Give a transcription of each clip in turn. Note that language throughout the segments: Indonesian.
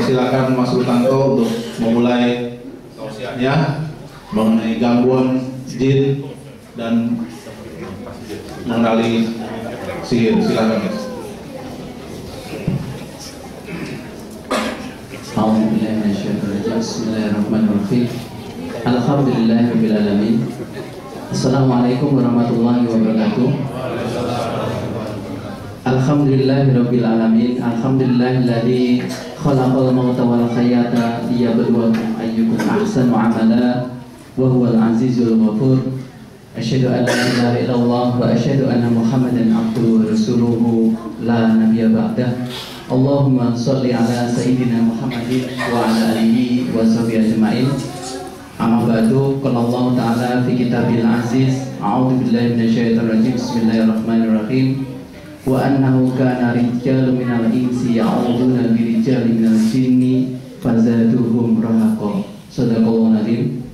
persilakan Mas Rutanto untuk memulai tausiahnya mengenai gangguan jin dan mengenali sihir. Silakan Mas. Bismillahirrahmanirrahim. Alhamdulillahirabbil alamin. Assalamualaikum warahmatullahi wabarakatuh. Alhamdulillahirabbil alamin. Alhamdulillahilladzi khalaqal mauta wal hayata liyabluwakum ayyukum ahsanu amala wa huwal azizul ghafur. Asyhadu an la ilaha illallah wa asyhadu anna Muhammadan abduhu wa rasuluhu la nabiyya ba'dah. Allahumma sholli ala sayyidina Muhammadin wa ala alihi wa sahbihi ajma'in. Amma ba'du, qala Allah ta'ala fi kitabil aziz, a'udzu billahi minasyaitonir rajim. Bismillahirrahmanirrahim. Wa annahu kana rijalun minal insi ya'uduna bi rijalin minal jinni fazaduhum rahaqa. Shadaqallahu nadzim.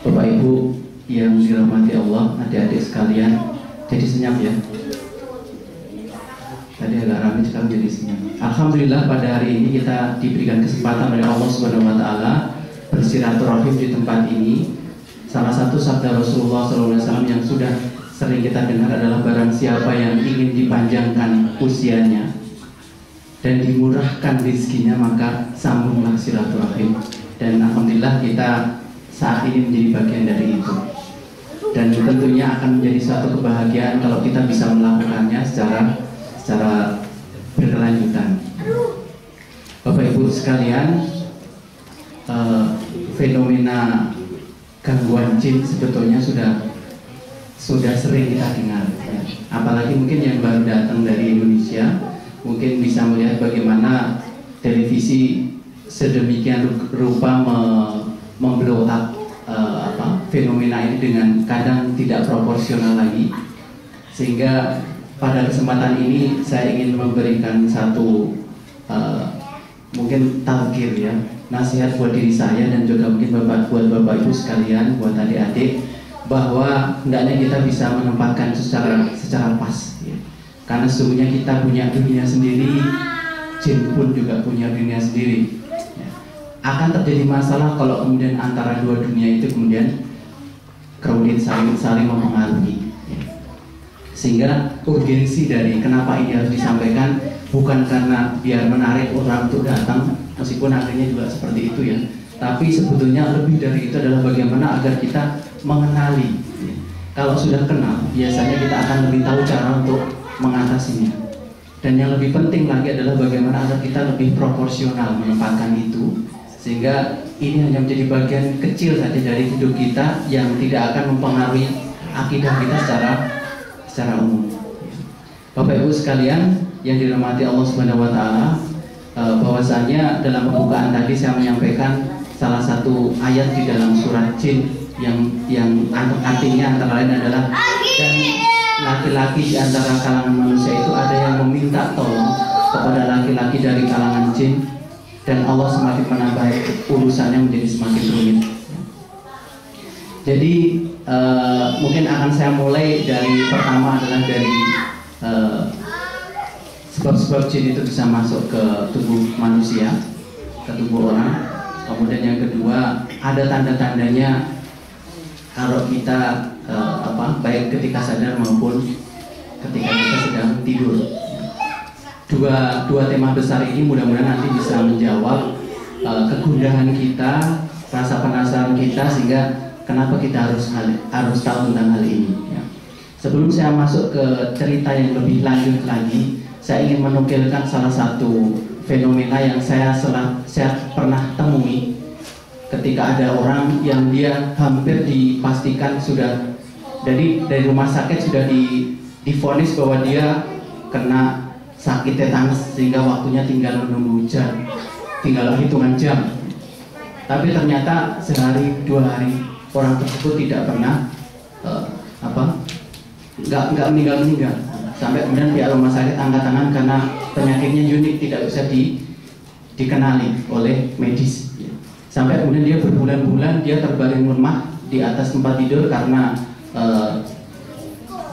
Bapak Ibu yang dirahmati Allah, adik-adik sekalian, jadi senyap ya. Tadi agak ramai, sekarang jadi senyap. Alhamdulillah pada hari ini kita diberikan kesempatan oleh Allah Subhanahu wa taala bersilaturahim di tempat ini. Salah satu sabda Rasulullah SAW yang sudah sering kita dengar adalah barang siapa yang ingin dipanjangkan usianya dan dimurahkan rezekinya maka sambunglah silaturahim. Dan alhamdulillah kita saat ini menjadi bagian dari itu. Dan tentunya akan menjadi suatu kebahagiaan kalau kita bisa melakukannya secara berkelanjutan. Bapak Ibu sekalian, fenomena gangguan jin sebetulnya sudah sering kita dengar ya. Apalagi mungkin yang baru datang dari Indonesia mungkin bisa melihat bagaimana televisi sedemikian rupa memblow up fenomena ini dengan kadang tidak proporsional lagi, sehingga pada kesempatan ini saya ingin memberikan satu mungkin talqir ya, nasihat buat diri saya dan juga mungkin buat bapak ibu sekalian, buat adik-adik, bahwa hendaknya kita bisa menempatkan secara pas ya. Karena sesungguhnya kita punya dunia sendiri, jin pun juga punya dunia sendiri ya. Akan terjadi masalah kalau kemudian antara dua dunia itu kemudian crowded, saling mempengaruhi ya. Sehingga urgensi dari kenapa ini harus disampaikan bukan karena biar menarik orang untuk datang, meskipun akhirnya juga seperti itu ya, tapi sebetulnya lebih dari itu adalah bagaimana agar kita mengenali. Kalau sudah kenal, biasanya kita akan lebih tahu cara untuk mengatasinya. Dan yang lebih penting lagi adalah bagaimana agar kita lebih proporsional menempatkan itu, sehingga ini hanya menjadi bagian kecil saja dari hidup kita yang tidak akan mempengaruhi akidah kita secara umum. Bapak Ibu sekalian yang dirahmati Allah Subhanahu wa taala, bahwasanya dalam pembukaan tadi saya menyampaikan salah satu ayat di dalam surah Jin yang artinya antara lain adalah, dan laki-laki di antara kalangan manusia itu ada yang meminta tolong kepada laki-laki dari kalangan jin, dan Allah semakin menambah urusannya menjadi semakin rumit. Jadi mungkin akan saya mulai dari pertama adalah dari sebab-sebab jin itu bisa masuk ke tubuh manusia, ke tubuh orang. Kemudian yang kedua, ada tanda-tandanya kalau kita baik ketika sadar maupun ketika kita sedang tidur. Dua tema besar ini mudah-mudahan nanti bisa menjawab kegundahan kita, rasa penasaran kita, sehingga kenapa kita harus tahu tentang hal ini ya. Sebelum saya masuk ke cerita yang lebih lanjut lagi, saya ingin menukilkan salah satu fenomena yang saya pernah temui ketika ada orang yang dia hampir dipastikan sudah dari rumah sakit sudah divonis bahwa dia kena sakit tetanus, sehingga waktunya tinggal menunggu tinggal hitungan jam. Tapi ternyata sehari dua hari orang tersebut tidak pernah nggak meninggal, sampai kemudian pihak rumah sakit angkat tangan karena penyakitnya unik, tidak bisa dikenali oleh medis. Sampai kemudian dia berbulan-bulan dia terbaring lemah di atas tempat tidur karena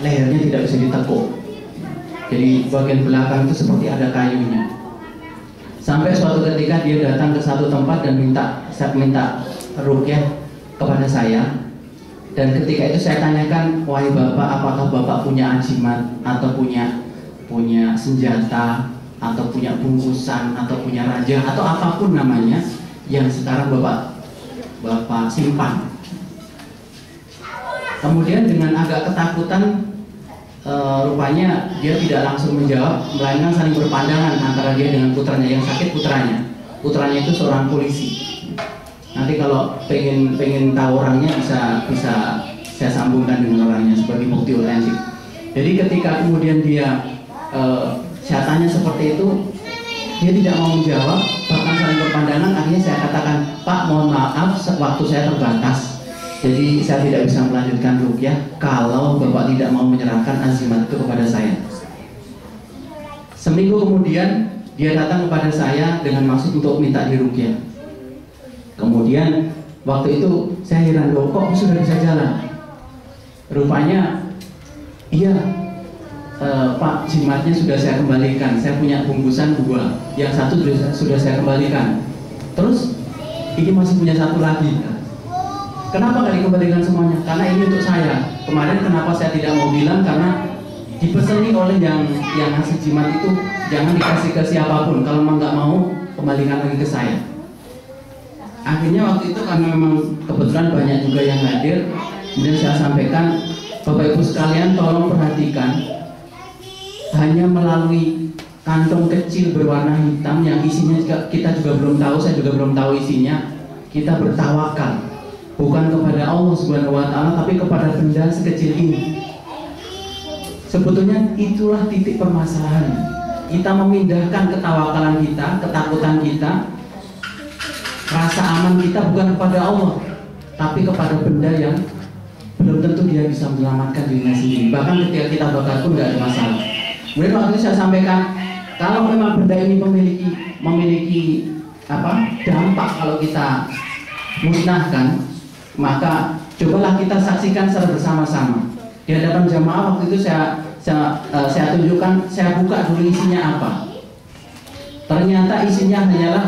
lehernya tidak bisa ditekuk. Jadi bagian belakang itu seperti ada kayunya. Sampai suatu ketika dia datang ke satu tempat dan minta ruqyah kepada saya. Dan ketika itu saya tanyakan, wahai bapak, apakah bapak punya ajimat atau punya senjata atau punya bungkusan atau punya raja atau apapun namanya yang sekarang bapak simpan. Kemudian dengan agak ketakutan, rupanya dia tidak langsung menjawab, melainkan saling berpandangan antara dia dengan putranya yang sakit. Putranya itu seorang polisi. Nanti kalau pengen tahu orangnya bisa saya sambungkan dengan orangnya sebagai bukti otentik. Jadi ketika kemudian saya tanya seperti itu, dia tidak mau menjawab, bahkan saling berpandangan. Akhirnya saya katakan, Pak, mohon maaf, waktu saya terbatas, jadi saya tidak bisa melanjutkan ruqyah kalau bapak tidak mau menyerahkan azimat itu kepada saya. Seminggu kemudian dia datang kepada saya dengan maksud untuk minta diruqyah. Kemudian waktu itu saya heran, loh kok sudah bisa jalan? Rupanya iya, Pak, jimatnya sudah saya kembalikan. Saya punya bungkusan 2, yang satu sudah saya kembalikan. Terus ini masih punya satu lagi. Kenapa nggak dikembalikan semuanya? Karena ini untuk saya. Kemarin kenapa saya tidak mau bilang? Karena dipeseni oleh yang ngasih jimat itu, jangan dikasih ke siapapun. Kalau memang nggak mau, kembalikan lagi ke saya. Akhirnya waktu itu karena memang kebetulan banyak juga yang hadir, kemudian saya sampaikan, Bapak Ibu sekalian tolong perhatikan, hanya melalui kantong kecil berwarna hitam yang isinya kita juga belum tahu, saya juga belum tahu isinya, kita bertawakal bukan kepada Allah Subhanahu wa Ta'ala, tapi kepada benda sekecil ini. Sebetulnya itulah titik permasalahan. Kita memindahkan ketawakalan kita, ketakutan kita, rasa aman kita bukan kepada Allah, tapi kepada benda yang belum tentu dia bisa menyelamatkan dirinya sendiri. Bahkan ketika kita bakar pun nggak ada masalah. Kemudian waktu itu saya sampaikan, kalau memang benda ini memiliki dampak kalau kita musnahkan, maka cobalah kita saksikan secara bersama-sama. Di hadapan jamaah waktu itu saya tunjukkan, saya buka dulu isinya apa. Ternyata isinya hanyalah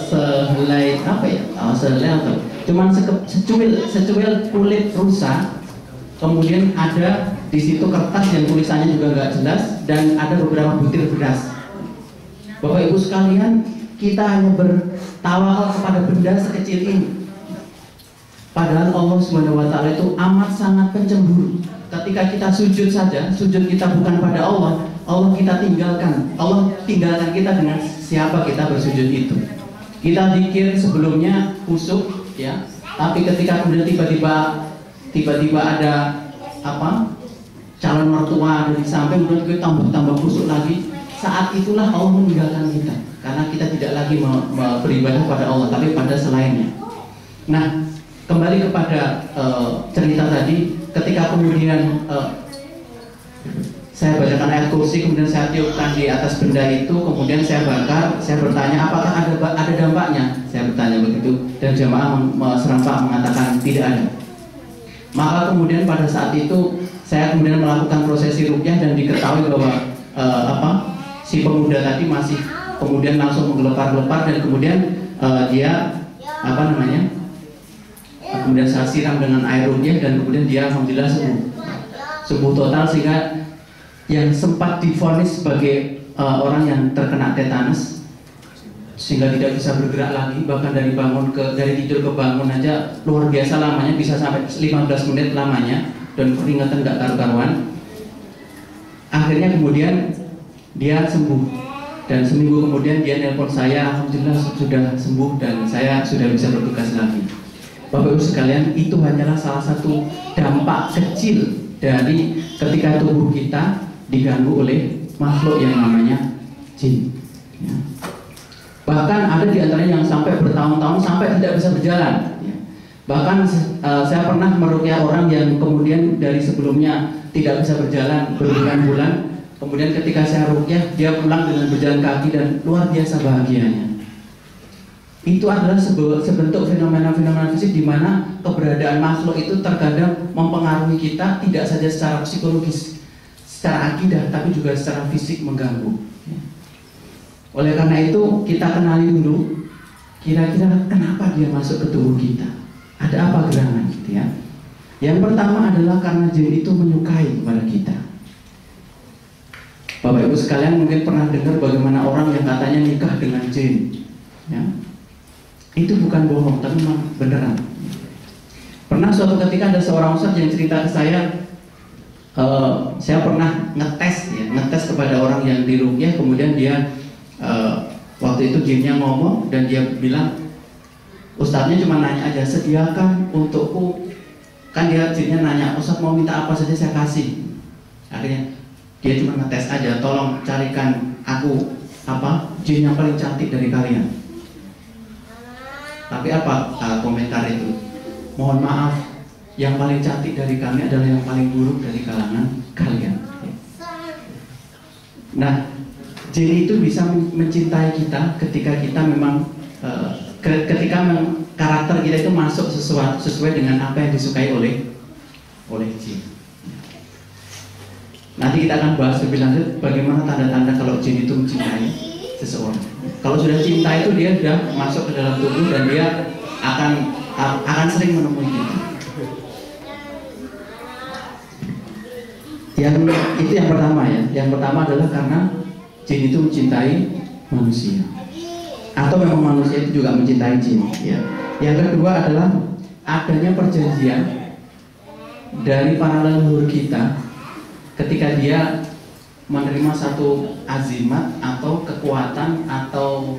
sehelai cuman secuil kulit rusa. Kemudian ada di situ kertas yang tulisannya juga nggak jelas, dan ada beberapa butir beras. Bapak Ibu sekalian, kita hanya bertawakal kepada benda sekecil ini. Padahal Allah Subhanahu wa Ta'ala itu amat sangat pencemburu. Ketika kita sujud saja, sujud kita bukan pada Allah, Allah tinggalkan kita dengan siapa kita bersujud itu. Kita zikir sebelumnya khusyuk, ya. Tapi ketika kemudian tiba-tiba ada calon mertua dari samping, kemudian kita tambah khusyuk lagi. Saat itulah Allah meninggalkan kita, karena kita tidak lagi beribadah pada Allah, tapi pada selainnya. Nah, kembali kepada cerita tadi, ketika kemudian saya bacakan ayat kursi, kemudian saya tiupkan di atas benda itu, kemudian saya bakar, saya bertanya apakah ada dampaknya, saya bertanya begitu, dan jamaah serempak mengatakan tidak ada. Maka kemudian pada saat itu saya kemudian melakukan prosesi ruqyah, dan diketahui bahwa si pemuda tadi masih kemudian langsung menggelepar-gelepar, dan kemudian dia kemudian saya siram dengan air ruqyah, dan kemudian dia alhamdulillah sembuh total, sehingga yang sempat divonis sebagai orang yang terkena tetanus sehingga tidak bisa bergerak lagi, bahkan dari tidur ke bangun aja luar biasa lamanya, bisa sampai 15 menit lamanya, dan peringatan nggak karu-karuan. Akhirnya kemudian dia sembuh, dan seminggu kemudian dia nelpon saya, alhamdulillah sudah sembuh dan saya sudah bisa bertugas lagi. Bapak Ibu sekalian, itu hanyalah salah satu dampak kecil dari ketika tubuh kita diganggu oleh makhluk yang namanya jin, ya. Bahkan ada di antaranya yang sampai bertahun-tahun sampai tidak bisa berjalan, ya. Bahkan saya pernah meruqyah orang yang kemudian dari sebelumnya tidak bisa berjalan berbulan-bulan, kemudian ketika saya ruqyah dia pulang dengan berjalan kaki dan luar biasa bahagianya. Itu adalah sebentuk fenomena-fenomena fisik di mana keberadaan makhluk itu terkadang mempengaruhi kita, tidak saja secara psikologis, secara akidah, tapi juga secara fisik mengganggu. Oleh karena itu kita kenali dulu kira-kira kenapa dia masuk ke tubuh kita, ada apa gerangan gitu ya. Yang pertama adalah karena jin itu menyukai kepada kita. Bapak Ibu sekalian mungkin pernah dengar bagaimana orang yang katanya nikah dengan jin ya. Itu bukan bohong, tapi memang beneran. Pernah suatu ketika ada seorang ustadz yang cerita ke saya pernah ngetes kepada orang yang di ruqyah, kemudian dia waktu itu jinnya ngomong dan dia bilang, ustadznya cuma nanya aja, sediakan untukku, kan dia jinnya nanya, ustadz mau minta apa saja saya kasih. Akhirnya dia cuma ngetes aja, tolong carikan aku jin yang paling cantik dari kalian. Tapi apa komentar itu? Mohon maaf, yang paling cantik dari kami adalah yang paling buruk dari kalangan kalian. Nah, jin itu bisa mencintai kita ketika kita memang ketika karakter kita itu masuk sesuai dengan apa yang disukai oleh jin. Nanti kita akan bahas lebih lanjut bagaimana tanda-tanda kalau jin itu mencintai seseorang. Kalau sudah cinta itu dia sudah masuk ke dalam tubuh dan dia akan sering menemui kita. Itu yang pertama ya. Yang pertama adalah karena jin itu mencintai manusia, atau memang manusia itu juga mencintai jin. Ya. Yang kedua adalah adanya perjanjian dari para leluhur kita ketika dia menerima satu azimat atau kekuatan atau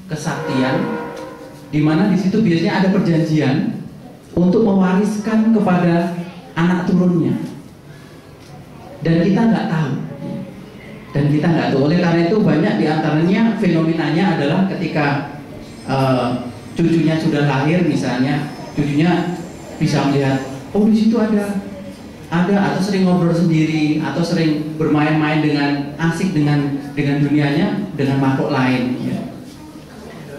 kesaktian, di mana di situ biasanya ada perjanjian untuk mewariskan kepada anak turunnya, dan kita nggak tahu. Oleh karena itu banyak diantaranya fenomenanya adalah ketika cucunya sudah lahir, misalnya cucunya bisa melihat, oh di situ ada, atau sering ngobrol sendiri, atau sering bermain-main dengan asik dengan dunianya, dengan makhluk lain. Ya.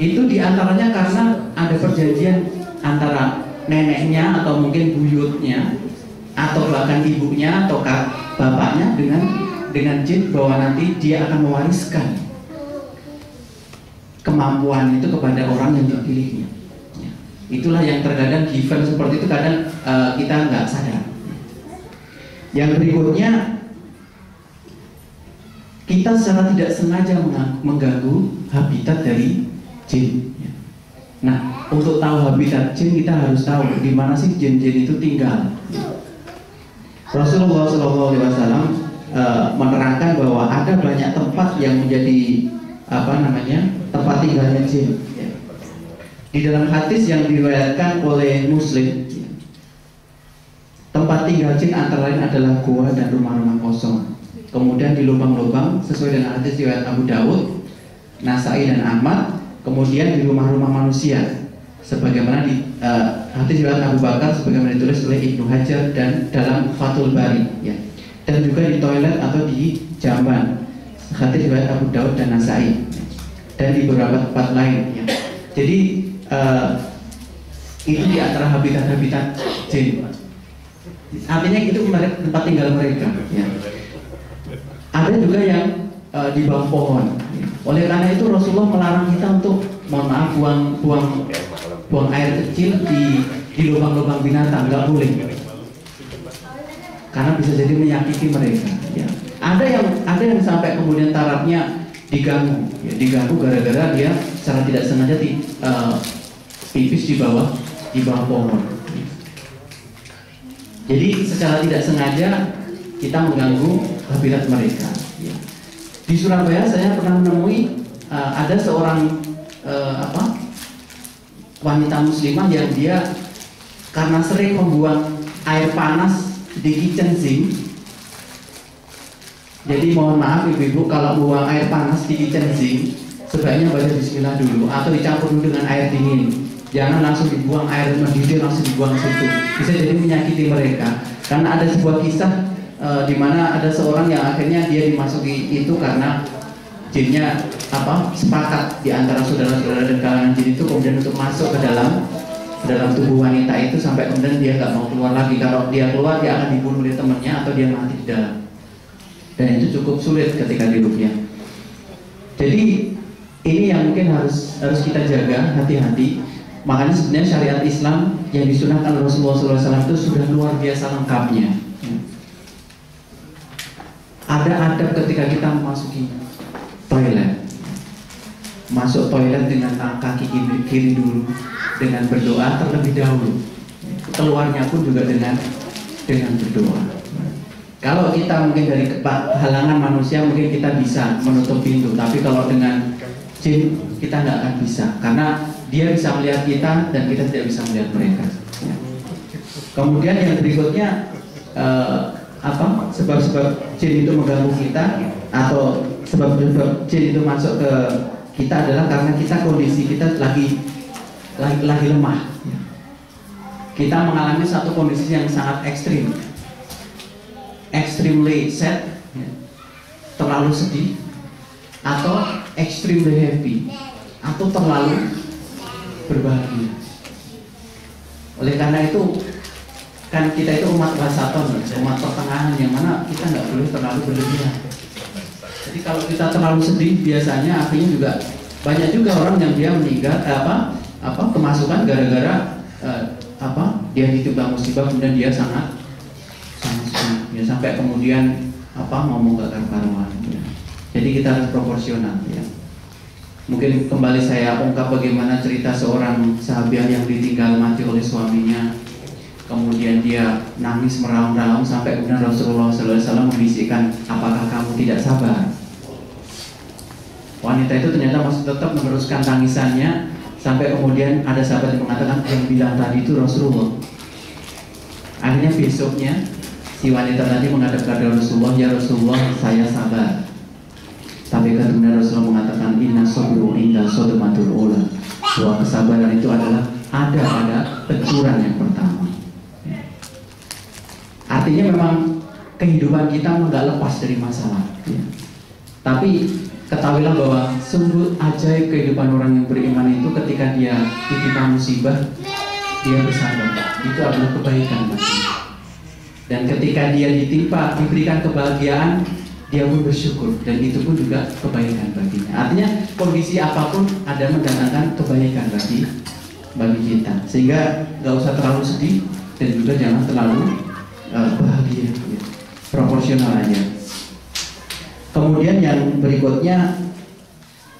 Itu diantaranya karena ada perjanjian antara neneknya atau mungkin buyutnya, atau bahkan ibunya atau bapaknya dengan jin, bahwa nanti dia akan mewariskan kemampuan itu kepada orang yang dipilihnya. Ya. Itulah yang terkadang given seperti itu kadang kita nggak sadar. Yang berikutnya, kita secara tidak sengaja mengganggu habitat dari jin. Nah, untuk tahu habitat jin kita harus tahu di mana sih jin-jin itu tinggal. Rasulullah SAW menerangkan bahwa ada banyak tempat yang menjadi tempat tinggalnya jin. Di dalam hadis yang diriwayatkan oleh Muslim, tempat tinggal jin antara lain adalah gua dan rumah-rumah kosong. Kemudian di lubang-lubang sesuai dengan hadis riwayat Abu Dawud, Nasai dan Ahmad. Kemudian di rumah-rumah manusia, sebagaimana di hadis riwayat Abu Bakar, sebagaimana ditulis oleh Ibnu Hajar dan dalam Fathul Bari. Ya. Dan juga di toilet atau di jamban, hadis riwayat Abu Dawud dan Nasai. Dan di beberapa tempat lain. Ya. Jadi itu di antara habitat-habitat jin. Artinya itu tempat tinggal mereka. Ya. Ada juga yang di bawah pohon. Ya. Oleh karena itu Rasulullah melarang kita untuk, mohon maaf, buang air kecil di lubang-lubang binatang, nggak boleh. Karena bisa jadi menyakiti mereka. Ya. Ada yang sampai kemudian tarafnya diganggu. Ya, diganggu gara-gara dia secara tidak sengaja pipis di bawah pohon. Jadi secara tidak sengaja kita mengganggu habitat mereka. Ya. Di Surabaya saya pernah menemui ada seorang wanita muslimah yang dia karena sering membuang air panas di kitchen sink. Jadi mohon maaf ibu-ibu, kalau buang air panas di kitchen sink sebaiknya baca bismillah dulu atau dicampur dulu dengan air dingin. Jangan langsung dibuang air mendidih, langsung dibuang situ. Bisa jadi menyakiti mereka. Karena ada sebuah kisah di mana ada seorang yang akhirnya dia dimasuki itu karena jinnya sepakat di antara saudara-saudara dan kalangan jin itu kemudian untuk masuk ke dalam tubuh wanita itu, sampai kemudian dia nggak mau keluar lagi. Kalau dia keluar dia akan dibunuh oleh temannya atau dia mati di dalam. Dan itu cukup sulit ketika diruqyah. Jadi Ini yang mungkin harus kita jaga, hati-hati. Makanya sebenarnya syariat Islam yang disunahkan oleh Rasulullah SAW itu sudah luar biasa lengkapnya. Ada adab ketika kita memasuki toilet. Masuk toilet dengan kaki kiri dulu, dengan berdoa terlebih dahulu. Keluarnya pun juga dengan berdoa. Kalau kita mungkin dari halangan manusia mungkin kita bisa menutup pintu, tapi kalau dengan jin kita nggak akan bisa, karena dia bisa melihat kita dan kita tidak bisa melihat mereka. Kemudian yang berikutnya sebab-sebab jin itu mengganggu kita atau sebab-sebab jin itu masuk ke kita adalah karena kita kondisi kita lagi lemah. Kita mengalami satu kondisi yang sangat ekstrim, extremely sad, terlalu sedih, atau extremely happy, atau terlalu berbahagia. Oleh karena itu, kan kita itu umat wasaton, umat pertengahan, yang mana kita nggak boleh terlalu berlebihan. Jadi kalau kita terlalu sedih, biasanya akhirnya juga banyak juga orang yang dia meninggal, kemasukan gara-gara dia ditimpa musibah, kemudian dia sangat sedih, ya, sampai kemudian ngomong gak karuan. Ya. Jadi kita harus proporsional. Ya. Mungkin kembali saya ungkap bagaimana cerita seorang sahabat yang ditinggal mati oleh suaminya, kemudian dia nangis meraung-raung sampai kemudian Rasulullah SAW membisikkan, apakah kamu tidak sabar? Wanita itu ternyata masih tetap meneruskan tangisannya sampai kemudian ada sahabat yang mengatakan yang bilang tadi itu Rasulullah. Akhirnya besoknya si wanita tadi menghadap kepada Rasulullah, ya Rasulullah, saya sabar. Tapi kemudian Rasulullah mengatakan inna sabru inda sodmatul ula, bahwa kesabaran itu adalah ada pada pecuran yang pertama. Artinya memang kehidupan kita nggak lepas dari masalah. Tapi ketahuilah bahwa sungguh ajaib kehidupan orang yang beriman itu ketika dia ditimpa musibah, dia bersabar. Itu adalah kebaikan baginya. Dan ketika dia ditimpa, diberikan kebahagiaan, dia pun bersyukur, dan itu pun juga kebaikan baginya. Artinya kondisi apapun ada mendatangkan kebaikan bagi kita. Sehingga nggak usah terlalu sedih dan juga jangan terlalu bahagia. Proporsional aja. Kemudian yang berikutnya,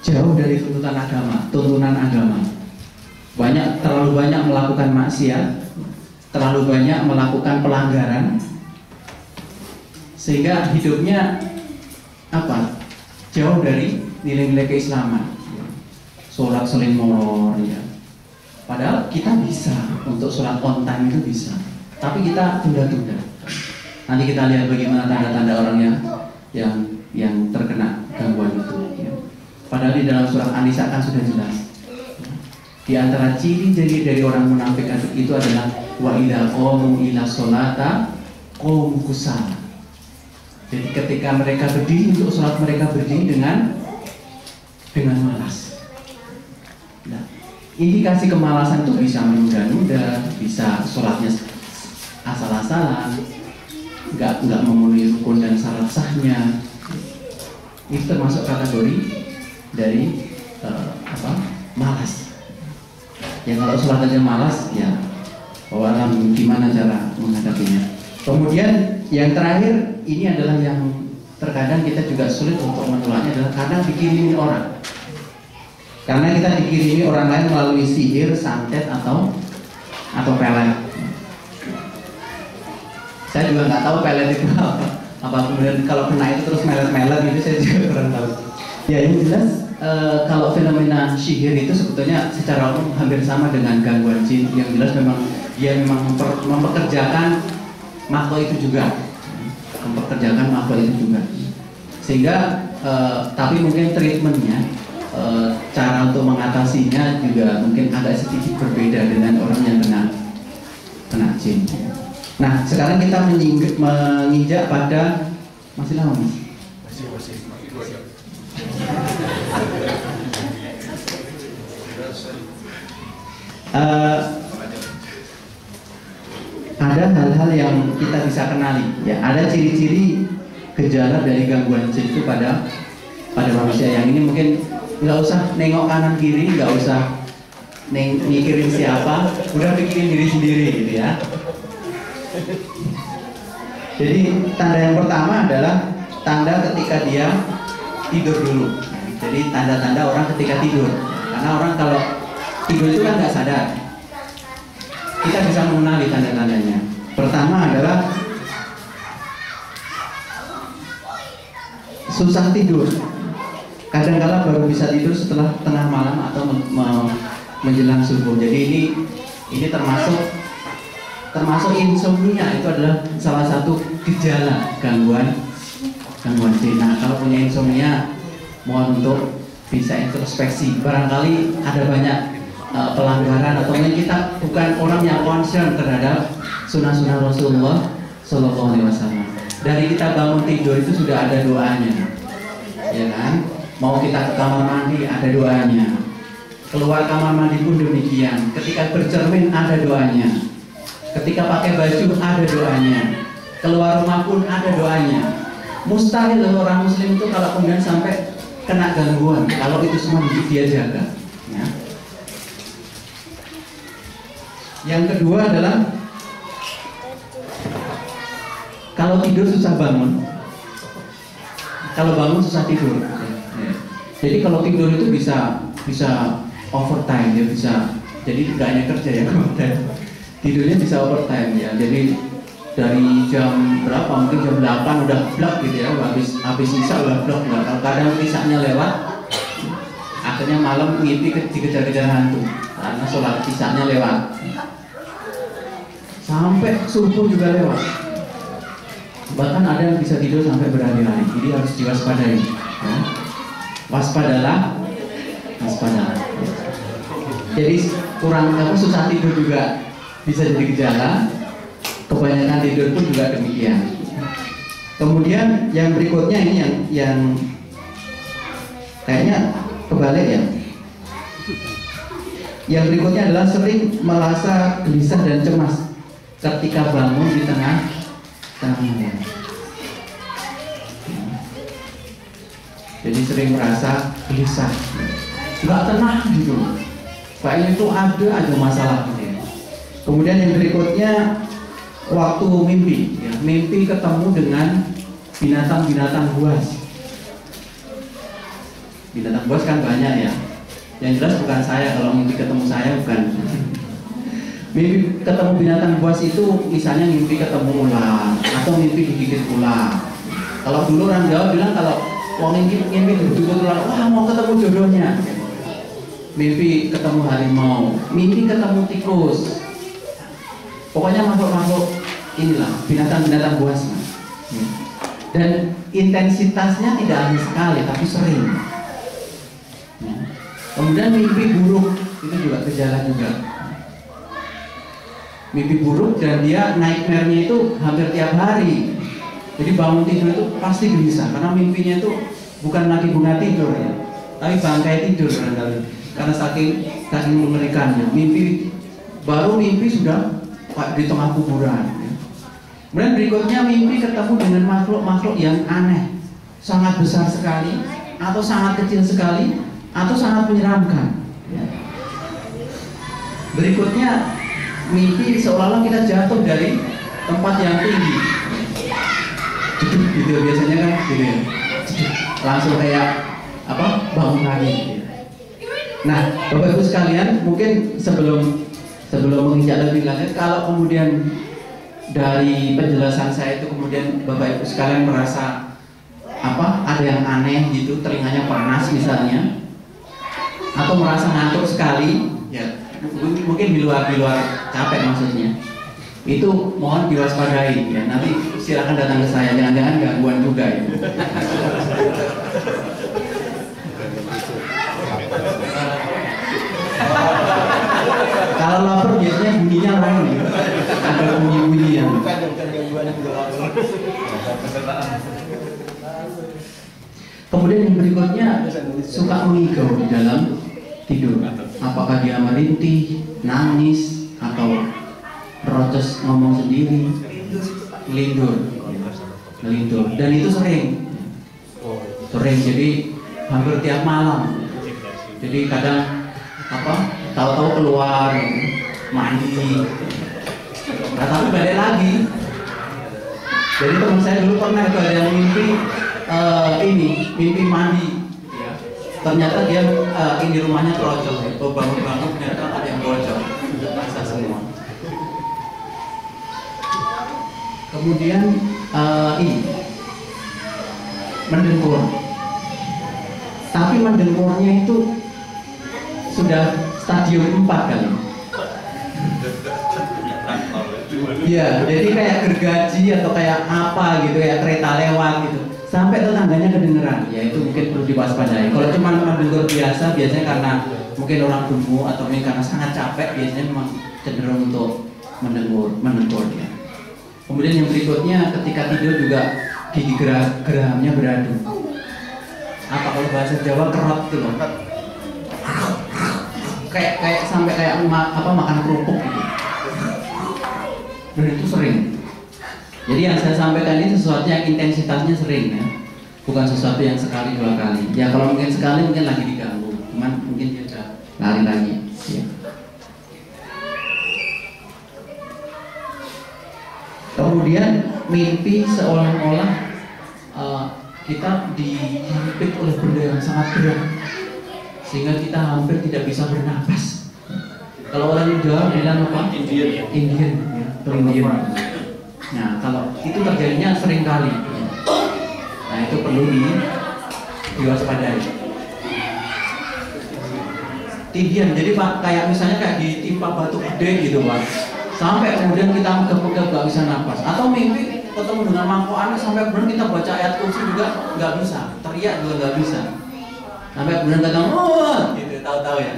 jauh dari tuntunan agama. Terlalu banyak melakukan maksiat, terlalu banyak melakukan pelanggaran, sehingga hidupnya jauh dari nilai-nilai keislaman. Sholat seling molor, ya. Padahal kita bisa untuk sholat on time itu bisa, tapi kita tunda-tunda. Nanti kita lihat bagaimana tanda-tanda orang yang terkena gangguan itu. Ya. Padahal di dalam surat An-Nisa kan sudah jelas. Di antara ciri-ciri dari orang munafik itu adalah wa idza qamu ila sholata qamu kusala. Jadi ketika mereka berdiri untuk sholat, mereka berdiri dengan malas. Nah, indikasi kemalasan itu bisa menunda-nunda, bisa sholatnya asal-asalan, nggak memenuhi rukun dan syarat sahnya. Itu termasuk kategori dari malas. Ya kalau sholat aja malas, ya walau gimana cara menghadapinya. Kemudian yang terakhir, ini adalah yang terkadang kita juga sulit untuk menolaknya, adalah kadang dikirimi orang. Karena kita dikirimi orang lain melalui sihir, santet atau pelet. Saya juga nggak tahu pelet itu apa kemudian kalau kena itu terus melet-melet gitu, saya juga kurang tahu. Ya yang jelas kalau fenomena sihir itu sebetulnya secara umum hampir sama dengan gangguan jin. Yang jelas memang dia mempekerjakan makhluk itu juga, sehingga tapi mungkin treatmentnya, cara untuk mengatasinya juga mungkin agak sedikit berbeda dengan orang yang kena jin. Nah sekarang kita menginjak pada masih lama mas? Masih. Ada hal-hal yang kita bisa kenali, ya. Ada ciri-ciri gejala dari gangguan jin itu pada manusia. Yang ini mungkin nggak usah nengok kanan kiri, nggak usah mikirin siapa, udah pikirin diri sendiri gitu ya. Jadi tanda yang pertama adalah tanda ketika dia tidur dulu. Jadi tanda-tanda orang ketika tidur, karena orang kalau tidur itu kan nggak sadar. Kita bisa mengenali tanda-tandanya. Pertama adalah susah tidur. Kadang-kala baru bisa tidur setelah tengah malam atau menjelang subuh. Jadi ini termasuk insomnia, itu adalah salah satu gejala gangguan tidur. Nah, kalau punya insomnia, mohon untuk bisa introspeksi. Barangkali ada banyak pelanggaran atau mungkin kita bukan orang yang concern terhadap sunnah-sunnah Rasulullah Shallallahu Alaihi Wasallam. Dari kita bangun tidur itu sudah ada doanya, ya kan? Mau kita ke kamar mandi ada doanya, keluar kamar mandi pun demikian. Ketika bercermin ada doanya, ketika pakai baju ada doanya, keluar rumah pun ada doanya. Mustahil orang muslim itu kalau kemudian sampai kena gangguan kalau itu semua dia jaga ya. Yang kedua adalah kalau tidur susah bangun, kalau bangun susah tidur. Jadi kalau tidur itu bisa overtime ya, bisa, jadi tidak hanya kerja ya, tidurnya bisa overtime ya. Jadi dari jam berapa, mungkin jam 8 udah blok gitu ya, habis isya udah blok. Kadang isanya lewat, akhirnya malam mimpi dikejar-kejar hantu karena sholat isanya lewat, sampai subuh juga lewat. Bahkan ada yang bisa tidur sampai berhari-hari. Jadi harus diwaspadai ya. Waspadalah. Jadi susah tidur juga bisa jadi gejala. Kebanyakan tidur pun juga demikian. Kemudian yang berikutnya ini yang kayaknya kebalik ya. Yang berikutnya adalah sering merasa gelisah dan cemas ketika bangun di tengah malam. Jadi sering merasa gelisah, nggak tenang gitu. Kayaknya itu ada aja masalah gitu. Kemudian yang berikutnya waktu mimpi, ya. Mimpi ketemu dengan binatang-binatang buas. Binatang buas kan banyak ya. Yang jelas bukan saya, kalau mimpi ketemu saya bukan. Mimpi ketemu binatang buas itu misalnya mimpi ketemu ular atau mimpi digigit ular. Kalau dulu orang Jawa bilang kalau mimpi digigit ular, wah mau ketemu jodohnya. Mimpi ketemu harimau, mimpi ketemu tikus. Pokoknya makhluk-makhluk inilah binatang-binatang buas. Dan intensitasnya tidak hanya sekali tapi sering. Kemudian mimpi buruk itu juga gejala juga. Mimpi buruk dan dia nightmare-nya itu hampir tiap hari. Jadi bangun tidur itu pasti gelisah karena mimpinya itu bukan lagi bunga tidur ya, tapi bangkai tidur barangkali. Karena saking mengerikannya. Mimpi sudah di tengah kuburan. Ya. Kemudian berikutnya mimpi ketemu dengan makhluk-makhluk yang aneh, sangat besar sekali, atau sangat kecil sekali, atau sangat menyeramkan. Ya. Berikutnya mimpi seolah-olah kita jatuh dari tempat yang tinggi. Gitu biasanya kan gitu ya. Langsung kayak bangun lagi. Nah, Bapak Ibu sekalian, mungkin sebelum menginjak lebih lanjut, kalau kemudian dari penjelasan saya itu kemudian Bapak Ibu sekalian merasa ada yang aneh gitu, telinganya panas misalnya, atau merasa ngantuk sekali, ya mungkin di luar capek maksudnya, itu mohon diwaspadai ya. Nanti silakan datang ke saya, jangan-jangan gangguan juga ya. Kalau lapar biasanya bunyinya lain, ada bunyi-bunyi yang. Kemudian yang berikutnya suka mengigau di dalam tidur. Apakah dia merintih, nangis, atau protes ngomong sendiri, ngelindur. Dan itu sering. Jadi hampir tiap malam. Jadi kadang tahu-tahu keluar mandi, nah, tapi balik lagi. Jadi teman saya dulu pernah itu ada yang mimpi mandi. Ternyata dia ini rumahnya kerocok, bangun-bangun ternyata ada yang bocor, basah semua. Kemudian mendengkur. Tapi mendengkurnya itu sudah stadium 4 kali. Iya, jadi kayak gergaji atau kayak apa gitu ya, kereta lewat gitu. Sampai tetangganya kedengeran, ya itu mungkin perlu diwaspadai. Kalau cuma mendengkur biasa, biasanya karena mungkin orang gemuk atau mungkin karena sangat capek, biasanya memang cenderung untuk mendengkur ya. Kemudian yang berikutnya ketika tidur juga gigi gerahamnya beradu. Apa kalau bahasa Jawa kerot gitu loh. Kayak sampai kayak makan kerupuk gitu. Dan itu sering. Jadi yang saya sampaikan ini sesuatu yang intensitasnya sering ya, bukan sesuatu yang sekali dua kali. Ya kalau mungkin sekali mungkin lagi diganggu, cuman mungkin dia udah lari lagi. Ya. Kemudian mimpi seolah-olah kita dihimpit oleh benda yang sangat berat, sehingga kita hampir tidak bisa bernapas. Kalau orang Jawa bilang apa? Indian, ya, Indian. Nah, kalau itu terjadinya sering kali. Nah, itu perlu diwaspadai. Tindian, jadi Pak, kayak misalnya kayak ditimpa batu gede gitu Pak. Sampai kemudian kita megap-megap gak bisa napas. Atau mimpi ketemu dengan mangkok aneh sampai kemudian kita baca ayat kursi juga nggak bisa. Teriak juga nggak bisa. Sampai kemudian kita gitu, tahu-tahu ya.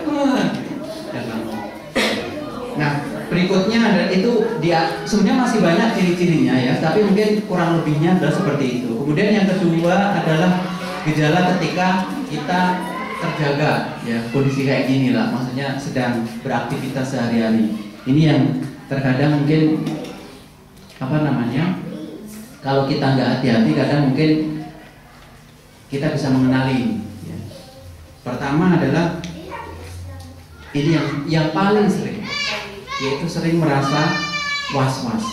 Nah, berikutnya itu dia sebenarnya masih banyak ciri-cirinya ya, tapi mungkin kurang lebihnya adalah seperti itu. Kemudian yang kedua adalah gejala ketika kita terjaga ya, kondisi kayak gini lah, maksudnya sedang beraktivitas sehari-hari. Ini yang terkadang mungkin kalau kita nggak hati-hati kadang mungkin kita bisa mengenali ya. Pertama adalah ini yang paling sering, yaitu sering merasa was-was.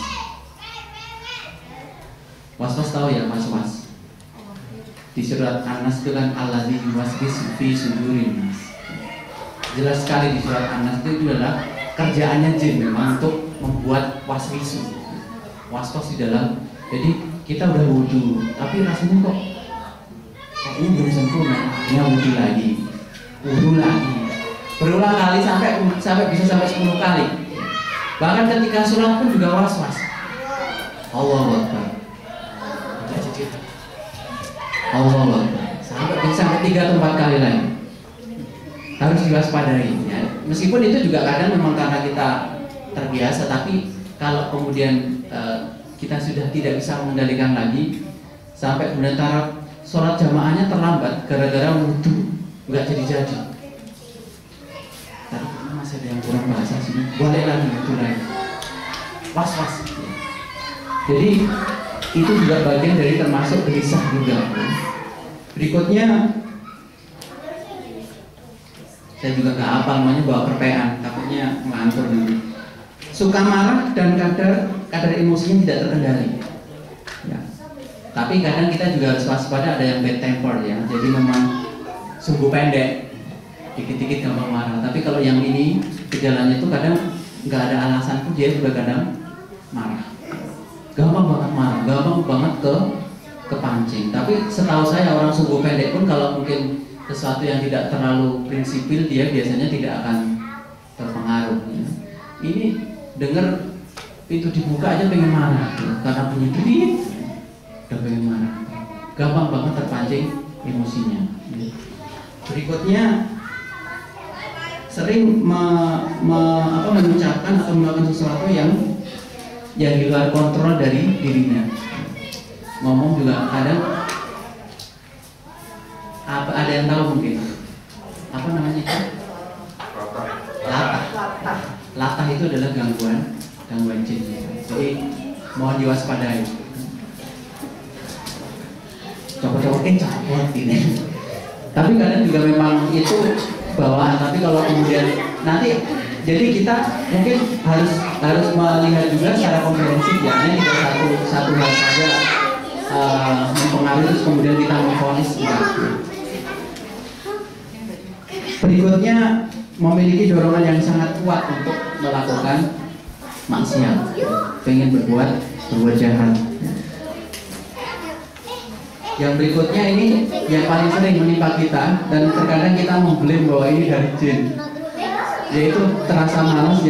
Was-was tahu ya, was-was. Di surat An-Nas itu kan alladzi yuwaswisu fi sudurin nas. Jelas sekali di surat An-Nas itu adalah kerjaannya jin memang untuk membuat waswisu, was-was di dalam. Jadi kita udah wudu, tapi rasanya kok ini belum sempurna. Ini wudu lagi, berulang kali sampai bisa sampai 10 kali. Bahkan ketika sholat pun juga was-was. Allahu Akbar. Allahu Akbar. Sampai 3 atau 4 kali lagi. Harus diwaspadai. Ya. Meskipun itu juga kadang memang karena kita terbiasa, tapi kalau kemudian kita sudah tidak bisa mengendalikan lagi, sampai kemudian taraf sholat jamaahnya terlambat gara-gara wudu nggak jadi. Tapi masih ada yang kurang bahasa sini, boleh lagi itu lagi was-was. Jadi itu juga bagian dari termasuk gelisah juga. Berikutnya saya juga nggak hafal namanya, bawa perpean, takutnya ngelantur nanti. Suka marah dan kadar emosinya tidak terkendali. Ya. Tapi kadang kita juga harus waspada, ada yang bad temper ya. Jadi memang sumbu pendek, dikit-dikit gampang marah. Tapi kalau yang ini gejalanya itu kadang nggak ada alasan pun dia juga kadang marah. Gampang banget marah, gampang banget kepancing. Tapi setahu saya orang sumbu pendek pun kalau mungkin sesuatu yang tidak terlalu prinsipil, dia biasanya tidak akan terpengaruh. Ya. Ini dengar pintu dibuka aja pengen marah karena bunyi derit, udah pengen marah, gampang banget terpancing emosinya. Berikutnya sering mengucapkan atau melakukan sesuatu yang di luar kontrol dari dirinya. Ngomong juga kadang ada yang tahu mungkin apa namanya itu? Latah itu adalah gangguan jin. Jadi mohon diwaspadai. Copot-copotin capot ini. Tapi kadang juga memang itu bawaan, tapi kalau kemudian nanti jadi kita mungkin harus melihat juga secara komprehensif ya, ini tidak satu hal saja mempengaruhi terus kemudian kita memvonis tidak. Berikutnya memiliki dorongan yang sangat kuat untuk melakukan maksiat, pengen berbuat jahat. Yang berikutnya ini yang paling sering menimpa kita dan terkadang kita mengklaim bahwa ini dari jin, yaitu terasa malas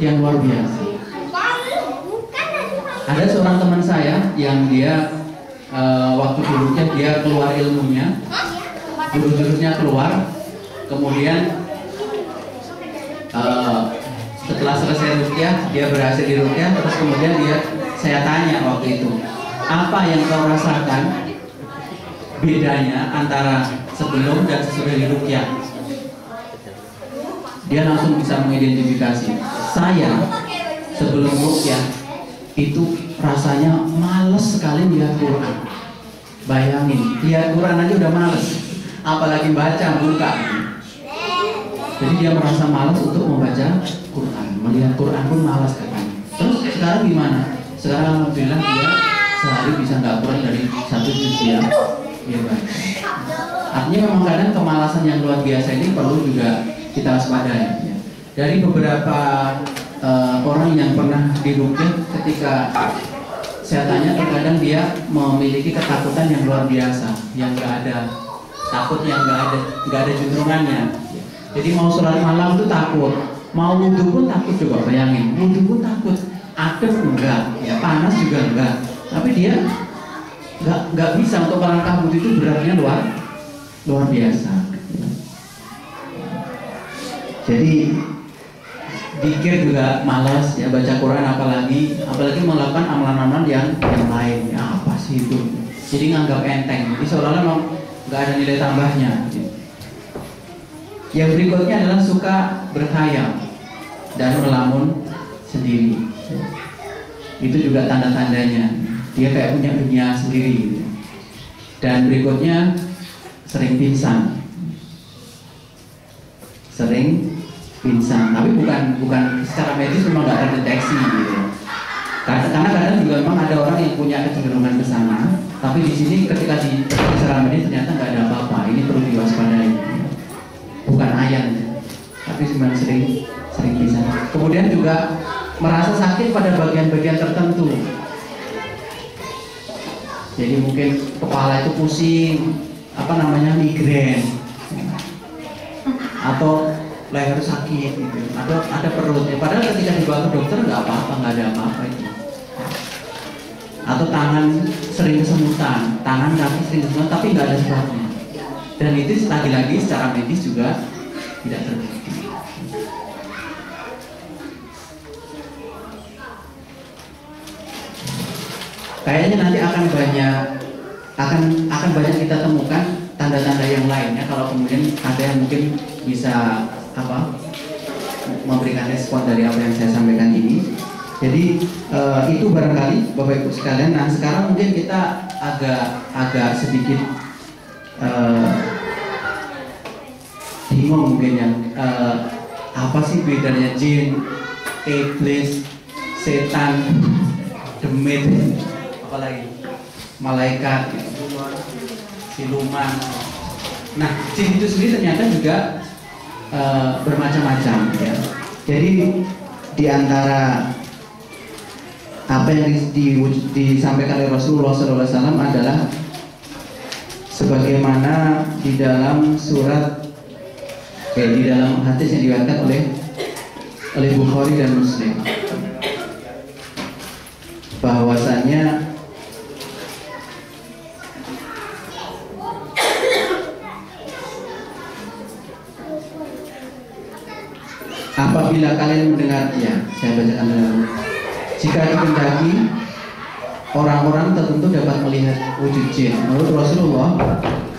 yang luar biasa. Ada seorang teman saya yang dia waktu dulunya dia keluar ilmunya, jurus-jurusnya keluar, kemudian setelah selesai ruqyah dia berhasil di ruqyah, terus kemudian saya tanya waktu itu, apa yang kau rasakan bedanya antara sebelum dan sesudah di ruqyah? Dia langsung bisa mengidentifikasi, saya sebelum ruqyah itu rasanya males sekali lihat Quran. Bayangin, lihat Quran aja udah males, apalagi baca buka. Jadi dia merasa malas untuk membaca Quran, melihat Quran pun malas katanya. Terus sekarang gimana? Sekarang alhamdulillah dia sehari bisa nggak kurang dari 1 juz dia baca. Artinya memang kadang kemalasan yang luar biasa ini perlu juga kita waspadai. Ya. Dari beberapa orang yang pernah diruqyah, ketika saya tanya, terkadang dia memiliki ketakutan yang luar biasa, yang nggak ada takut, yang nggak ada juntrungannya. Jadi mau sholat malam itu takut, mau wudhu pun takut. Coba bayangin, wudhu pun takut, adem enggak, ya panas juga enggak. Tapi dia nggak bisa untuk melangkah wudhu itu beratnya luar biasa. Jadi zikir juga malas ya, baca Quran apalagi melakukan amalan-amalan yang lain. Ya, apa sih itu? Jadi nganggap enteng. Jadi seolah-olah memang nggak ada nilai tambahnya. Yang berikutnya adalah suka berkhayal dan melamun sendiri. Itu juga tanda-tandanya dia kayak punya dunia sendiri. Dan berikutnya sering pingsan. Tapi bukan secara medis memang nggak terdeteksi gitu. Karena kadang juga memang ada orang yang punya kecenderungan ke sana, tapi di sini ketika secara medis ternyata nggak ada apa-apa. Ini perlu diwaspadai. Bukan ayan, tapi cuma sering pingsan. Kemudian juga merasa sakit pada bagian-bagian tertentu. Jadi mungkin kepala itu pusing, migrain, atau leher sakit gitu, atau ada perutnya. Padahal ketika dibawa ke dokter nggak apa-apa, nggak ada apa-apa itu. Atau tangan sering kesemutan, tangan kaki sering kesemutan, tapi nggak ada sebabnya. Dan itu lagi-lagi secara medis juga tidak terbukti. Kayaknya nanti akan banyak kita temukan tanda-tanda yang lainnya kalau kemudian ada yang mungkin bisa memberikan respon dari apa yang saya sampaikan ini. Jadi itu barangkali Bapak Ibu sekalian. Nah sekarang mungkin kita agak sedikit bingung mungkin ya, apa sih bedanya jin, iblis, setan, demit, apalagi malaikat, siluman. Nah jin itu sendiri ternyata juga bermacam-macam ya. Jadi di antara apa yang disampaikan oleh Rasulullah SAW adalah sebagaimana di dalam di dalam hadis yang diriwayatkan oleh Bukhari dan Muslim, bahwasanya apabila kalian mendengarnya, saya bacakan dulu. Jika dikehendaki, orang-orang tertentu dapat melihat wujud jin. Menurut Rasulullah,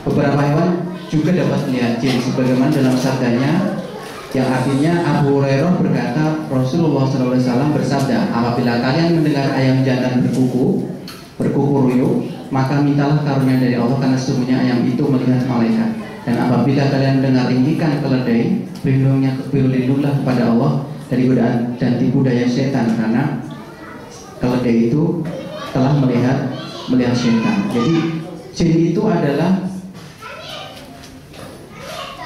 beberapa hewan juga dapat melihat jin, sebagaimana dalam sabdanya yang artinya Abu Hurairah berkata, Rasulullah SAW bersabda, apabila kalian mendengar ayam jantan berkuku ruyuk, maka mintalah karunia dari Allah, karena sesungguhnya ayam itu melihat malaikat. Dan apabila kalian dengar ringkikan keledai, berlindunglah kepada Allah dari godaan dan tipu daya setan, karena keledai itu telah melihat setan. Jadi jin itu adalah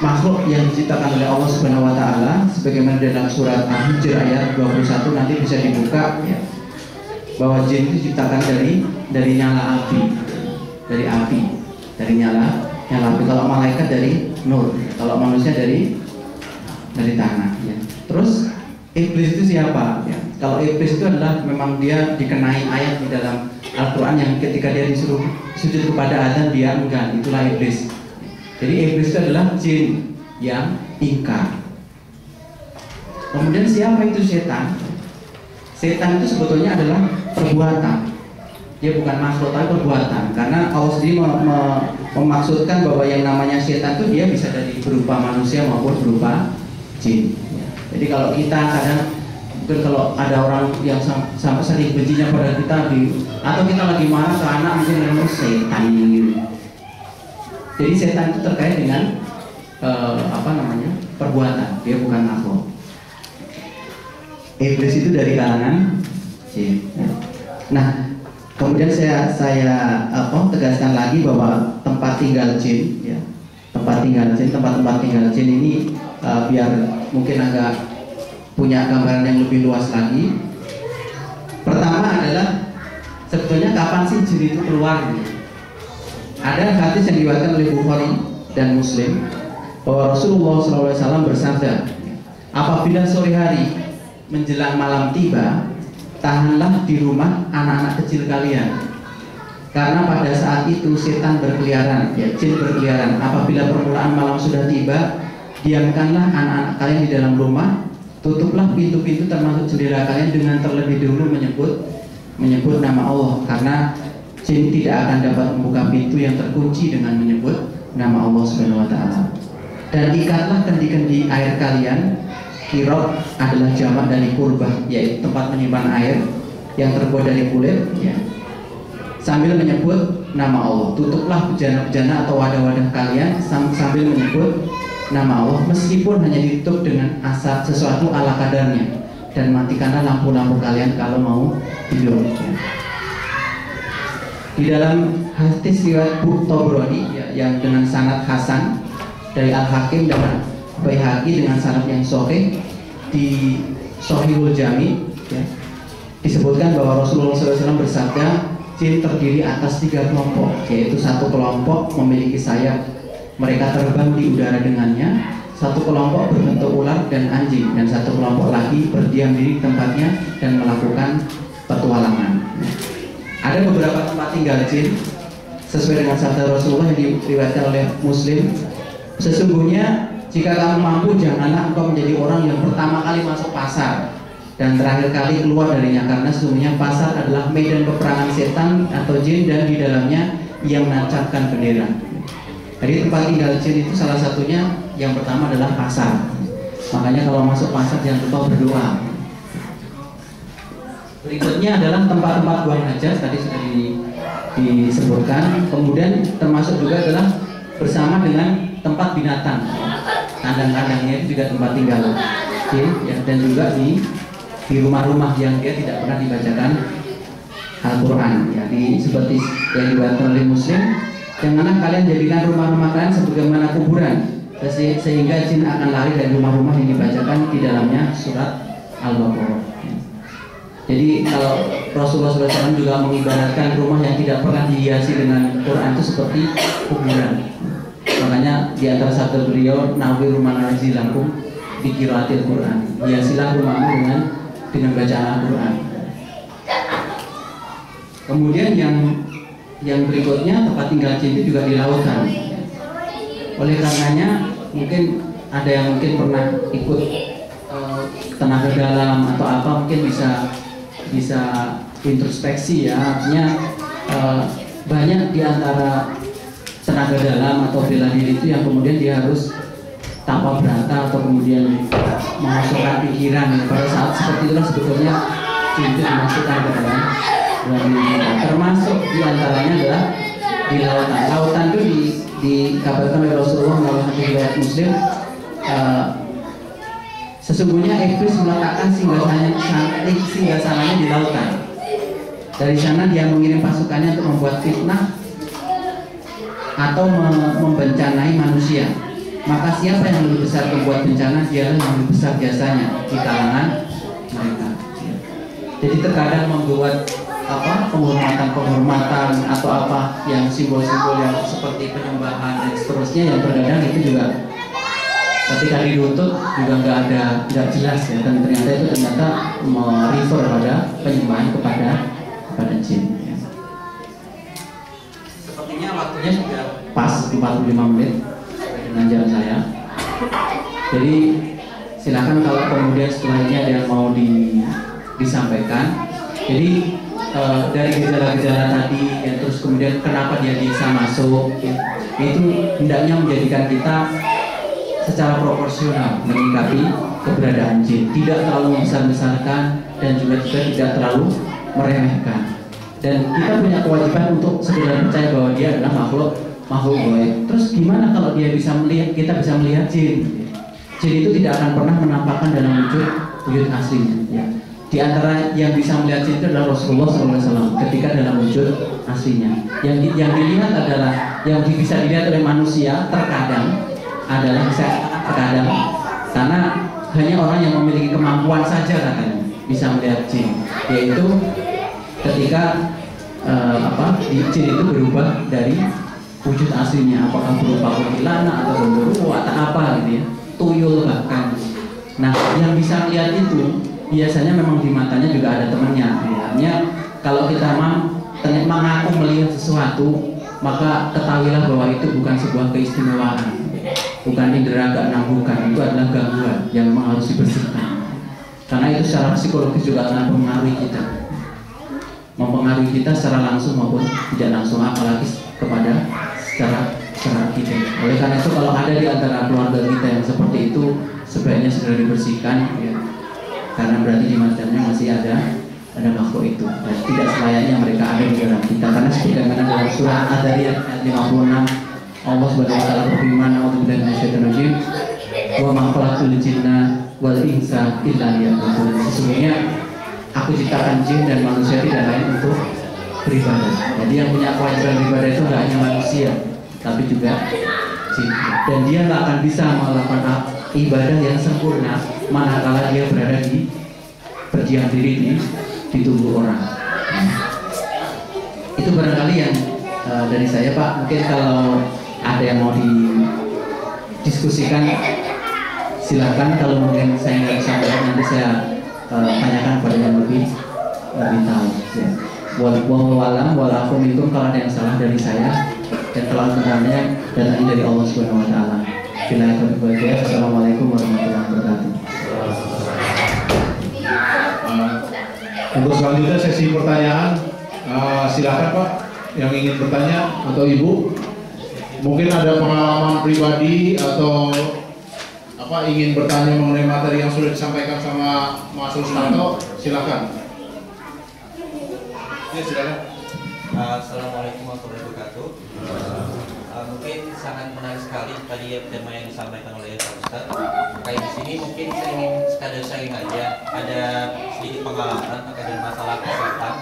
makhluk yang diciptakan oleh Allah Subhanahu wa taala, sebagaimana dalam surat Al-Hijr ayat 21 nanti bisa dibuka ya, bahwa jin itu diciptakan dari nyala api, dari nyala api. Kalau malaikat dari nur, kalau manusia dari tanah ya. Terus iblis itu siapa ya? Kalau iblis itu adalah memang dia dikenai ayat di dalam Al-Quran yang ketika dia disuruh sujud kepada Adam dia enggan, itulah iblis. Jadi iblis itu adalah jin yang ingkar. Kemudian siapa itu setan? Setan itu sebetulnya adalah perbuatan. Dia bukan makhluk tapi perbuatan. Karena Allah sendiri memaksudkan bahwa yang namanya setan itu dia bisa dari berupa manusia maupun berupa jin. Jadi kalau kita kadang mungkin kalau ada orang yang sampai sering bencinya pada kita atau kita lagi marah ke anak mungkin namanya setan gitu. Jadi setan itu terkait dengan perbuatan, dia bukan makhluk. Iblis itu dari kalangan jin. Nah, kemudian saya tegaskan lagi bahwa tempat tinggal jin, ya, tempat tinggal jin ini biar mungkin agak punya gambaran yang lebih luas lagi. Pertama adalah sebetulnya kapan sih jin itu keluar? Ada hadis yang diriwayatkan oleh Bukhari dan Muslim bahwa Rasulullah SAW bersabda, apabila sore hari menjelang malam tiba, tahanlah di rumah anak-anak kecil kalian, karena pada saat itu setan berkeliaran, ya, jin berkeliaran. Apabila permulaan malam sudah tiba, diamkanlah anak-anak kalian di dalam rumah, tutuplah pintu-pintu termasuk jendela kalian dengan terlebih dahulu menyebut nama Allah, karena jin tidak akan dapat membuka pintu yang terkunci dengan menyebut nama Allah Subhanahu wa taala. Dan ikatlah kendi-kendi air kalian. Kirab adalah jamak dari kurbah, yaitu tempat menyimpan air yang terbuat dari kulit ya. Sambil menyebut nama Allah. Tutuplah bejana-bejana atau wadah-wadah kalian sambil menyebut nama Allah, meskipun hanya ditutup dengan asap sesuatu ala kadarnya. Dan matikanlah lampu-lampu kalian kalau mau tidur ya. Di dalam hadis riwayat Tabrani ya, yang dengan sanad hasan dari Al-Hakim dan Baihaqi dengan sanad yang sahih di Shahihul Jami ya, disebutkan bahwa Rasulullah SAW bersabda, jin terdiri atas 3 kelompok, yaitu satu kelompok memiliki sayap, mereka terbang di udara dengannya, satu kelompok berbentuk ular dan anjing, dan satu kelompok lagi berdiam diri di tempatnya dan melakukan petualangan. Ada beberapa tempat tinggal jin sesuai dengan sabda Rasulullah yang diriwayatkan oleh Muslim. Sesungguhnya jika kamu mampu, janganlah engkau menjadi orang yang pertama kali masuk pasar dan terakhir kali keluar darinya, karena sesungguhnya pasar adalah medan peperangan setan atau jin dan di dalamnya yang menancapkan bendera. Jadi tempat tinggal jin itu salah satunya yang pertama adalah pasar. Makanya kalau masuk pasar jangan lupa berdoa. Berikutnya adalah tempat-tempat buang hajat, tadi sudah disebutkan. Kemudian termasuk juga adalah bersama dengan tempat binatang. Kandang-kandangnya itu juga tempat tinggal jin ya, dan juga di rumah-rumah yang dia tidak pernah dibacakan Al-Quran ya. Seperti yang diriwayatkan oleh Muslim, janganlah kalian jadikan rumah-rumah kalian sebagaimana kuburan, sehingga jin akan lari dari rumah-rumah yang dibacakan di dalamnya surat Al-Baqarah. Jadi kalau Rasulullah SAW juga mengibaratkan rumah yang tidak pernah dihiasi dengan Quran itu seperti kuburan. Makanya di antara sabda beliau, nawir rumah nazilakum bikiraatil Quran, hiasilah rumahmu dengan bacaan Al-Quran. Kemudian yang berikutnya tempat tinggal jin itu juga di lautan. Oleh karenanya mungkin ada yang mungkin pernah ikut tenaga dalam atau apa, mungkin bisa introspeksi ya. Artinya banyak di antara tenaga dalam atau bela diri itu yang kemudian dia harus tanpa beranta atau kemudian mengosongkan pikiran. Pada saat seperti itulah sebetulnya jin itu dimasukkan ke dalam diri kita. Termasuk diantaranya adalah di lautan. Lautan itu dikabarkan oleh Rasulullah melalui hadis riwayat Muslim, sesungguhnya iblis meletakkan singgasananya di lautan. Dari sana dia mengirim pasukannya untuk membuat fitnah atau membencanai manusia. Maka siapa yang lebih besar membuat bencana, dialah yang lebih besar jasanya di kalangan mereka. Jadi terkadang membuat penghormatan atau apa yang simbol-simbol yang seperti penyembahan dan seterusnya, yang terkadang itu juga ketika dituntut juga nggak jelas ya, dan ternyata itu merefer pada penyembahan kepada jin. Ya. Sepertinya waktunya sudah pas 45 menit dengan jam saya. Jadi silakan kalau kemudian setelah ini ada yang mau disampaikan. Jadi dari gejala-gejala tadi ya, terus kemudian kenapa dia bisa masuk ya, itu hendaknya menjadikan kita secara proporsional menyikapi keberadaan jin, tidak terlalu membesar-besarkan dan juga tidak terlalu meremehkan. Dan kita punya kewajiban untuk sebenarnya percaya bahwa dia adalah makhluk gaib. Terus gimana kalau dia bisa melihat, kita bisa melihat jin? Jin itu tidak akan pernah menampakkan dalam wujud aslinya ya. Di antara yang bisa melihat jin itu adalah Rasulullah SAW ketika dalam wujud aslinya. Yang dilihat adalah yang bisa dilihat oleh manusia terkadang karena hanya orang yang memiliki kemampuan saja katanya bisa melihat jin, yaitu ketika jin itu berubah dari wujud aslinya, apakah berupa kuntilanak atau genderuwo atau apa gitu ya, tuyul bahkan. Nah, yang bisa melihat itu biasanya memang di matanya juga ada temannya. Artinya kalau kita mengaku melihat sesuatu, maka ketahuilah bahwa itu bukan sebuah keistimewaan, bukan indera keenam, bukan, itu adalah gangguan yang memang harus dibersihkan. Karena itu secara psikologis juga akan mempengaruhi kita secara langsung maupun tidak langsung, apalagi kepada secara kita. Oleh karena itu kalau ada di antara keluarga kita yang seperti itu, sebaiknya segera dibersihkan ya. Karena berarti di matanya masih ada makhluk itu, dan tidak selayaknya mereka ada di dalam kita. Karena sebagaimana dalam surah Ad-Dariyat ayat 56, Allah Subhanahu wa taala berfirman, "A'udzubillahi minasyaitonir rajim, wa ma khalaqtul jinna wal insa illa liya'budun." Sesungguhnya aku ciptakan jin dan manusia tidak lain untuk beribadah. Jadi yang punya kewajiban beribadah itu tidak hanya manusia, tapi juga jin. Dan dia tidak akan bisa melakukan ibadah yang sempurna manakala dia berada di berdiam diri di tubuh orang. Itu barangkali yang dari saya, Pak. Mungkin kalau ada yang mau didiskusikan silakan. Kalau mungkin saya nggak sampaikan, nanti saya tanyakan kepada yang lebih tahu ya. Wallahu a'lam walakum minkum, kalau ada yang salah dari saya dan kalau sebenarnya datangnya dari Allah Subhanahu wa taala. Assalamualaikum warahmatullahi wabarakatuh. Untuk selanjutnya sesi pertanyaan, silakan Pak yang ingin bertanya atau Ibu. Mungkin ada pengalaman pribadi atau ingin bertanya mengenai materi yang sudah disampaikan sama Mas Rusmanto, silakan. Ya, silakan. Assalamualaikum warahmatullahi wabarakatuh. Mungkin sangat menarik sekali tadi tema yang disampaikan oleh Pak Ustadz. Kayak di sini mungkin saya ingin sekadar sharing aja, ada sedikit pengalaman terkait dengan masalah kesehatan.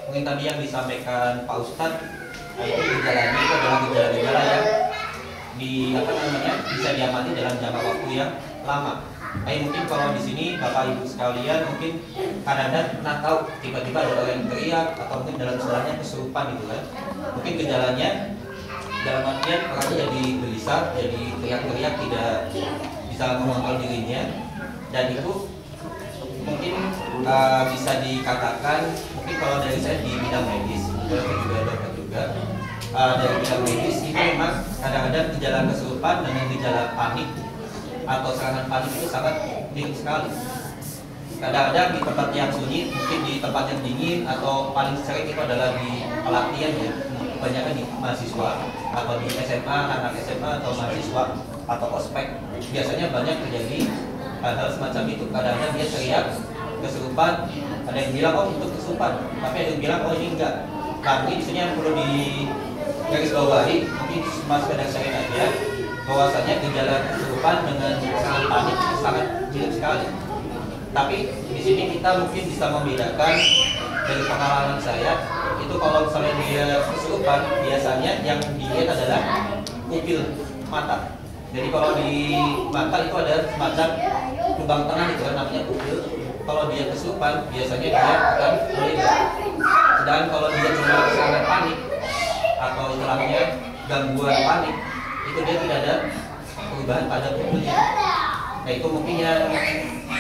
Mungkin tadi yang disampaikan Pak Ustadz itu gejalanya itu adalah gejala-gejala yang bisa diamati dalam jangka waktu yang lama. Kayak mungkin kalau di sini Bapak Ibu sekalian mungkin kadang-kadang pernah tahu tiba-tiba ada orang yang teriak atau mungkin dalam istilahnya kesurupan gitu kan. Mungkin gejalanya dalam artian orangnya jadi gelisah, jadi teriak-teriak, tidak bisa mengontrol dirinya, dan itu mungkin bisa dikatakan mungkin kalau dari saya di bidang medis, saya juga dokter juga, dari bidang medis itu memang kadang-kadang gejala kesurupan dengan gejala panik atau serangan panik itu sangat mirip sekali. Kadang-kadang di tempat yang sunyi, mungkin di tempat yang dingin, atau paling sering itu adalah di pelatihan ya, kebanyakan di mahasiswa atau di SMA, anak SMA atau mahasiswa atau ospek, biasanya banyak terjadi hal-hal semacam itu. Kadang-kadang dia teriak kesurupan, ada yang bilang oh itu kesurupan, tapi ada yang bilang oh ini enggak. Tapi di sini yang perlu garis bawahi, mungkin cuma sekedar sharing aja, bahwasanya gejala kesurupan dengan sangat panik sangat mirip sekali. Tapi di sini kita mungkin bisa membedakan dari pengalaman saya, itu kalau misalnya dia kesurupan, biasanya yang dilihat adalah pupil mata. Jadi kalau di mata itu ada semacam lubang tengah itu kan namanya pupil. Kalau dia kesurupan, biasanya dia akan melebar. Sedangkan kalau dia cuma sangat panik atau istilahnya gangguan panik, itu dia tidak ada perubahan pada pupilnya. Nah itu mungkin yang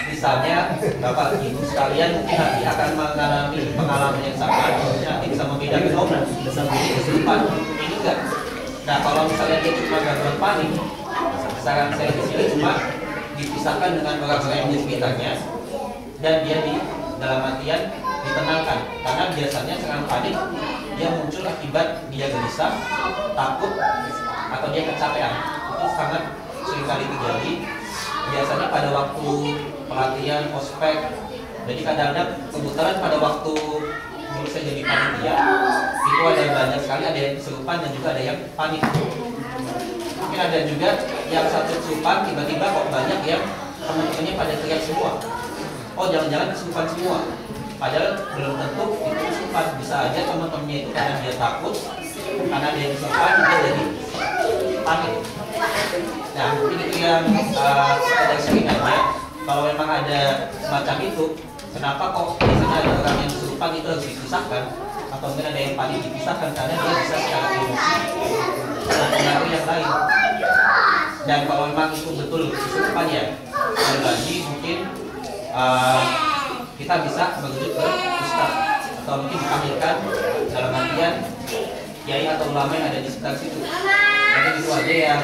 misalnya Bapak Ibu sekalian mungkin nanti akan mengalami pengalaman yang sama, nanti bisa membedakan oh ini kesurupan, ini enggak. Nah kalau misalnya dia cuma gangguan panik, saran saya di sini cuma dipisahkan dengan orang-orang yang di sekitarnya dan dia di dalam artian ditenangkan, karena biasanya serangan panik dia muncul akibat dia gelisah, takut, atau dia kecapean. Itu sangat seringkali terjadi. Biasanya pada waktu pelatihan ospek, jadi kadang-kadang kebetulan pada waktu dulu saya jadi panitia itu ada banyak sekali, ada yang kesurupan dan juga ada yang panik. Mungkin ada juga yang satu kesurupan tiba-tiba kok banyak yang teman-temannya pada teriak semua. Oh jangan-jangan kesurupan semua. Padahal belum tentu itu kesurupan, bisa aja teman-temannya itu karena dia takut, karena dia kesurupan dia jadi panik. Nah mungkin itu yang sekedar sharing aja. Kalau memang ada semacam itu, kenapa kok biasanya ada orang yang kesurupan itu harus dipisahkan, atau mungkin ada yang panik dipisahkan karena dia bisa secara emosi dan pengaruh yang lain. Dan kalau memang itu betul kesurupan ya, sekali lagi mungkin kita bisa merujuk ke ustaz atau mungkin dipanggilkan dalam artian kiai atau ulama yang ada di sekitar situ. Jadi itu aja yang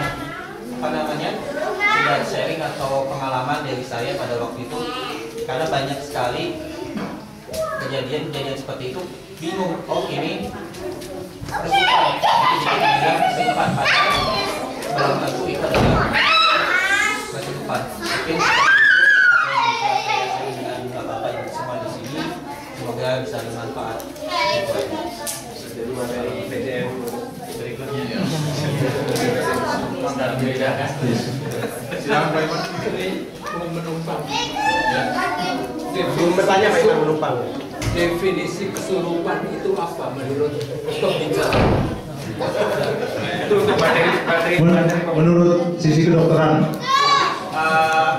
sudah sharing atau pengalaman dari saya pada waktu itu, karena banyak sekali kejadian-kejadian seperti itu, bingung, oh ini kesurupan, jadi dibilang kesurupan, padahal belum tentu itu adalah kesurupan. Mungkin dengan bapak-bapak ibu semua di sini, semoga bisa bermanfaat. Jadi materi PDM berikutnya ya. Silakan Pak Iman. Menumpang. Belum bertanya Pak Iman menumpang. Definisi kesurupan itu apa menurut pembicara? Itu untuk materi. Menurut sisi kedokteran,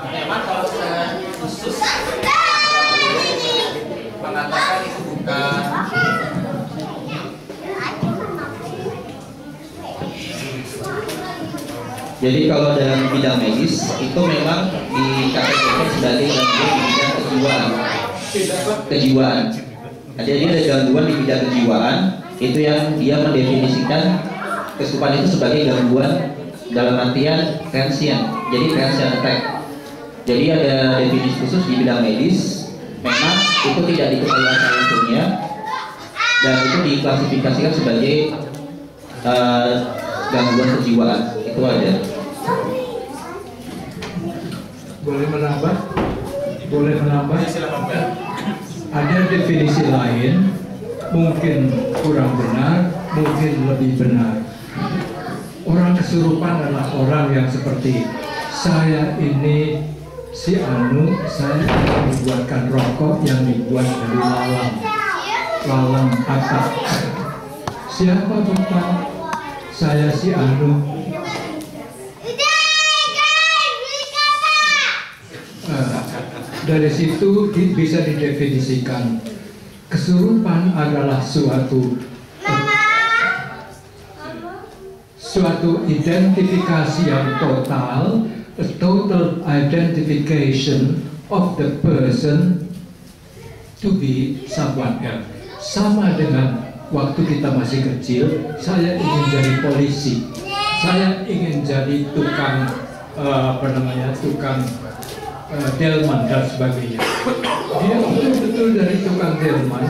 memang kalau secara khusus mengatakan itu bukan Jadi kalau dalam bidang medis itu memang dikategorikan sebagai gangguan di bidang kejiwaan. Jadi ada gangguan di bidang kejiwaan itu yang dia mendefinisikan kesurupan itu sebagai gangguan dalam artian transient. Jadi transient attack. Jadi ada definisi khusus di bidang medis. Memang itu tidak diketahui asal usulnya dan itu diklasifikasikan sebagai gangguan kejiwaan. Itu ada. Boleh menambah? Boleh menambah? Ada definisi lain, mungkin kurang benar, mungkin lebih benar. Orang kesurupan adalah orang yang seperti saya ini si Anu, saya akan membuatkan rokok yang dibuat dari lalang atap. Siapa Bapak? Saya si Anu. Dari situ bisa didefinisikan kesurupan adalah suatu identifikasi yang total, a total identification of the person to be someone else. Sama dengan waktu kita masih kecil, saya ingin jadi polisi, saya ingin jadi tukang delman dan sebagainya. Dia betul-betul dari tukang delman,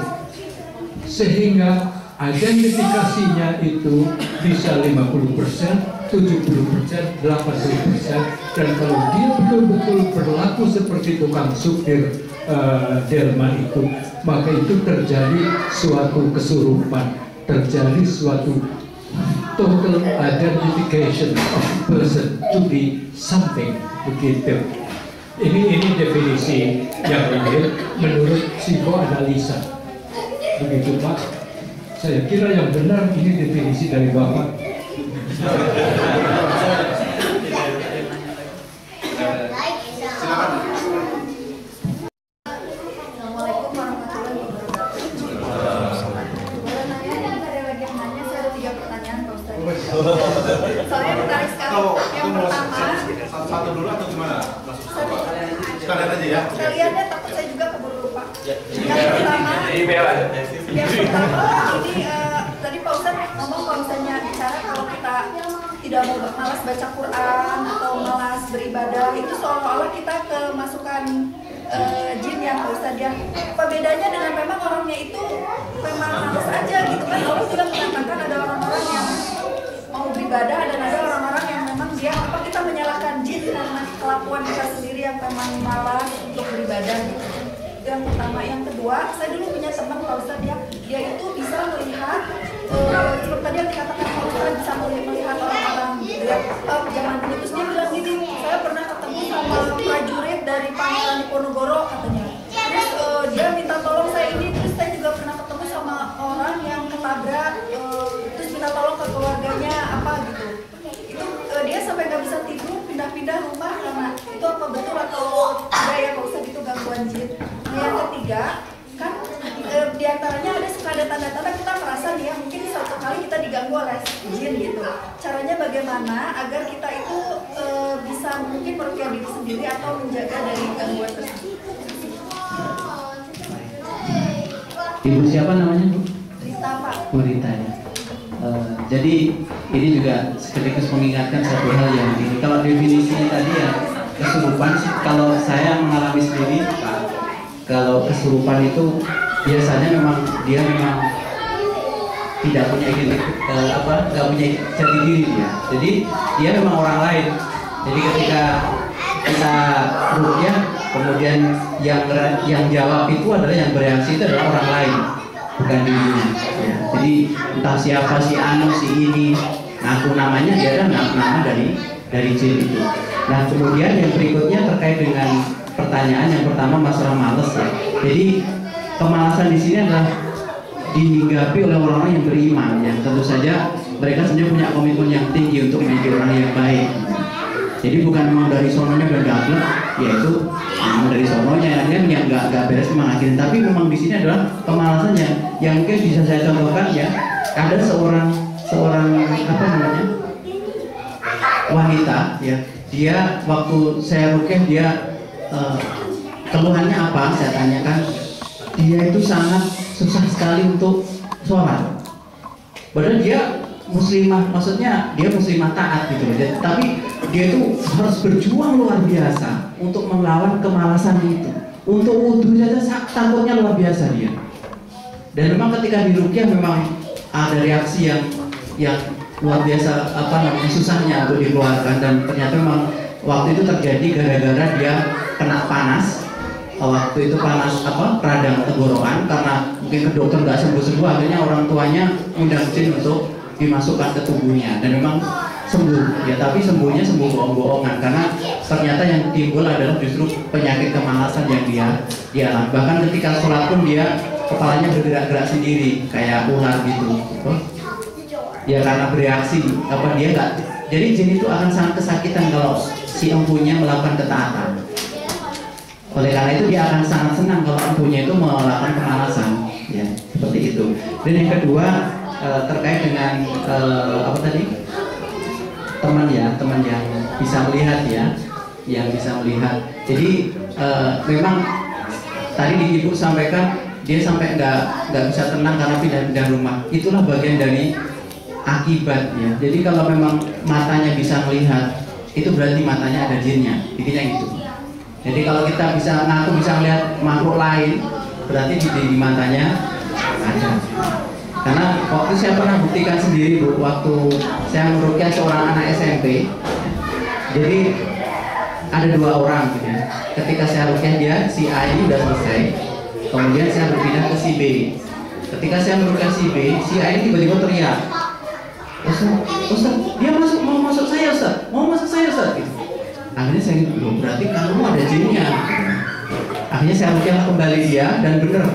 sehingga identifikasinya itu bisa 50%, 70%, 80%, dan kalau dia betul-betul berlaku seperti tukang supir delman itu, maka itu terjadi suatu kesurupan, terjadi suatu total identification of person to be something, begitu. Ini definisi yang real menurut psikoanalisa. Begitu Pak. Saya kira yang benar ini definisi dari Bapak. Assalamualaikum warahmatullahi wabarakatuh. Boleh nanya nih, ada lagi yang nanya, saya ada 3 pertanyaan Pak Ustadz. Soalnya menarik sekali. Yang pertama, Satu dulu atau gimana? Sekalian aja ya. sekaliannya takut saya juga keburu lupa. Yang pertama, ini tadi Pak Ustadz ngomong kalau misalnya bicara kalau kita tidak mau malas baca Quran atau malas beribadah, itu seolah-olah kita kemasukan jin ya Pak Ustadz ya. Apa bedanya dengan memang orangnya itu memang malas aja gitu kan? Allah juga mengatakan ada orang-orang yang mau beribadah dan ada orang-orang yang memang dia apa kita menyalahkan jin karena kelakuan kita sendiri yang memang malas untuk beribadah gitu. Itu yang pertama. Yang kedua, saya dulu punya teman Pak Ustadz ya, dia itu bisa melihat seperti tadi yang dikatakan Pak Ustadz bisa melihat orang-orang gitu ya. Zaman dulu terus dia bilang gini, saya pernah ketemu sama prajurit dari Pangeran Diponegoro katanya. Terus dia minta tolong saya ini, terus saya juga pernah ketemu sama orang yang ketabrak, terus minta tolong ke keluarganya apa gitu. Itu dia sampai nggak bisa tidur, pindah-pindah rumah karena itu apa betul atau tidak ya Pak Ustadz itu gangguan jin. Nah, yang ketiga kan diantaranya suka ada tanda-tanda kita merasa nih ya mungkin suatu kali kita diganggu oleh jin gitu. Caranya bagaimana agar kita itu bisa mungkin meruqyah diri sendiri atau menjaga dari gangguan tersebut. Ibu siapa namanya Bu? Rita Pak. Bu Rita ya. Jadi ini juga sekaligus mengingatkan satu hal yang ini. Kalau definisinya tadi ya kesurupan sih, kalau saya mengalami sendiri Pak, kalau kesurupan itu biasanya memang dia memang tidak punya nggak punya jati diri dia. Jadi dia memang orang lain. Jadi ketika kita ruqyah, kemudian yang jawab itu adalah yang bereaksi itu adalah orang lain, bukan dirinya. Ya. Jadi entah siapa si anu si ini, ngaku namanya dia adalah nama dari jin itu. Nah kemudian yang berikutnya terkait dengan pertanyaan yang pertama masalah males ya. Jadi kemalasan di sini adalah dihinggapi oleh orang-orang yang beriman ya. Tentu saja mereka sebenarnya punya komitmen yang tinggi untuk menjadi orang yang baik. Jadi bukan memang dari sononya udah gablek, yaitu memang dari sononya yang nggak beres memang akhirnya. Tapi memang di sini adalah kemalasan yang mungkin bisa saya contohkan ya. Ada seorang apa namanya wanita ya. Dia waktu saya ruqyah dia keluhannya apa? Saya tanyakan. Dia itu sangat susah sekali untuk sholat. Padahal dia muslimah, maksudnya dia muslimah taat gitu loh. Tapi dia itu harus berjuang luar biasa untuk melawan kemalasan itu. Untuk wudhu saja takutnya luar biasa dia. Dan memang ketika di ruqyah memang ada reaksi yang luar biasa susahnya untuk dikeluarkan, dan ternyata memang waktu itu terjadi gara-gara dia kena panas. Waktu itu panas radang tenggorokan karena mungkin ke dokter nggak sembuh-sembuh, akhirnya orang tuanya undang jin untuk dimasukkan ke tubuhnya dan memang sembuh ya, tapi sembuhnya sembuh bohong-bohongan karena ternyata yang timbul adalah justru penyakit kemalasan yang dia alami. Bahkan ketika sholat pun dia kepalanya bergerak-gerak sendiri kayak ular gitu ya, karena bereaksi dia nggak. Jadi jin itu akan sangat kesakitan kalau si empunya melakukan ketaatan. Oleh karena itu dia akan sangat senang kalau empunya itu melakukan kemalasan ya, seperti itu. Dan yang kedua terkait dengan teman yang bisa melihat ya, yang bisa melihat. Jadi memang tadi Ibu sampaikan dia sampai nggak bisa tenang karena pindah-pindah rumah. Itulah bagian dari akibat ya. Jadi kalau memang matanya bisa melihat, itu berarti matanya ada jinnya, intinya gitu. Jadi kalau kita bisa ngaku bisa melihat makhluk lain, berarti di matanya ada. Karena waktu saya pernah buktikan sendiri Bu, waktu saya meruqyah seorang anak SMP. Jadi ada 2 orang gitu ya. Ketika saya ruqyah dia, si A ini udah selesai. Kemudian saya berpindah ke si B. Ketika saya meruqyah si B, si A ini tiba-tiba teriak. Ustaz, dia mau masuk saya Ustaz, gitu. Akhirnya saya bilang, berarti kamu ada jinnya. Akhirnya saya rukyah kembali dia, dan benar,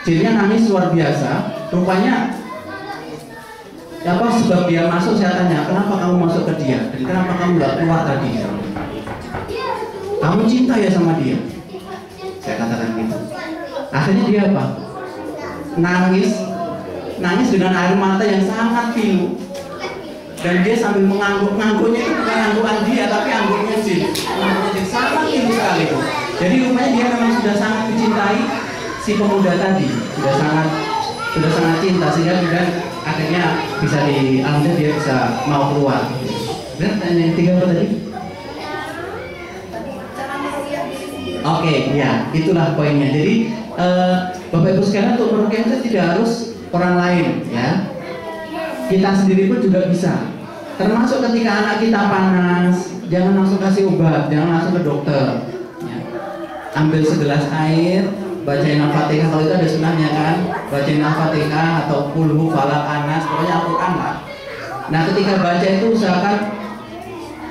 jinnya nangis luar biasa. Rupanya apa sebab dia masuk, saya tanya, kenapa kamu masuk ke dia dan kenapa kamu nggak keluar tadi? Kamu cinta ya sama dia? Saya katakan gitu. Akhirnya dia apa? Nangis dengan air mata yang sangat pilu, dan dia sambil mengangguknya itu bukan anggukan dia tapi angguknya jin. Sangat pilu sekali itu. Jadi rupanya dia memang sudah sangat mencintai si pemuda tadi, sudah sangat cinta, sehingga kemudian akhirnya bisa alhamdulillah dia bisa mau keluar. Dan yang tiga apa tadi? Oke, ya itulah poinnya. Jadi Bapak Ibu sekalian, untuk meruqyah itu tidak harus orang lain, ya. Kita sendiri pun juga bisa. Termasuk ketika anak kita panas, jangan langsung kasih obat, jangan langsung ke dokter. Ya. Ambil segelas air, bacain Al-Fatihah, kalau itu ada sunahnya kan, bacain Al-Fatihah atau Qul Falaq Anas, pokoknya Al-Quran lah. Nah ketika baca itu usahakan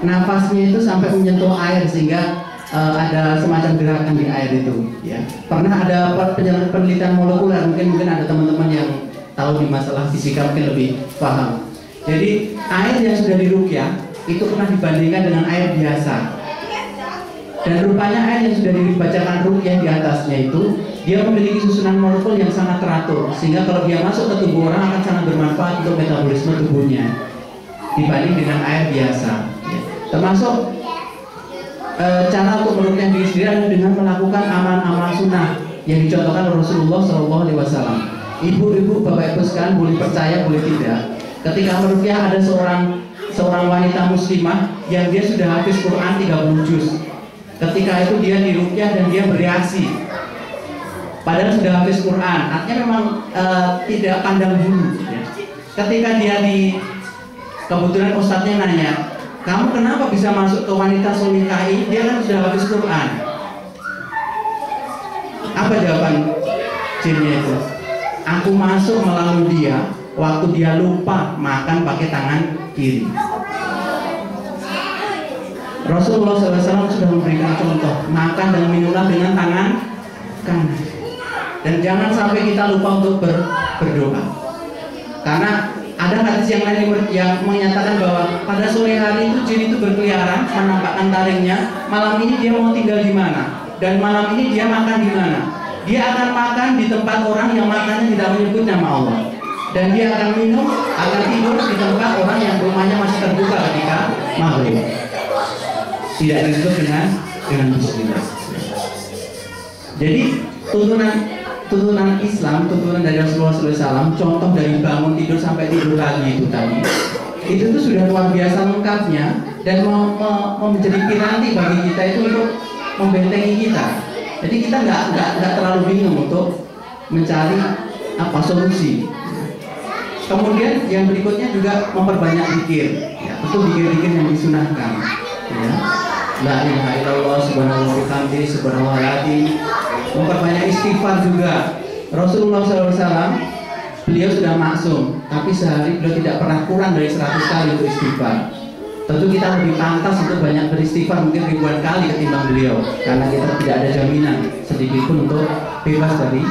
nafasnya itu sampai menyentuh air, sehingga ada semacam gerakan di air itu. Ya. Pernah ada penelitian molekuler, mungkin ada teman-teman yang tahu di masalah fisika mungkin lebih paham. Jadi air yang sudah diruqyah itu pernah dibandingkan dengan air biasa. Dan rupanya air yang sudah dibacakan ruqyah di atasnya itu dia memiliki susunan molekul yang sangat teratur, sehingga kalau dia masuk ke tubuh orang akan sangat bermanfaat untuk metabolisme tubuhnya dibanding dengan air biasa. Ya. Termasuk cara untuk meruqyah diri sendiri adalah dengan melakukan amal-amal sunnah yang dicontohkan oleh Rasulullah SAW. Ibu-ibu, bapak ibu sekalian, boleh percaya boleh tidak, ketika meruqyah ada seorang wanita muslimah yang dia sudah habis Quran 30 juz. Ketika itu dia diruqyah dan dia bereaksi, padahal sudah habis Quran. Artinya memang tidak pandang bulu. Ya. Ketika dia kebetulan ustadznya nanya, kamu kenapa bisa masuk ke wanita solihah? Dia kan sudah habis Quran. Apa jawaban jinnya itu? Aku masuk melalui dia waktu dia lupa makan pakai tangan kiri. Rasulullah SAW sudah memberikan contoh, makan dan minumlah dengan tangan kanan. Dan jangan sampai kita lupa untuk berdoa. Karena ada hadis yang lain yang menyatakan bahwa pada sore hari itu jin itu berkeliaran menampakkan taringnya. Malam ini dia mau tinggal di mana, dan malam ini dia makan di mana. Dia akan makan di tempat orang yang makannya tidak menyebut nama Allah, dan dia akan minum, akan tidur di tempat orang yang rumahnya masih terbuka ketika maghrib. Tidak disebut dengan bismillah. Jadi tuntunan Islam, tuntunan dari Rasulullah SAW, contoh dari bangun tidur sampai tidur lagi itu tadi, itu tuh sudah luar biasa lengkapnya, dan mau menjadi piranti bagi kita itu untuk membentengi kita. Jadi kita nggak terlalu bingung untuk mencari apa solusi. Kemudian yang berikutnya juga memperbanyak zikir, ya, tentu zikir-zikir yang disunahkan. Ya. La ilaha illallah subhanallah wa bihamdihi subhanallahil azim. Memperbanyak istighfar juga. Rasulullah SAW beliau sudah maksum, tapi sehari beliau tidak pernah kurang dari 100 kali untuk istighfar. Tentu kita lebih pantas untuk banyak beristighfar, mungkin ribuan kali ketimbang beliau, karena kita tidak ada jaminan sedikit pun untuk bebas dari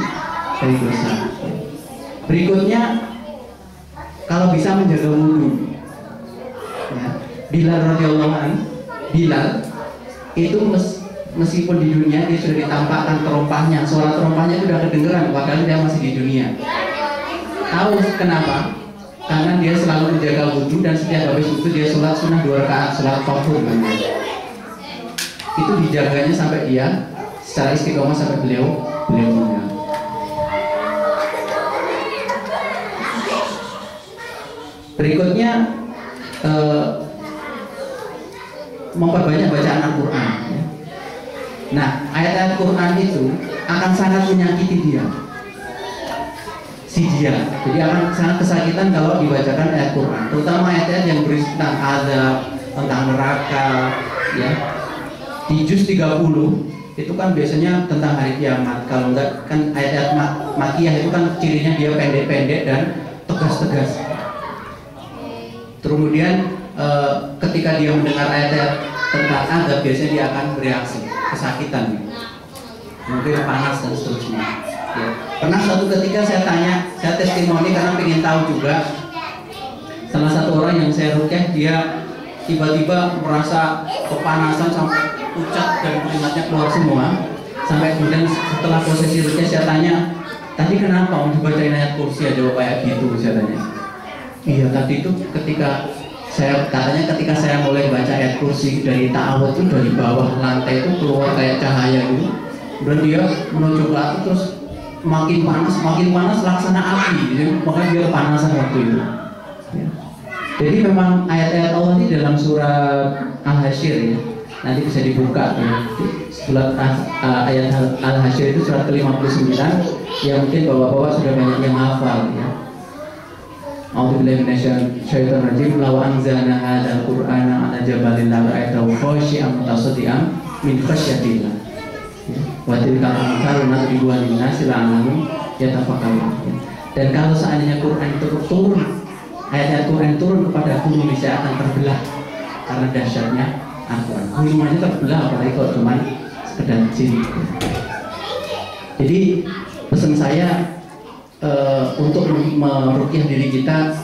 dosa. Berikutnya, kalau bisa menjaga wudhu. Ya. Bilal radhiyallahu anhu, Bilal itu meskipun di dunia dia sudah ditampakkan terompahnya, suara terompahnya itu sudah kedengeran, padahal dia masih di dunia. Tahu kenapa? Karena dia selalu menjaga wudhu, dan setiap habis wudhu dia sholat sunnah 2 rakaat, sholat fardhu. Itu dijaganya sampai dia secara istiqomah sampai beliau meninggal. Berikutnya memperbanyak bacaan Al-Quran. Nah, ayat-ayat Quran itu akan sangat menyakiti dia. Jadi akan sangat kesakitan kalau dibacakan ayat Quran, terutama ayat-ayat yang berisi tentang azab, tentang neraka, ya. Di juz 30 itu kan biasanya tentang hari kiamat. Kalau enggak kan ayat-ayat makiyah itu kan cirinya dia pendek-pendek dan tegas-tegas. Kemudian ketika dia mendengar ayat-ayat tentang azab, biasanya dia akan bereaksi kesakitan, mungkin panas dan seterusnya. Ya. Pernah suatu ketika saya tanya, saya testimoni karena ingin tahu juga. Salah satu orang yang saya rukyah, dia tiba-tiba merasa kepanasan sampai pucat dan keringatnya keluar semua. Sampai kemudian setelah prosesi rukyah saya tanya, tadi kenapa om dibacain ayat kursi aja kayak gitu, saya tanya. Iya, tadi itu ketika saya mulai baca ayat kursi dari ta'awud itu, dari bawah lantai itu keluar kayak cahaya gitu, dan dia menuju ke atas terus makin panas laksana api, jadi makanya dia kepanasan waktu itu. Ya. Jadi memang ayat-ayat Allah ini dalam surat Al-Hasyr ya, nanti bisa dibuka ya. Surat ayat Al-Hasyr itu surat ke-59 yang mungkin bapak-bapak sudah banyak yang hafal ya. A'udzubillahi minasyaitonirrajim. Law anzalna hadzal qur'ana 'ala jabalin lara'aitahu khashi'an mutasaddian min khasyatillah. Wa tilkal amsalu nadribuha lin-nasi la'allahum yatafakkarun. Dan kalau seandainya Quran turun, ayat-ayat Quran turun kepada gunung, bisa akan terbelah karena dahsyatnya Al-Quran. Gunung aja terbelah, apalagi kalau cuma sekedar jin. Jadi pesan saya, untuk meruqyah diri kita,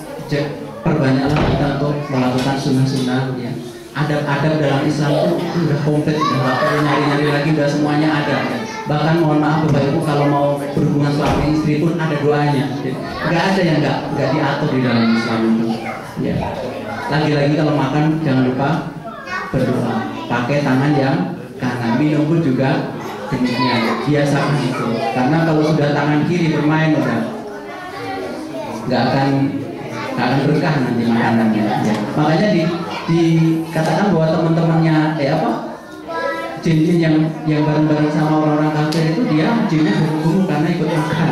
perbanyaklah kita untuk melakukan sunnah-sunnah ya. Adab-adab dalam Islam itu udah komplit, nggak perlu nyari-nyari lagi, udah semuanya ada ya. Bahkan mohon maaf Bapak Ibu, kalau mau berhubungan suami istri pun ada doanya. Nggak ada yang nggak diatur di dalam Islam itu ya. Lagi-lagi kalau makan jangan lupa berdoa, pakai tangan yang kanan. Minum pun juga demikian, biasakan itu. Karena kalau sudah tangan kiri bermain udah nggak akan berkah nanti makanannya ya. Makanya dikatakan bahwa teman-temannya jin-jin yang bareng-bareng sama orang-orang kafir itu, dia jinnya berhubung karena ikut makan.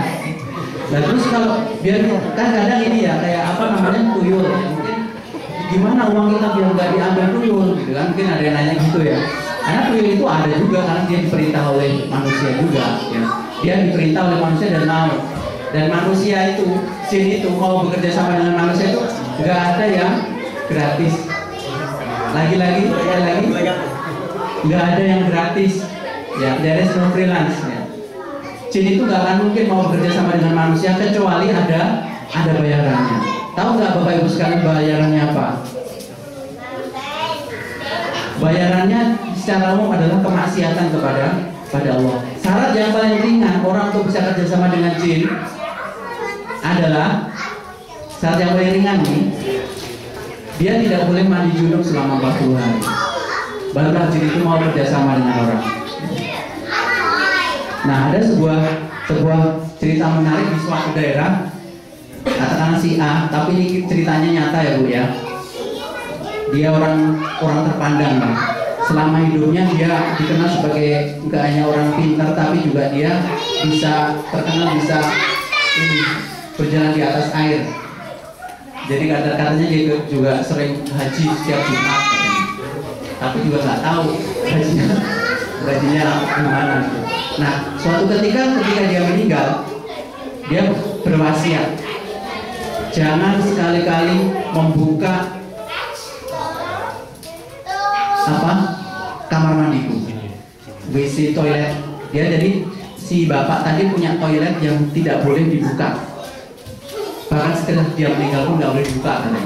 Nah terus kalau biar kan kadang ini ya kayak tuyul ya. Mungkin gimana uang kita biar nggak diambil tuyul gitu kan, mungkin ada yang nanya gitu ya. Karena tuyul itu ada juga karena dia diperintah oleh manusia juga ya. Dia diperintah oleh manusia dan mau. Dan manusia itu, jin itu mau bekerja sama dengan manusia itu nggak ada yang gratis. Lagi-lagi nggak ada yang gratis ya, there is no freelance ya. Jin itu nggak akan mungkin mau bekerja sama dengan manusia kecuali ada bayarannya. Tahu nggak Bapak Ibu sekalian bayarannya apa? Bayarannya secara umum adalah kemaksiatan kepada Allah. Syarat yang paling ringan orang untuk bisa kerjasama dengan jin adalah, syarat yang paling ringan nih, dia tidak boleh mandi junub selama 40 hari. Barulah jin itu mau kerjasama dengan orang. Nah, ada sebuah cerita menarik di suatu daerah, katakanlah si A, tapi ini ceritanya nyata ya Bu ya. Dia orang terpandang Pak. Selama hidupnya dia dikenal sebagai nggak hanya orang pintar, tapi juga dia terkenal bisa berjalan di atas air. Jadi katanya dia juga sering haji setiap Jumat, tapi juga nggak tahu gajinya gimana. Nah, suatu ketika dia meninggal, dia berwasiat, jangan sekali-kali membuka kamar mandiku, WC, toilet. Jadi si bapak tadi punya toilet yang tidak boleh dibuka, bahkan setelah dia meninggal pun nggak boleh dibuka katanya.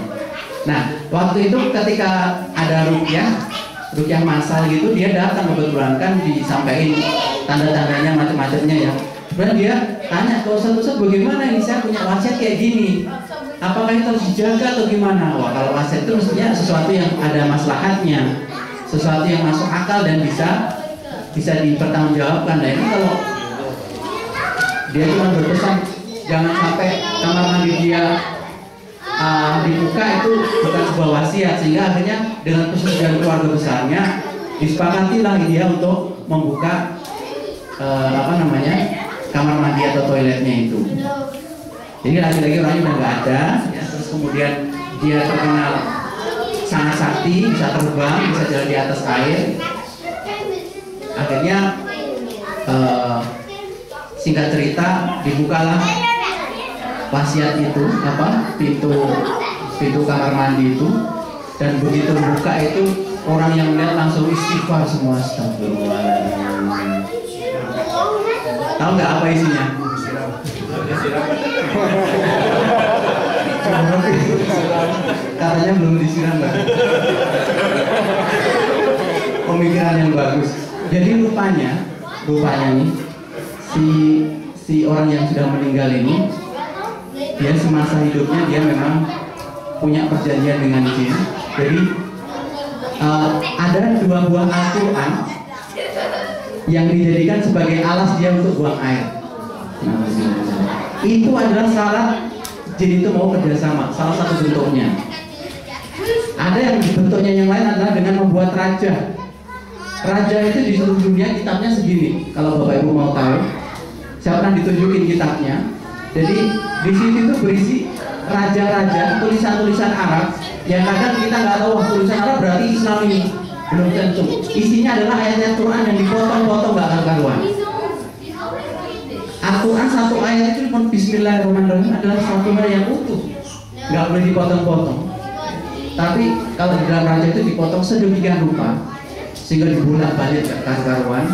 Nah, waktu itu ketika ada ruqyah massal gitu, dia datang kebetulan, kan disampaikan tanda-tandanya macam-macamnya ya. Dan dia tanya ke Ustaz, bagaimana ini, saya punya wasiat kayak gini, apakah itu harus dijaga atau gimana? Wah, kalau wasiat itu mestinya sesuatu yang ada maslahatnya, sesuatu yang masuk akal dan bisa dipertanggungjawabkan. Nah ini kalau dia cuma berpesan jangan sampai kamar mandi dia dibuka, itu bukan sebuah wasiat, sehingga akhirnya dengan persetujuan keluarga besarnya disepakatilah dia untuk membuka kamar mandi atau toiletnya itu. Jadi lagi-lagi orangnya udah nggak ada ya. Terus kemudian dia terkenal sangat sakti, bisa terbang, bisa jalan di atas air. Akhirnya singkat cerita dibukalah wasiat itu, pintu pintu kamar mandi itu, dan begitu buka itu orang yang lihat langsung istighfar semua. Astagfirullahaladzim. Tahu nggak apa isinya? Katanya belum disiram, Mbak. Pemikiran yang bagus. Jadi rupanya nih si orang yang sudah meninggal ini, dia semasa hidupnya dia memang punya perjanjian dengan jin. Jadi ada 2 buah Al-Quran yang dijadikan sebagai alas dia untuk buang air. Itu adalah syarat jin itu mau kerjasama, salah satu bentuknya. Ada yang bentuknya yang lain adalah dengan membuat raja. Raja itu di seluruh dunia kitabnya segini. Kalau Bapak Ibu mau tahu, saya pernah ditunjukin kitabnya. Jadi di sini tuh berisi raja-raja, tulisan-tulisan Arab yang kadang kita nggak tahu tulisan Arab berarti Islam ini. Belum tentu. Isinya adalah ayat-ayat Quran yang dipotong-potong nggak karuan. Al-Quran satu ayat itu pun Bismillahirrahmanirrahim adalah satu ayat yang utuh, nggak boleh dipotong-potong. Tapi kalau di dalam raja itu dipotong sedemikian rupa sehingga dibolak-balik ke karuan.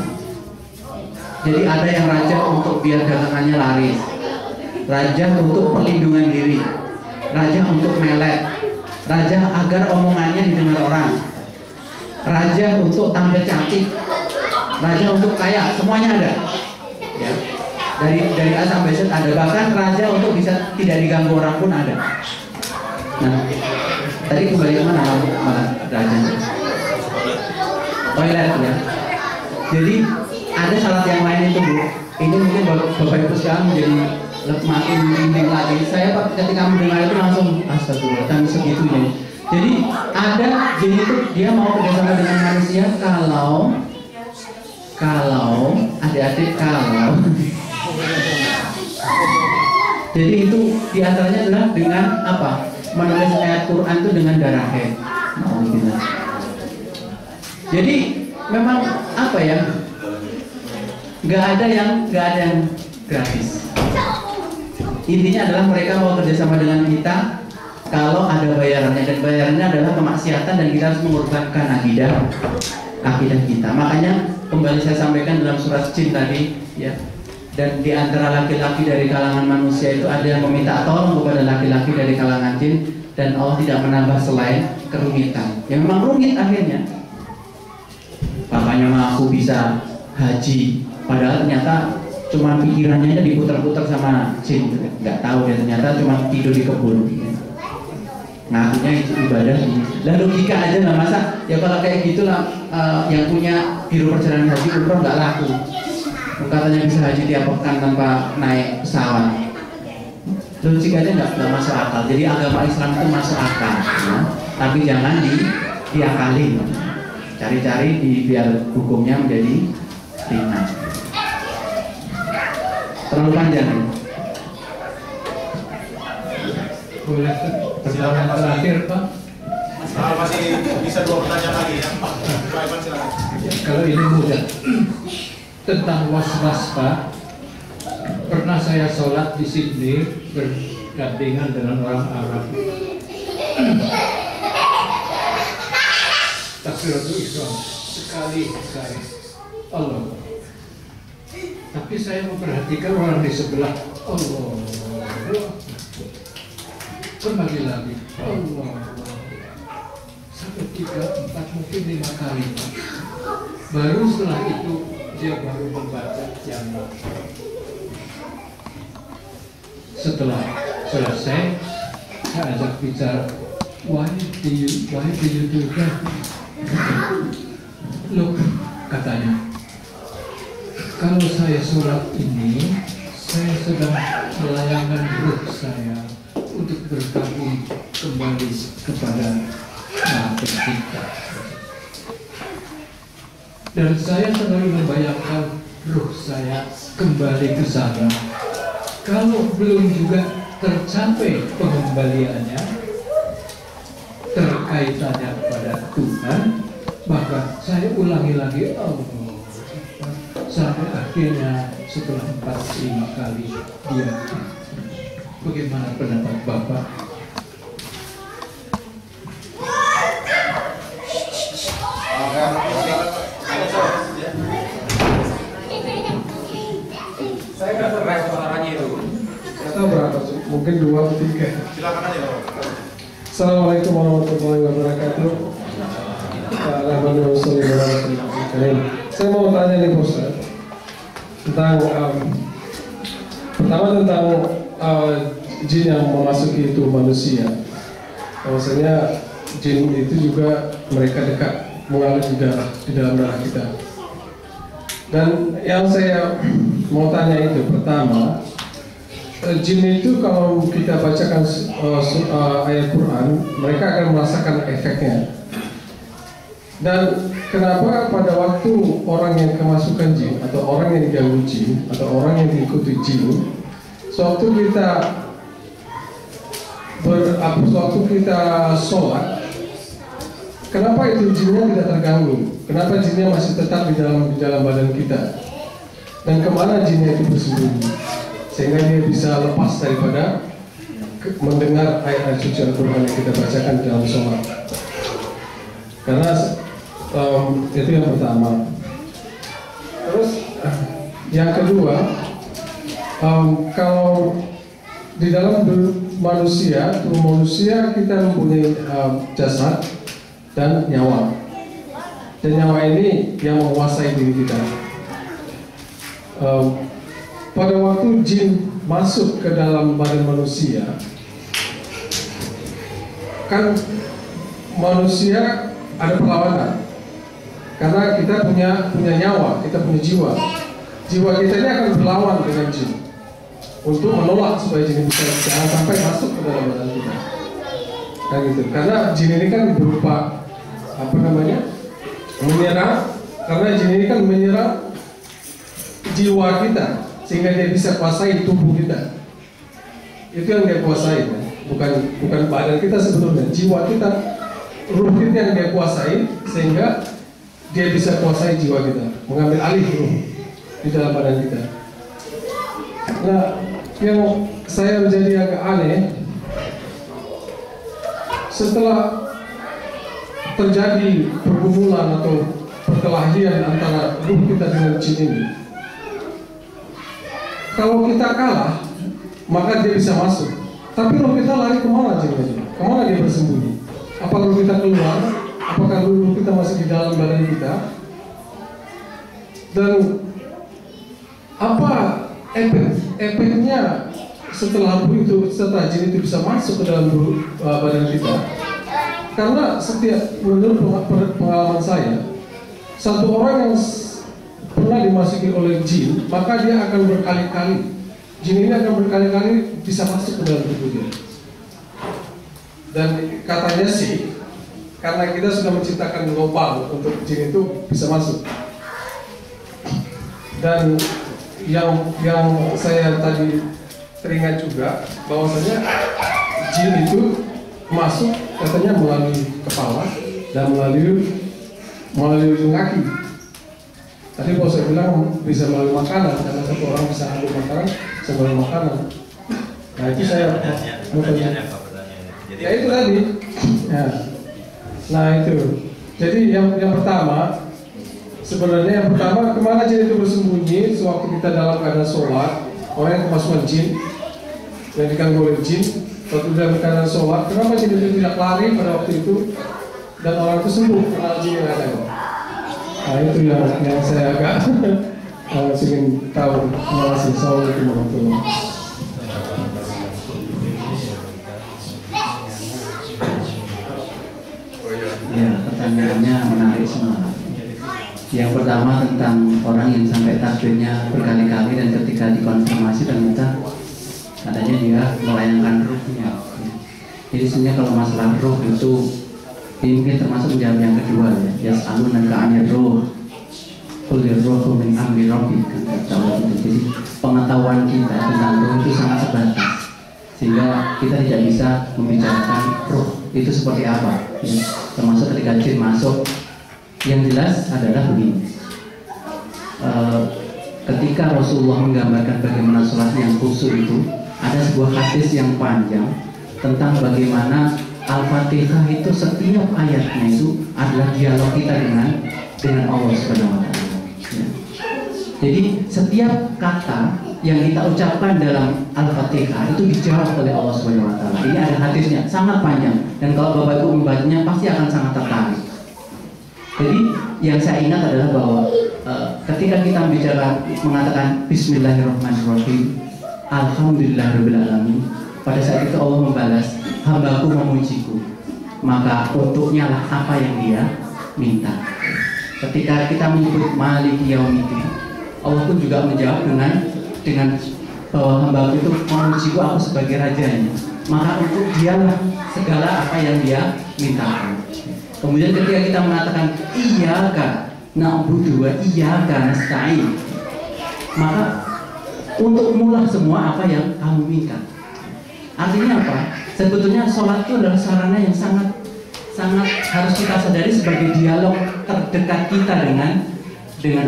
Jadi ada yang raja untuk biar dagangannya laris, raja untuk perlindungan diri, raja untuk melet, raja agar omongannya didengar orang, raja untuk tampil cantik, raja untuk kaya, semuanya ada. Ya. Dari A sampai Z ada, bahkan raja untuk bisa tidak diganggu orang pun ada. Nah, tadi kembali ke mana malah rajanya? Toilet ya. Jadi ada syarat yang lain itu, Bu. Ini mungkin Bapak Ibu sekarang menjadi makin merinding lagi. Saya ketika mendengar itu langsung astagfirullah, kan segitunya. Jadi ada jin itu dia mau kerjasama dengan manusia kalau adik-adik kalau jadi itu diantaranya adalah dengan apa? Menulis ayat Quran itu dengan darah haid. Jadi memang apa ya? Nggak ada yang gratis. Intinya adalah mereka mau kerjasama dengan kita kalau ada bayarannya, dan bayarannya adalah kemaksiatan dan kita harus mengorbankan akidah kita. Makanya kembali saya sampaikan dalam surat Jin tadi ya. Dan di antara laki-laki dari kalangan manusia itu ada yang meminta tolong kepada laki-laki dari kalangan jin, dan Allah tidak menambah selain kerumitan. Yang memang rumit akhirnya. Makanya mengaku bisa haji, padahal ternyata cuma pikirannya aja diputar-putar sama jin. Nggak tahu dia ternyata cuma tidur di kebun. Ngakunya itu ibadah. Lah logika aja lah, masa ya kalau kayak gitulah yang punya biro perjalanan haji umroh nggak laku. Katanya bisa haji tiap pekan tanpa naik pesawat. Logik aja nggak masuk akal. Jadi agama Islam itu masuk akal, ya. Tapi jangan diakalin. Cari-cari biar hukumnya menjadi ringan. Terlalu panjang ya? Boleh pertanyaan terakhir, Pak? Masih bisa 2 pertanyaan lagi ya. Pak Ivan silakan. Kalau ini mudah. Tentang was-was, Pak. Pernah saya sholat di Sydney berdampingan dengan orang Arab. Takbiratul sekali Allah. Tapi saya memperhatikan orang di sebelah. Allah. Kembali lagi. Allah. Sampai 3, 4, mungkin 5 kali. Baru setelah itu dia baru membaca yang setelah selesai saya ajak bicara, why do you do that? Look, katanya, kalau saya sholat ini saya sedang melayangkan ruh saya untuk bergabung kembali kepada Maha Pencipta. Dan saya selalu membayangkan ruh saya kembali ke sana. Kalau belum juga tercapai pengembaliannya, terkaitannya kepada Tuhan, maka saya ulangi lagi Allah. Sampai akhirnya setelah 4-5 kali dia. Bagaimana pendapat Bapak? mungkin 2 atau 3. Silakan aja. Assalamualaikum warahmatullahi wabarakatuh. Saya mau tanya nih Ustaz tentang pertama tentang jin yang memasuki itu manusia. Bahwasanya jin itu juga mereka dekat mengalir di dalam darah kita. Dan yang saya mau tanya itu pertama, jin itu kalau kita bacakan ayat Quran, mereka akan merasakan efeknya. Dan kenapa pada waktu orang yang kemasukan jin atau orang yang diganggu jin atau orang yang diikuti jin, sewaktu kita sholat, kenapa itu jinnya tidak terganggu? Kenapa jinnya masih tetap di dalam badan kita? Dan kemana jinnya itu bersembunyi? Sehingga dia bisa lepas daripada mendengar ayat-ayat suci Al-Quran yang kita bacakan di dalam sholat. Karena itu yang pertama. Terus yang kedua, kalau di dalam tubuh manusia kita mempunyai jasad dan nyawa. Dan nyawa ini yang menguasai diri kita. Pada waktu jin masuk ke dalam badan manusia, kan manusia ada perlawanan. Karena kita punya nyawa, kita punya jiwa. Jiwa kita ini akan berlawan dengan jin untuk menolak supaya jin bisa jangan sampai masuk ke dalam badan kita. Kan gitu. Karena jin ini kan berupa menyerang. Karena jin ini kan menyerang jiwa kita sehingga dia bisa kuasai tubuh kita. Itu yang dia kuasai, bukan badan kita sebetulnya, jiwa kita, ruh kita yang dia kuasai sehingga dia bisa kuasai jiwa kita, mengambil alih ruh di dalam badan kita. Nah, yang saya menjadi agak aneh, setelah terjadi pergumulan atau perkelahian antara ruh kita dengan jin ini, kalau kita kalah, maka dia bisa masuk. Tapi ruh kita lari kemana jin? Kemana dia bersembunyi? Apakah ruh kita keluar? Apakah ruh kita masih di dalam badan kita? Dan apa efeknya setelah jin itu bisa masuk ke dalam badan kita? Karena menurut pengalaman saya, satu orang yang pernah dimasuki oleh jin, maka dia akan berkali-kali, jin ini akan berkali-kali bisa masuk ke dalam tubuh dia. Dan katanya sih, karena kita sudah menciptakan lubang untuk jin itu bisa masuk. Dan yang saya tadi teringat juga bahwasanya jin itu masuk katanya melalui kepala dan melalui ujung kaki. Tadi kalau saya bilang bisa melalui makanan, karena satu orang bisa ambil makanan, bisa melalui makanan. Nah itu saya ya itu tadi. Ya. Nah itu. Jadi yang pertama, sebenarnya yang pertama, kemana jin itu bersembunyi sewaktu kita dalam keadaan sholat. Orang yang kemasukan jin, yang diganggu oleh jin, waktu dalam keadaan sholat, kenapa jin itu tidak lari pada waktu itu dan orang itu sembuh karena jin yang ada. Nah itu yang saya agak ingin tahu. Terima kasih. Assalamualaikum warahmatullahi wabarakatuh. Ya, pertanyaannya menarik semua. Yang pertama tentang orang yang sampai takbirnya berkali-kali dan ketika dikonfirmasi ternyata katanya dia melayangkan ruhnya. Jadi sebenarnya kalau masalah ruh itu ini mungkin termasuk menjawab yang kedua ya. Yas'alunaka 'anir ruh. Qul ruhu min amri rabbik. Jadi pengetahuan kita tentang ruh itu sangat terbatas. Sehingga kita tidak bisa membicarakan ruh itu seperti apa ya. Termasuk ketika jin masuk, yang jelas adalah begini, ketika Rasulullah menggambarkan bagaimana sholat yang khusyuk itu, ada sebuah hadis yang panjang tentang bagaimana Al-Fatihah itu setiap ayatnya itu adalah dialog kita dengan Allah Subhanahu wa Ta'ala ya. Jadi setiap kata yang kita ucapkan dalam Al-Fatihah itu dijawab oleh Allah Subhanahu wa taala. Ini ada hadisnya, sangat panjang, dan kalau Bapak Ibu membacanya pasti akan sangat tertarik. Jadi yang saya ingat adalah bahwa ketika kita mengatakan Bismillahirrahmanirrahim, Alhamdulillahirabbil alamin, pada saat itu Allah membalas, hambaku memujiku, maka untuknya lah apa yang dia minta. Ketika kita menyebut Maliki Yaumiddin, Allah pun juga menjawab dengan bahwa hambaku itu memujiku aku sebagai rajanya, maka untuk dialah segala apa yang dia mintakan. Kemudian ketika kita mengatakan iyyaka na'budu wa iyyaka nasta'in, maka untuk mulah semua apa yang kamu minta. Artinya apa? Sebetulnya sholat itu adalah sarana yang sangat harus kita sadari sebagai dialog terdekat kita dengan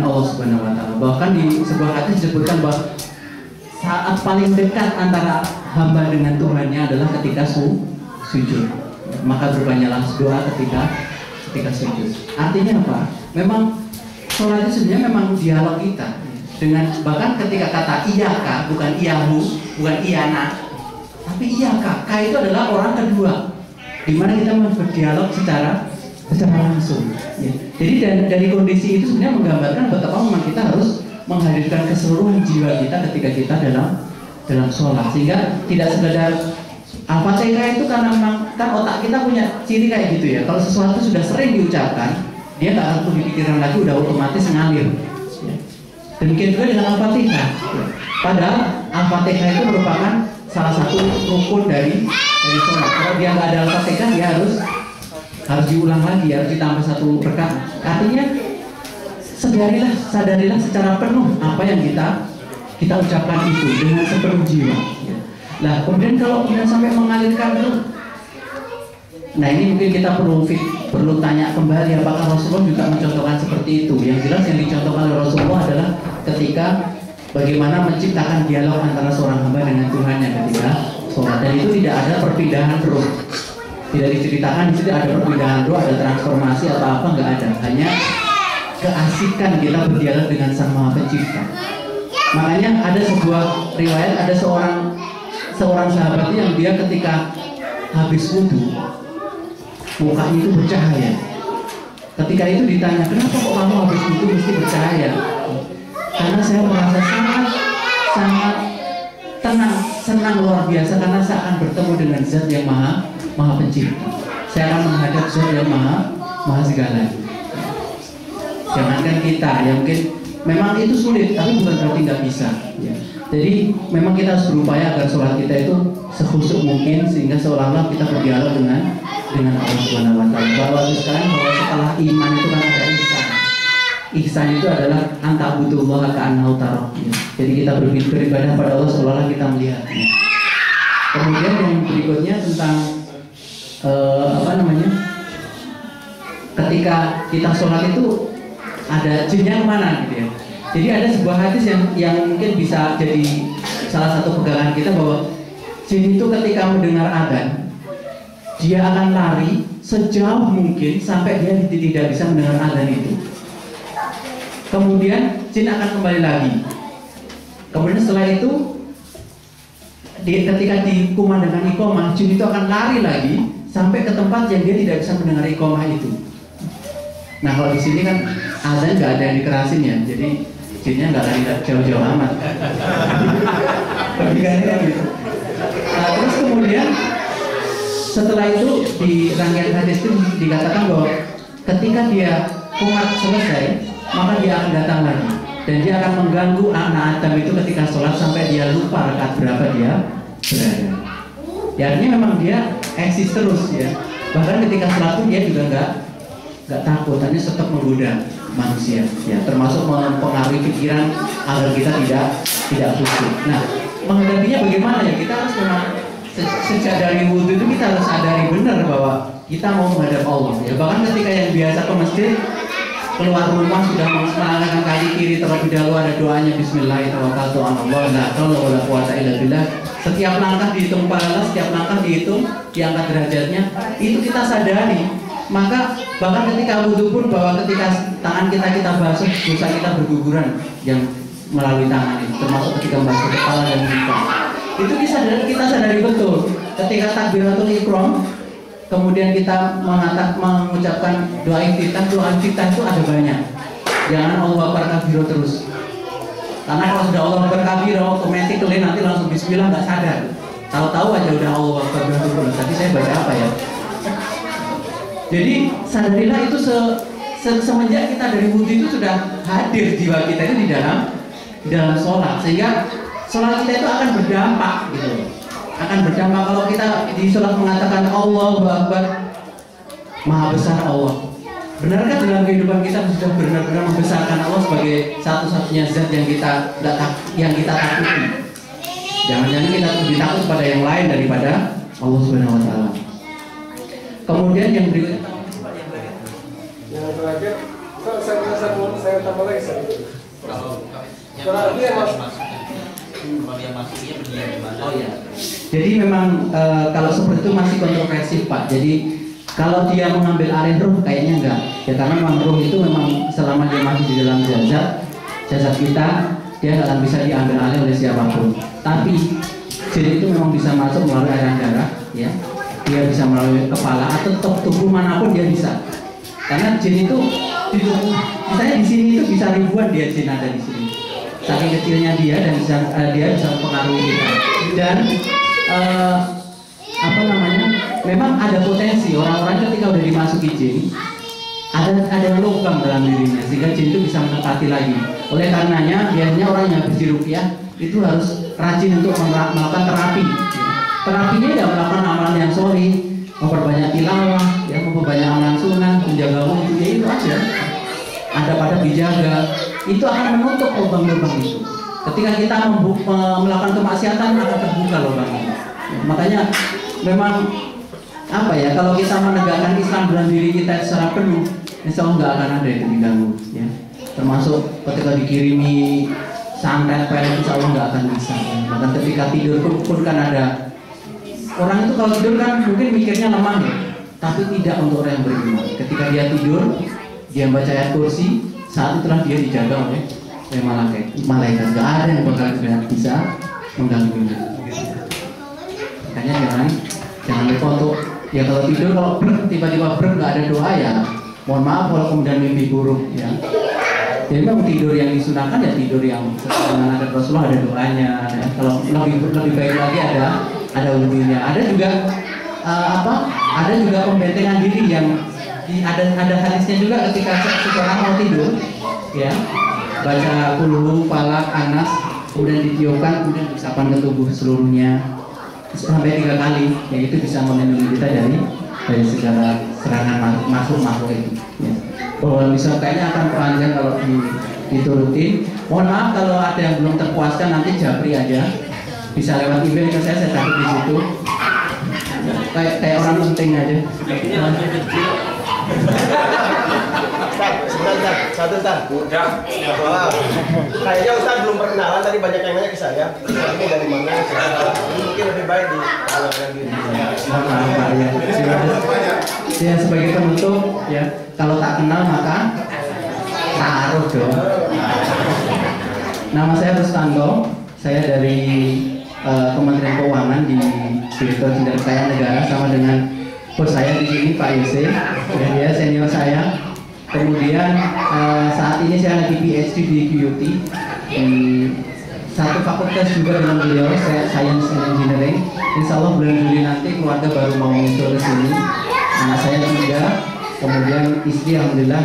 Allah Subhanahu wa taala. Bahkan di sebuah hadis disebutkan bahwa saat paling dekat antara hamba dengan Tuhannya adalah ketika sujud. Maka berbanyaklah doa ketika sujud. Artinya apa? Memang sholat itu sebenarnya memang dialog kita dengan, bahkan ketika kata iyaka bukan iyahu, bukan iyana, tapi iyaka, ka itu adalah orang kedua, di mana kita berdialog secara langsung. Ya. Jadi dari kondisi itu sebenarnya menggambarkan betapa memang kita harus menghadirkan keseluruhan jiwa kita ketika kita dalam sholat, sehingga tidak sekedar Al-Fatihah itu karena memang kan otak kita punya ciri kayak gitu ya. Kalau sesuatu sudah sering diucapkan, dia nggak akan perlu dipikirkan lagi, udah otomatis ngalir. Ya. Demikian juga dengan Al-Fatihah. Ya. Padahal Al-Fatihah itu merupakan salah satu rukun dari sholat. Kalau dia nggak ada Al-Fatihah, dia harus diulang lagi, harus ditambah satu rakaat. Artinya sadarilah secara penuh apa yang kita ucapkan itu dengan sepenuh jiwa. Nah, kemudian kalau kemudian sampai mengalirkan itu, nah ini mungkin kita perlu tanya kembali apakah Rasulullah juga mencontohkan seperti itu. Yang jelas yang dicontohkan oleh Rasulullah adalah ketika bagaimana menciptakan dialog antara seorang hamba dengan Tuhannya ketika sholat, dan itu tidak ada perpindahan roh. Tidak diceritakan di situ ada perpindahan roh, ada transformasi atau apa, nggak ada. Hanya keasikan kita berdialog dengan Sang Maha Pencipta. Makanya ada sebuah riwayat, ada seorang sahabat yang dia ketika habis wudhu mukanya itu bercahaya. Ketika itu ditanya, kenapa kok kamu habis wudhu mesti bercahaya? Karena saya merasa sangat tenang, senang luar biasa, karena saya akan bertemu dengan Zat yang Maha Pencipta. Saya akan menghadap Zat yang Maha Segala. Jangankan kita, yang mungkin memang itu sulit, tapi bukan berarti nggak bisa. Ya. Jadi memang kita harus berupaya agar sholat kita itu sekhusyuk mungkin, sehingga seolah-olah kita berdialog dengan Allah Subhanahu wa taala. Bahwa sekarang bahwa setelah iman itu kan ada ihsan. Ihsan itu adalah anta'budullaha ka'annahu tarah. Ya. Jadi kita beribadah pada Allah seolah-olah kita melihatnya. Kemudian yang berikutnya tentang ketika kita sholat itu ada jinnya kemana gitu ya. Jadi ada sebuah hadis yang mungkin bisa jadi salah satu pegangan kita, bahwa jin itu ketika mendengar adzan dia akan lari sejauh mungkin sampai dia tidak bisa mendengar adzan itu. Kemudian jin akan kembali lagi. Kemudian setelah itu ketika dikumandangkan iqamah, jin itu akan lari lagi sampai ke tempat yang dia tidak bisa mendengar iqamah itu. Nah kalau di sini kan adzan nggak ada yang dikerasin ya, jadi jinnya nggak lari jauh-jauh amat. Perbedaan gitu. Nah, terus kemudian setelah itu di rangkaian hadis itu dikatakan bahwa ketika dia kumat selesai, maka dia akan datang lagi dan dia akan mengganggu anak Adam itu ketika sholat sampai dia lupa rakaat berapa dia berada. Ya artinya memang dia eksis terus ya. Bahkan ketika sholat pun dia juga nggak takut, hanya tetap menggoda manusia ya, termasuk mempengaruhi pikiran agar kita tidak khusyuk. Nah, menghadapinya bagaimana ya? Kita harus memang sejak dari wudhu itu kita harus sadari benar bahwa kita mau menghadap Allah ya. Bahkan ketika yang biasa ke masjid, keluar rumah sudah mengalahkan kaki kiri terlebih dahulu ada doanya Bismillahirrahmanirrahim. Setiap langkah dihitung pahala, setiap langkah dihitung diangkat derajatnya, itu kita sadari. Maka bahkan ketika wudhu pun, bahwa ketika tangan kita basuh, dosa kita berguguran, yang melalui tangan itu, termasuk ketika membasuh kepala dan muka. Itu kita sadari betul. Ketika takbiratul ihram, kemudian kita mengucapkan doa iftitah itu ada banyak. Jangan Allahu Akbar kabiro terus. Karena kalau sudah Allahu Akbar kabiro, otomatis nanti langsung bismillah nggak sadar. Tahu-tahu aja udah Allahu Akbar kabiro. Tadi saya baca apa ya? Jadi sadarilah itu semenjak kita dari wudhu itu sudah hadir jiwa kita itu di dalam sholat, sehingga sholat kita itu akan berdampak gitu. Akan berdampak kalau kita di sholat mengatakan Allahu Akbar, Maha besar Allah. Benarkah dalam kehidupan kita sudah benar-benar membesarkan Allah sebagai satu-satunya zat yang kita takuti? Jangan-jangan kita lebih takut pada yang lain daripada Allah Subhanahu Wa Taala. Kemudian yang berikutnya, yang terakhir, saya tambah lagi. Kalau yang masuknya berdiri di mana? Oh iya. Jadi memang kalau seperti itu masih kontroversif Pak. Jadi kalau dia mengambil alih ruh kayaknya enggak. Ya karena memang ruh itu memang selama dia masih di dalam jasad kita, dia nggak akan bisa diambil alih oleh siapapun. Tapi jin itu memang bisa masuk melalui aliran darah, ya. Dia bisa melalui kepala atau tubuh manapun dia bisa. Karena jin itu di tubuh, misalnya di sini itu bisa ribuan dia jin ada di sini. Saking kecilnya dia dan dia bisa mempengaruhi kita. Dan memang ada potensi orang-orang ketika udah dimasuki jin, ada lubang dalam dirinya sehingga jin itu bisa mendekati lagi. Oleh karenanya biasanya orang yang habis diruqyah itu harus rajin untuk melakukan terapi. Terapinya ya melakukan amalan yang sholih, memperbanyak tilawah, ya memperbanyak amalan sunnah, menjaga wudhu, ya itu aja. Ada pada dijaga, itu akan menutup lubang-lubang itu. Ketika kita melakukan kemaksiatan akan terbuka lubangnya. Makanya memang kalau kita menegakkan Islam dalam diri kita secara penuh, insya Allah nggak akan ada yang diganggu, ya. Termasuk ketika dikirimi santet, pelet, insya Allah nggak akan bisa. Ya. Bahkan ketika tidur pun kan ada orang itu kalau tidur kan mungkin mikirnya lemah ya, tapi tidak untuk orang yang beriman. Ketika dia tidur, dia baca ayat kursi, saat itulah dia dijaga oleh malaikat. Nggak ada yang bakal bisa mengganggunya. Makanya jangan lupa untuk ya kalau tidur, kalau tiba-tiba nggak ada doa ya mohon maaf kalau kemudian mimpi buruk ya. Jadi memang tidur yang disunahkan ya tidur yang dengan ada Rasulullah, ada doanya ya. Kalau lebih baik lagi ada wudhunya. Ada juga ada juga pembentengan diri yang ada hadisnya juga ketika seseorang mau tidur ya, baca Qul Falaq, Anas, kemudian ditiupkan, kemudian diusapkan ke tubuh seluruhnya sampai 3 kali, ya itu bisa melindungi kita dari segala serangan makhluk itu. Ya. Bahwa bisa kayaknya akan panjang kalau diturutin. Mohon maaf kalau ada yang belum terpuaskan, nanti japri aja. Bisa lewat email ke saya catat di situ. Kayak orang penting aja. Sebentar. Udah. Kayaknya Ustaz belum perkenalan, tadi banyak yang nanya ke saya. Ini dari mana? Mungkin lebih baik di ya sebagai penutup ya, kalau tak kenal maka taruh dong. Nama saya Rustanto, saya dari Kementerian Keuangan di Direktur Jenderal Kekayaan Negara, sama dengan bos saya di sini Pak Yose, dan dia senior saya. Kemudian saat ini saya lagi PhD di QUT di satu fakultas juga dengan beliau, saya Science and Engineering. Insya Allah bulan Juli nanti keluarga baru mau muncul ke sini. Anak saya 3, kemudian istri alhamdulillah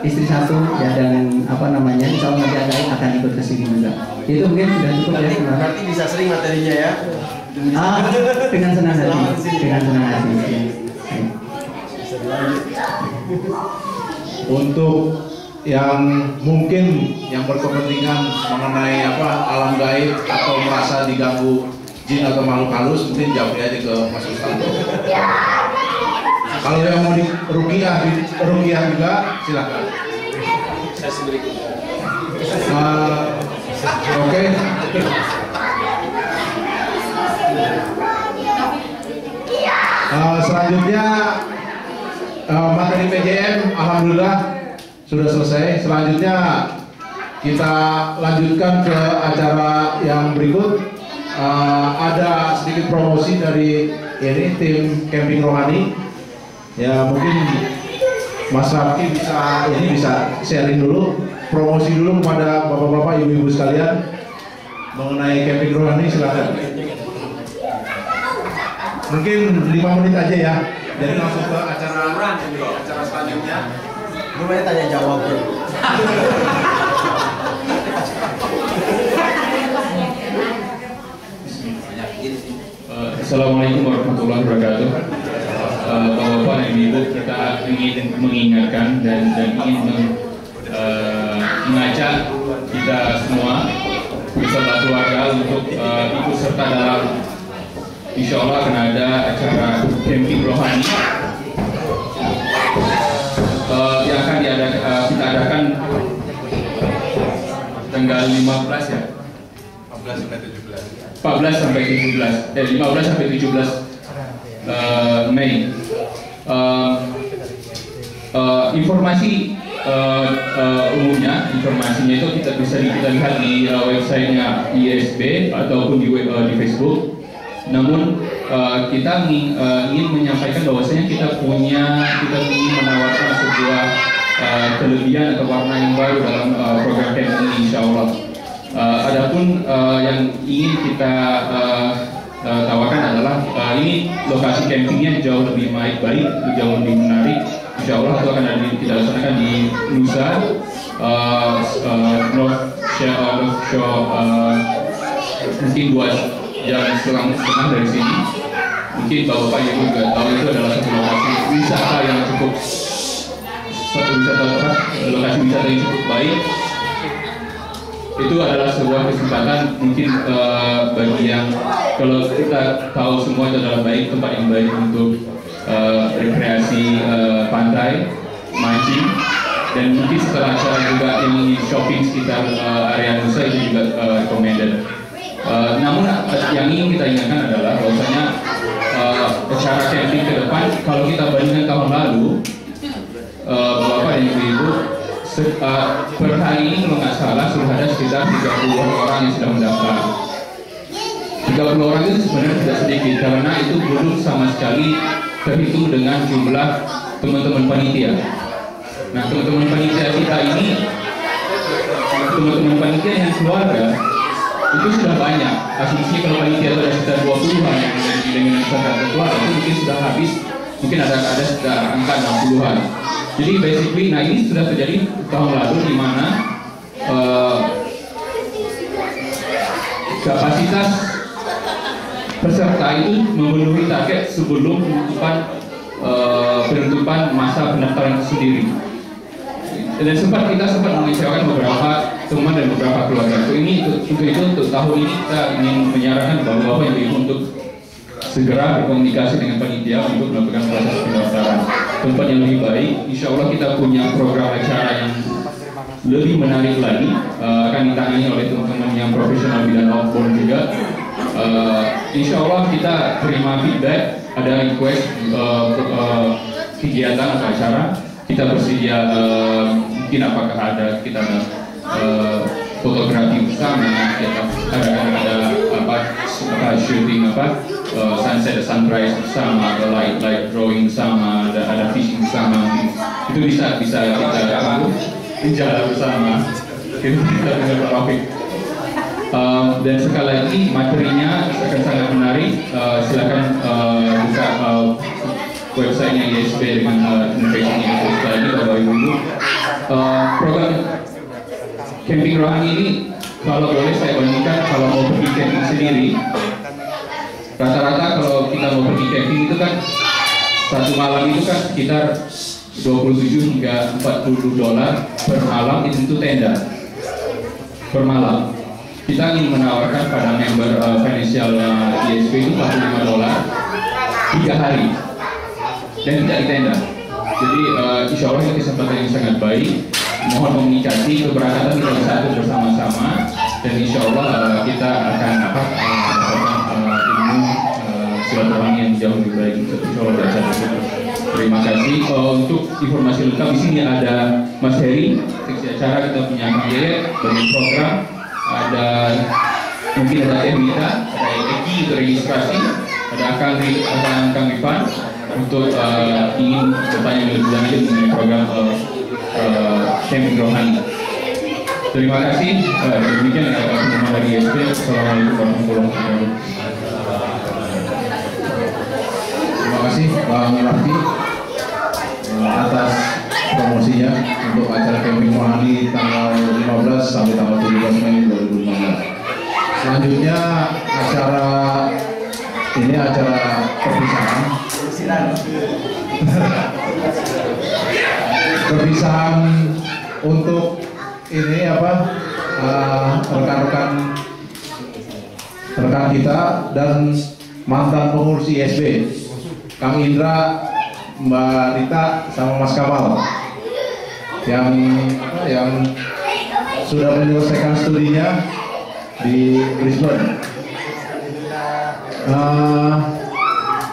istri 1 ya, dan insya Allah nanti akan ikut ke sini juga. Itu mungkin sudah cukup ya. Berarti bisa sering materinya ya. Dengan senang hati. Untuk yang mungkin yang berkepentingan mengenai alam gaib atau merasa diganggu jin atau makhluk halus, mungkin jawab aja ke Mas Rustanto. Kalau yang mau di ruqyah juga silakan. Sesi berikutnya. Oke. Selanjutnya materi PJM, alhamdulillah sudah selesai. Selanjutnya kita lanjutkan ke acara yang berikut. Ada sedikit promosi dari ini tim Camping Rohani. Ya mungkin Mas Rafki bisa sharing dulu, promosi dulu kepada bapak-bapak, ibu-ibu sekalian mengenai Camping Rohani. Silakan. Mungkin 5 menit aja ya. Jadi langsung ke acara selanjutnya. Gimana tanya jawab? Assalamualaikum warahmatullahi wabarakatuh. Bapak-bapak dan ibu, kita ingin mengingatkan dan ingin mengajak kita semua beserta keluarga untuk ikut serta dalam, insya Allah akan ada acara camping rohani yang akan kita adakan tanggal 15 ya. 15 sampai 17 Mei. Informasi informasinya itu kita bisa lihat di websitenya ISB ataupun di Facebook. Namun kita ingin menyampaikan bahwasanya kita ingin menawarkan sebuah kelebihan atau warna yang baru dalam program camping ini, insya Allah. Adapun yang ingin kita tawarkan adalah ini lokasi campingnya jauh lebih baik, jauh lebih menarik. Insya Allah itu akan kita laksanakan di Nusa North Shore, mungkin 2 jam setengah dari sini. Mungkin bapak ibu juga tahu itu adalah satu lokasi wisata yang cukup lokasi wisata yang cukup baik. Itu adalah sebuah kesempatan mungkin bagi yang, kalau kita tahu semua itu adalah tempat yang baik untuk rekreasi pantai, mancing, dan mungkin setelah acara juga yang ingin shopping sekitar area Nusa itu juga recommended. Namun yang ingin kita ingatkan adalah bahwasanya acara camping ke depan, kalau kita bandingkan tahun lalu, bapak dan ibu-ibu, per hari ini kalau nggak salah sudah ada sekitar 30 orang yang sudah mendaftar. 30 orang itu sebenarnya tidak sedikit karena itu belum sama sekali terhitung dengan jumlah teman-teman panitia. Nah, teman-teman panitia kita ini, teman-teman panitia yang keluarga itu sudah banyak. Asumsi kalau panitia itu ada sekitar 20-an yang dengan keluarga itu mungkin sudah habis, mungkin ada sekitar angka 60-an. Jadi basically, nah ini sudah terjadi tahun lalu di mana kapasitas peserta itu memenuhi target sebelum penutupan masa pendaftaran itu sendiri. Dan kita sempat mengecewakan beberapa teman dan beberapa keluarga. Untuk tahun ini kita ingin menyarankan bahwa ibu untuk segera berkomunikasi dengan panitia untuk melakukan proses pendaftaran tempat yang lebih baik. Insya Allah kita punya program acara yang lebih menarik lagi, akan ditangani oleh teman-teman yang profesional bidang outbound juga. Insya Allah kita terima feedback, ada request kegiatan atau acara, kita bersedia mungkin apakah kita ada fotografi bersama, ada shooting sunset sunrise bersama, ada light drawing bersama, ada fishing bersama. Itu bisa kita jalan bersama. Kita dengan Pak Rafiq. Dan sekali lagi materinya akan sangat menarik. Silakan buka websitenya ISB dengan informasinya itu lagi Bapak Ibu. Program camping rohani ini kalau boleh saya bandingkan kalau mau pergi camping sendiri, rata-rata kalau kita mau pergi camping itu kan satu malam itu kan sekitar 27 hingga $40 per malam, itu tenda per malam. Kita ingin menawarkan pada member financial ISB itu $45 3 hari dan tidak di tenda. Jadi insya Allah ini kesempatan yang sangat baik. Mohon komunikasi, keberangkatan kita bisa atur bersama-sama dan insya Allah kita akan ilmu silaturahmi yang jauh lebih baik. Insya Allah. Terima kasih. untuk informasi lengkap di sini ada Mas Heri, seksi acara, kita punya Kang Yayat, bagian program, ada mungkin ada Emita, ada Eki untuk registrasi, ada Kang Rifan untuk ingin bertanya lebih lanjut mengenai program camping rohani. Terima kasih. Demikian yang kami mohon dari ISP. Assalamualaikum warahmatullahi wabarakatuh. Terima kasih Bang Raffi atas promosinya untuk acara camping rohani tanggal 15 sampai tanggal 17 Mei 2015. Selanjutnya acara perpisahan untuk ini rekan kita dan mantan pengurus ISB Kang Indra, Mbak Rita sama Mas Kamal yang sudah menyelesaikan studinya di Brisbane.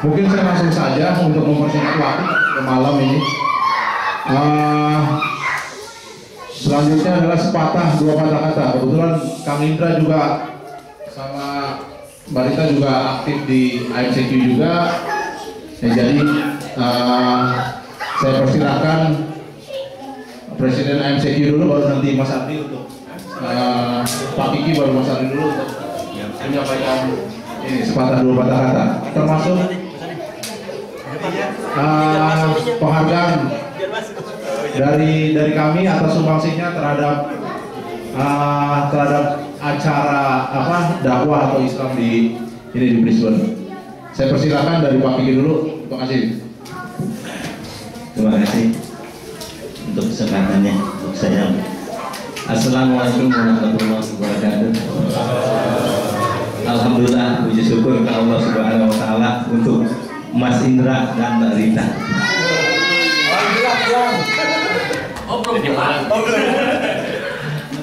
Mungkin saya langsung saja untuk mempersingkat waktu ke malam ini. Selanjutnya adalah sepatah dua patah kata. Kebetulan Kang Indra juga sama Mbak Rita juga aktif di IMCQ juga. Ya, jadi saya persilakan Presiden IMCQ dulu, baru nanti Mas Ardi untuk Pak Kiki, baru Mas Ardi dulu untuk menyampaikan ini sepatah dua patah kata, termasuk penghargaan dari kami atas sumbangsihnya terhadap acara dakwah atau Islam di Brisbane. Saya persilakan dari Pak Kiki dulu. Terima kasih. Terima kasih untuk kesempatannya untuk saya. Assalamualaikum warahmatullahi wabarakatuh. Alhamdulillah, puji syukur ke Allah Subhanahu wa Ta'ala untuk Mas Indra dan Mbak Rita.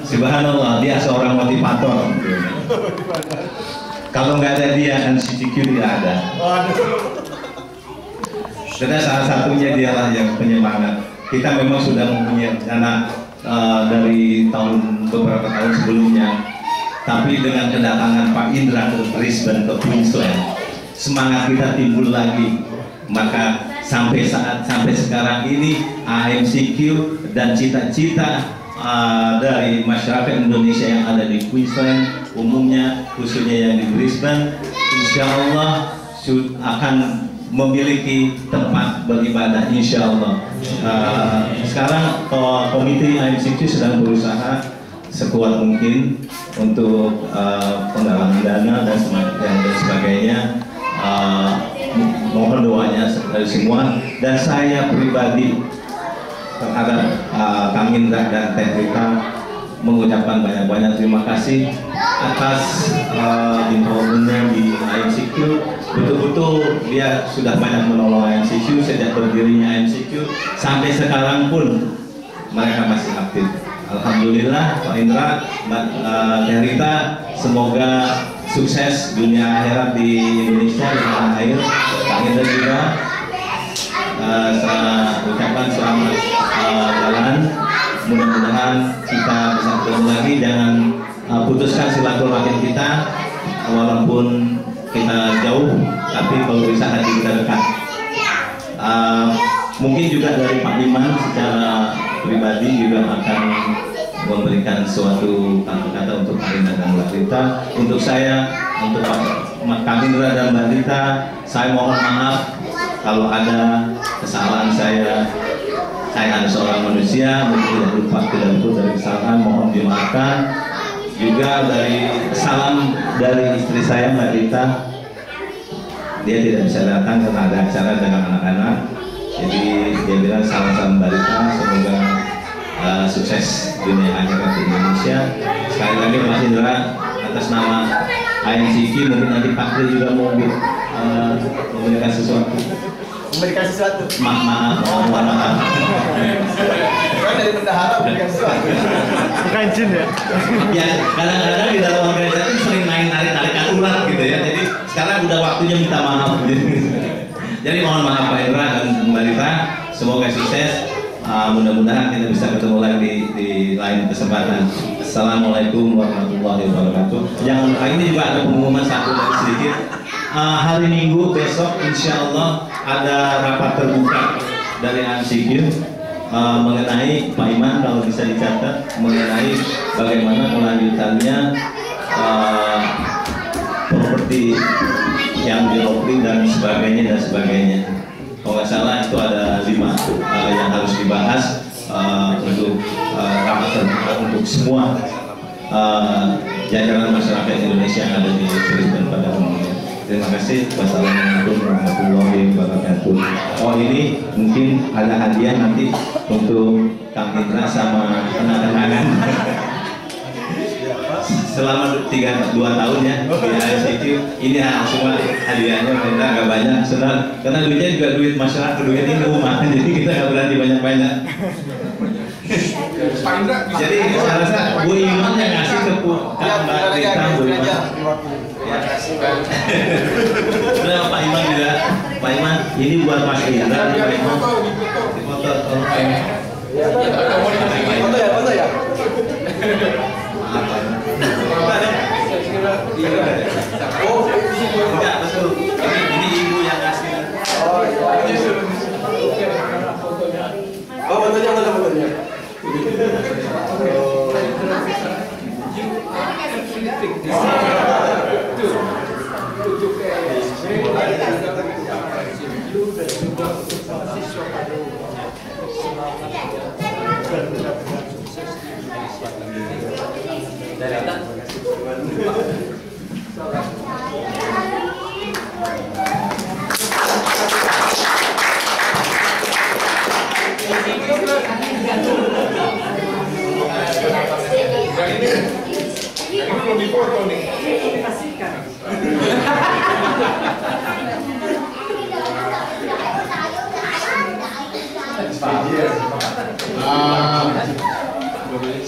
Subhanallah, dia seorang motivator. Kalau nggak ada dia, NCTQ tidak ada. Karena salah satunya dialah yang penyemangat. Kita memang sudah mempunyai rencana dari beberapa tahun sebelumnya. Tapi dengan kedatangan Pak Indra ke Brisbane, ke Queensland, semangat kita timbul lagi. Maka sampai sekarang ini IMCQ dan cita-cita dari masyarakat Indonesia yang ada di Queensland umumnya, khususnya yang di Brisbane, insya Allah akan memiliki tempat beribadah, insya Allah. Sekarang komite IMCQ sedang berusaha sekuat mungkin untuk penggalangan dana dan sebagainya. Mohon doanya dari semua, dan saya pribadi terhadap Kang Indra dan Teh Rita mengucapkan banyak-banyak terima kasih atas involvementnya di IMCQ. Betul-betul dia sudah banyak menolong IMCQ sejak berdirinya IMCQ sampai sekarang pun mereka masih aktif. Alhamdulillah Pak Indra, Mbak Teh Rita, semoga sukses dunia akhirat di Indonesia di tanah air. Pak Indra juga saya ucapkan selamat jalan. Mudah-mudahan kita bisa ketemu lagi. Jangan putuskan silaturahim kita, walaupun kita jauh, tapi kalau bisa hati kita dekat. Mungkin juga dari Pak Iman secara pribadi juga akan memberikan suatu kata-kata untuk Pak Indra dan Mbak Rita. Untuk saya, untuk Kang Indra dan Mbak Rita, saya mohon maaf kalau ada kesalahan saya. Saya adalah seorang manusia, mungkin tidak luput dari kesalahan, mohon dimaafkan. Juga dari salam dari istri saya Mbak Rita, dia tidak bisa datang karena ada acara dengan anak-anak. Jadi dia bilang salam-salam Mbak Rita, semoga sukses dunia akhirat di Indonesia. Sekali lagi Mas Indra, atas nama IMCQ, mungkin nanti Pak Tri juga mau memberikan sesuatu. Maaf. Dari bendahara memberikan sesuatu. Bukan jin ya? Ya, kadang-kadang di dalam organisasi sering main tarik-tarikan ular gitu ya. Jadi sekarang udah waktunya minta maaf. Jadi mohon maaf Pak Indra dan Mbak Rita. semoga sukses. Mudah-mudahan kita bisa ketemu lagi di lain kesempatan. Assalamualaikum warahmatullahi wabarakatuh. Jangan lupa, ini juga ada pengumuman satu lagi sedikit. Hari Minggu besok insya Allah ada rapat terbuka dari AMCQ mengenai Pak Iman, kalau bisa dicatat, mengenai bagaimana kelanjutannya properti yang di dan sebagainya. Kalau nggak salah itu ada 5 yang harus dibahas untuk rapat terbuka untuk semua jajaran masyarakat Indonesia yang ada di Brisbane pada umumnya. Terima kasih. Wassalamualaikum warahmatullahi wabarakatuh. Oh, ini mungkin ada hadiah nanti untuk Kang Indra sama kenang-kenangan. Selama 2 tahun ya di AMCQ, ini semua hadiahnya kita agak banyak, senang karena duitnya juga duit masyarakat, duit ini rumah, jadi kita nggak berani banyak-banyak. Jadi saya rasa Bu Iman yang ngasih ke Mbak Rita, Bu Iman. Udah Pak Iman juga, Pak Iman ini buat Mas Indra, Pak Iman. Foto, foto ya. Oh, enggak, betul. Ini ibu yang ngasih. Oh, iya. Oh, fotonya.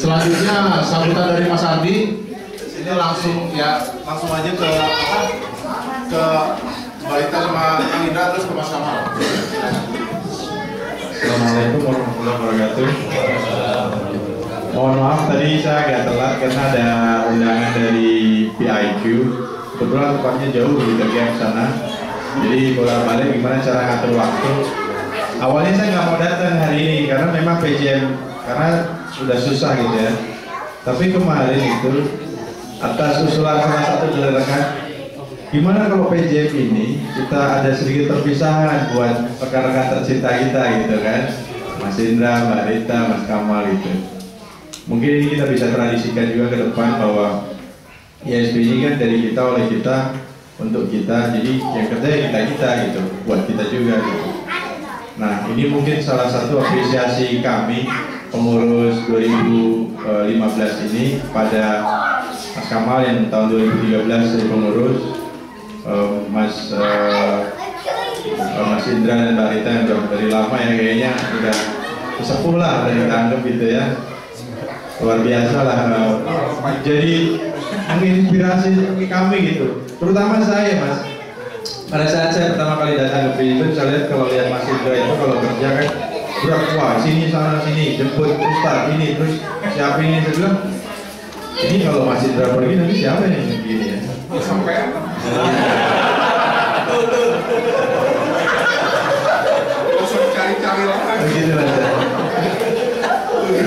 Selanjutnya sambutan dari Mas Andi. Ini langsung aja ke Balita sama Kang Indra, terus ke Mas Kamal. Assalamualaikum warahmatullahi wabarakatuh. Mohon maaf tadi saya agak telat karena ada undangan dari PIQ. Kebetulan tempatnya jauh di bagian sana. Jadi bolak-balik gimana cara ngatur waktu. Awalnya saya nggak mau datang hari ini karena memang PJM, karena sudah susah gitu ya. Tapi kemarin itu atas usulan salah satu dari rekan, gimana kalau PJM ini kita ada sedikit perpisahan buat rekan-rekan tercinta kita gitu kan, Mas Indra, Mbak Rita, Mas Kamal gitu. Mungkin ini kita bisa tradisikan juga ke depan bahwa ISB ini kan dari kita, oleh kita, untuk kita. Jadi yang kerja kita gitu, buat kita juga gitu. Nah, ini mungkin salah satu apresiasi kami pengurus 2015 ini pada Mas Kamal yang tahun 2013 jadi pengurus, Mas Indra dan Mbak Rita yang udah dari lama ya, kayaknya udah sesepuh lah dari tanggap gitu ya. Luar biasa lah, jadi menginspirasi kami gitu, terutama saya Mas. Pada saat saya pertama kali datang ke Brisbane, saya lihat kalau lihat Mas Indra itu kalau kerja kan berat, wah sini sana sini, jemput Ustaz ini, terus siapa ini, saya bilang ini kalau Mas Indra pergi nanti siapa yang begini ya? Sampai langsung cari-cari orang. Begitu lah.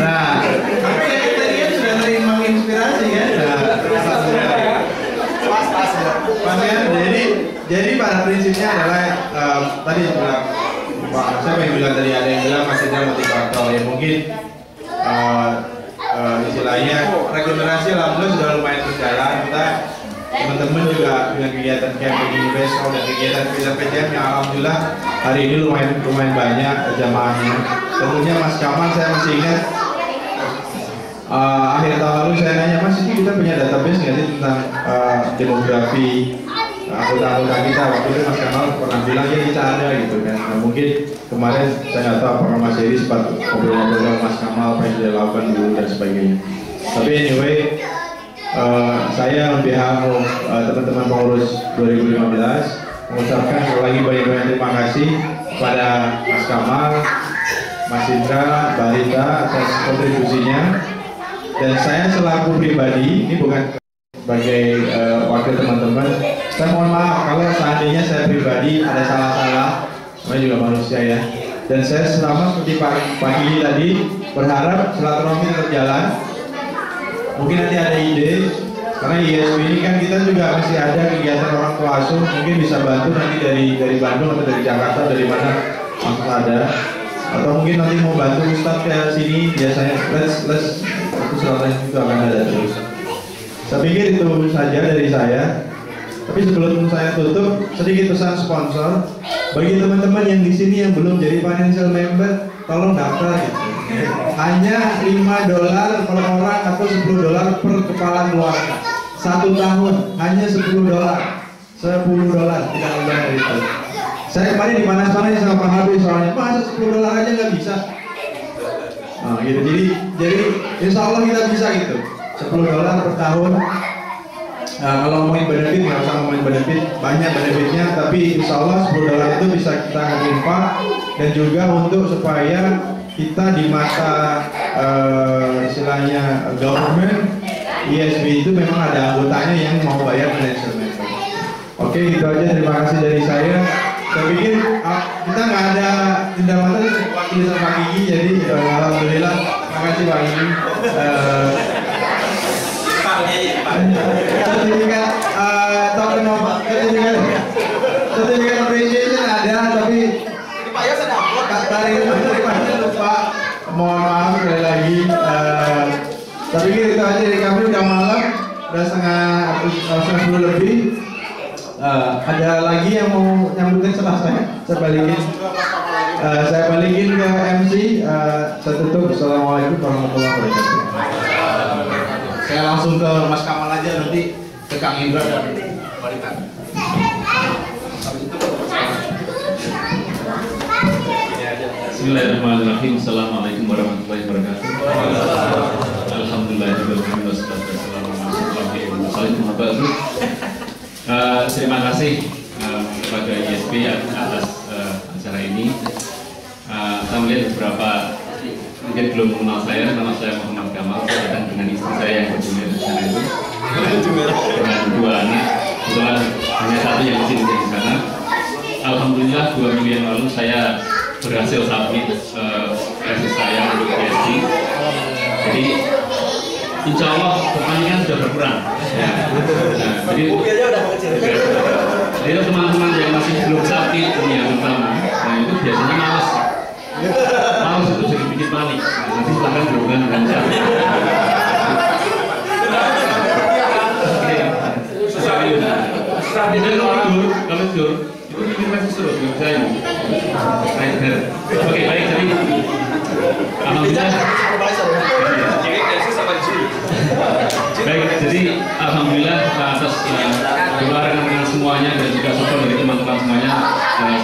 Nah, tapi tadi kan sudah sering menginspirasi kan? Pas ya. Jadi pada prinsipnya adalah tadi bilang Pak, siapa yang bilang tadi, ada yang bilang Mas Indra motivator ya, mungkin istilahnya regenerasi alhamdulillah sudah lumayan berjalan. Kita teman-teman juga dengan kegiatan camping investor dan kegiatan PJM yang alhamdulillah hari ini lumayan banyak jamaahnya. Tentunya Mas Kamal, saya masih ingat akhir tahun lalu saya nanya, Mas ini kita punya database nggak sih tentang demografi anggota-anggota kita. Waktu itu Mas Kamal pernah bilang ya kita ada gitu kan. Nah, mungkin kemarin saya nggak tahu apakah Mas Heri sempat ngobrol-ngobrol dengan Mas Kamal apa yang sudah dilakukan dulu dan sebagainya. Tapi anyway, saya on behalf teman-teman pengurus 2015 mengucapkan sekali lagi banyak-banyak terima kasih kepada Mas Kamal, Mas Indra, Mbak Rita atas kontribusinya. Dan saya selaku pribadi, ini bukan sebagai wakil teman-teman, saya mohon maaf kalau seandainya saya pribadi ada salah-salah, saya juga manusia ya. Dan saya selama seperti Pak Gigi tadi berharap silaturahmi tetap jalan. Mungkin nanti ada ide, karena ISB ini kan kita juga masih ada kegiatan orang tua asuh, mungkin bisa bantu nanti dari Bandung atau dari Jakarta, dari mana langsung ada. Atau mungkin nanti mau bantu Ustadz ke sini, biasanya let's itu silaturahmi itu akan ada terus. Saya pikir itu saja dari saya. Tapi sebelum saya tutup, sedikit pesan sponsor bagi teman-teman yang di sini yang belum jadi financial member, tolong daftar gitu. Hanya $5 per orang atau $10 per kepala keluarga. 1 tahun hanya $10, $10 tidak lebih dari itu. Saya kemarin dipanas-panasin sama Pak Habib soalnya, masa $10 aja nggak bisa. Nah, gitu. Jadi insya Allah kita bisa gitu. $10 per tahun. Nah, kalau ngomongin benefit, nggak usah ngomongin benefit, banyak benefitnya, tapi insya Allah $10 itu bisa kita infak dan juga untuk supaya kita di mata istilahnya government, ISB itu memang ada anggotanya yang mau bayar financial member. Oke, gitu aja, terima kasih dari saya. Saya pikir kita nggak ada tindak mata tulisan Pak Gigi, jadi alhamdulillah, terima kasih Pak Gigi. Sertifikat appreciation ada, tapi tarikannya lupa. Mohon maaf sekali lagi. Tapi itu aja dari kami, udah malam, udah setengah 10 lebih. Ada lagi yang mau nyambutin setelah saya balikin. Saya balikin ke MC. Saya tutup. Assalamualaikum warahmatullahi wabarakatuh. Saya langsung ke Mas Kamal aja, nanti ke Kang Indra dan Barita. Bismillahirrahmanirrahim. Assalamualaikum warahmatullahi wabarakatuh. Alhamdulillah juga terima kasih kepada ISB atas acara ini. Saya melihat beberapa mungkin belum mengenal saya, nama saya Muhammad Kamal. Saya datang dengan istri saya yang berjumlah di sana itu dengan 2 anak. Kebetulan hanya 1 yang di sini di sana. Alhamdulillah 2 minggu yang lalu saya berhasil submit tesis saya untuk PhD. Jadi insya Allah pertandingan sudah berkurang. Ya. Nah, jadi teman-teman yang masih belum sakit yang pertama, nah itu biasanya malas itu sedikit panik. Nanti silahkan berhubungan dengan saya. Kalau tidur itu bikin masih terus nggak bisa ini. Oke, baik, jadi alhamdulillah. Baik, jadi alhamdulillah atas doa rekan-rekan semuanya dan juga support dari teman-teman semuanya,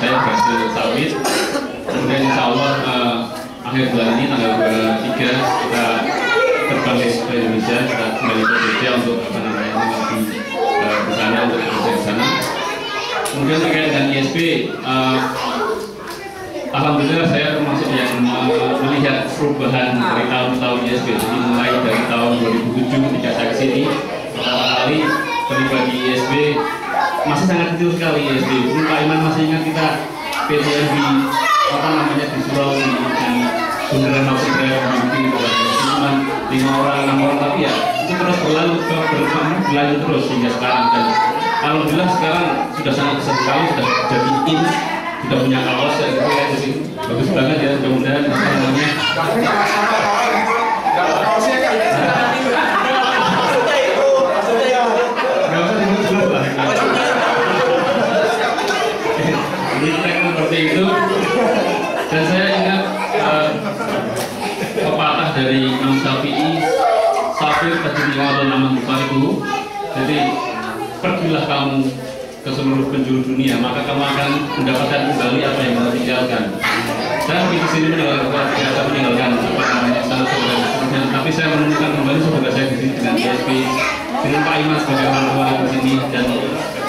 saya berhasil submit. Kemudian insya Allah akhir bulan ini tanggal 23 kita terbang ke Indonesia, kita kembali ke Indonesia untuk mengabdi di sana, untuk bekerja di sana. Kemudian terkait dengan ISB, alhamdulillah saya termasuk yang melihat perubahan dari tahun ke tahun ISB. Jadi mulai dari tahun 2007 ketika saya kesini, pertama kali terlibat di ISB, masih sangat kecil sekali ISB. Dulu Pak Iman masih ingat kita PTN di apa namanya di Sulawesi, di Bundaran Hotel, di cuma 5 orang, 6 orang, tapi ya itu terus berlanjut terus hingga sekarang. Dan alhamdulillah sekarang sudah sangat besar sekali, sudah jadi in, sudah punya kaos ya, gitu ya, jadi bagus banget ya, mudah-mudahan namanya. Seperti itu. Dan saya ingat pepatah dari Imam Syafi'i, Safir tajri wa naman tufarihu. Jadi pergilah kamu ke seluruh penjuru dunia, maka kamu akan mendapatkan kembali apa yang kamu tinggalkan. Saya di sini meninggalkan apa namanya saudara, tapi saya menemukan kembali saudara saya di sini dengan ISB, dengan Pak Iman sebagai orang tua di sini, dan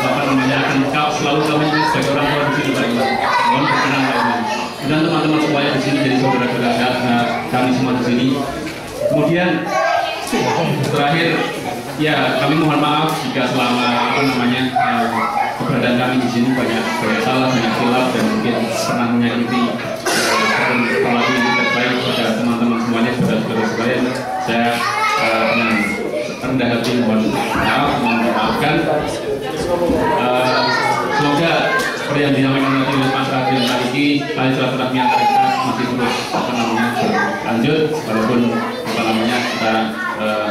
apa namanya akan selalu kami sebagai orang tua di sini Pak Iman. Mohon berkenan Pak Iman. dan teman-teman semuanya di sini jadi saudara-saudara kami semua di sini. Kemudian terakhir, ya kami mohon maaf jika selama keberadaan kami di sini banyak salah, banyak silap, dan mungkin pernah menyakiti apalagi terbaik pada teman-teman semuanya, saudara-saudara sekalian. Saya dengan rendah hati mohon maafkan. Semoga seperti yang dinamakan oleh Mas Radin tadi, tali silaturahmi antara kita masih terus berlanjut walaupun kita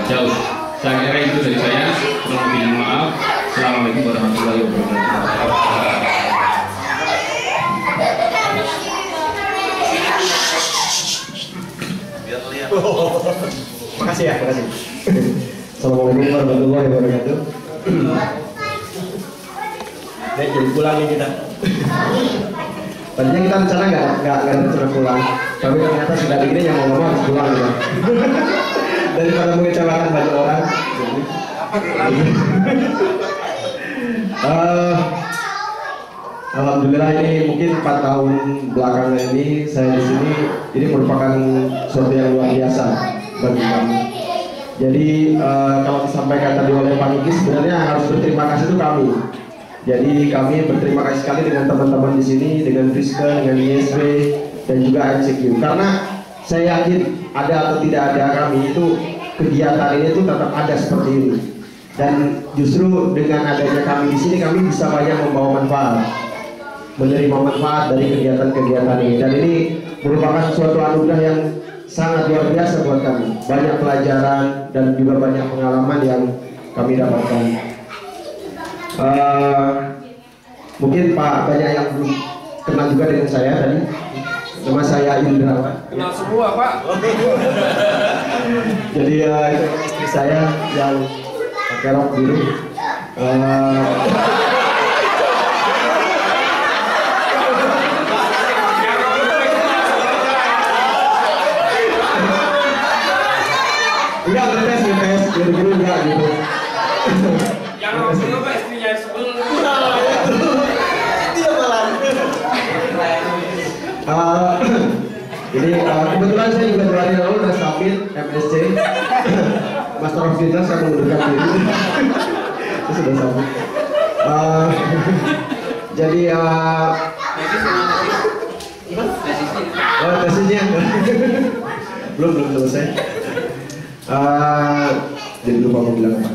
jauh. Saya kira itu dari saya. Kurang lebih maaf. Assalamualaikum warahmatullahi wabarakatuh. Makasih ya, makasih. Assalamualaikum warahmatullahi wabarakatuh. Jadi pulang nih kita. Tadinya kita rencana nggak rencana pulang, tapi ternyata sudah begini yang mau harus pulang ya. Daripada mengecewakan banyak orang. Alhamdulillah ini mungkin 4 tahun belakangan ini saya di sini, ini merupakan sesuatu yang luar biasa bagi kami. Jadi kalau disampaikan tadi oleh Pak Niki, sebenarnya harus berterima kasih itu kami. Jadi kami berterima kasih sekali dengan teman-teman di sini, dengan Friska, dengan ISB, dan juga MCQ. Karena saya yakin ada atau tidak ada kami itu kegiatan ini tuh tetap ada seperti ini. Dan justru dengan adanya kami di sini, kami bisa banyak membawa manfaat, menerima manfaat dari kegiatan-kegiatan ini. Dan ini merupakan suatu anugerah yang sangat luar biasa buat kami. Banyak pelajaran dan juga banyak pengalaman yang kami dapatkan. Mungkin Pak banyak yang belum kenal juga dengan saya tadi. Nama saya Indra. Kenal semua Pak. Jadi itu istri saya yang pakai rok biru. Enggak ngetes, biru-biru enggak gitu. Yang rok biru Pak istrinya sebel. Dia malah. Jadi kebetulan saya juga 2 hari lalu udah submit MSc Master of Fitness, saya mengundurkan diri. Itu sudah submit. Jadi tesisnya belum selesai. Jadi lupa mau bilang apa.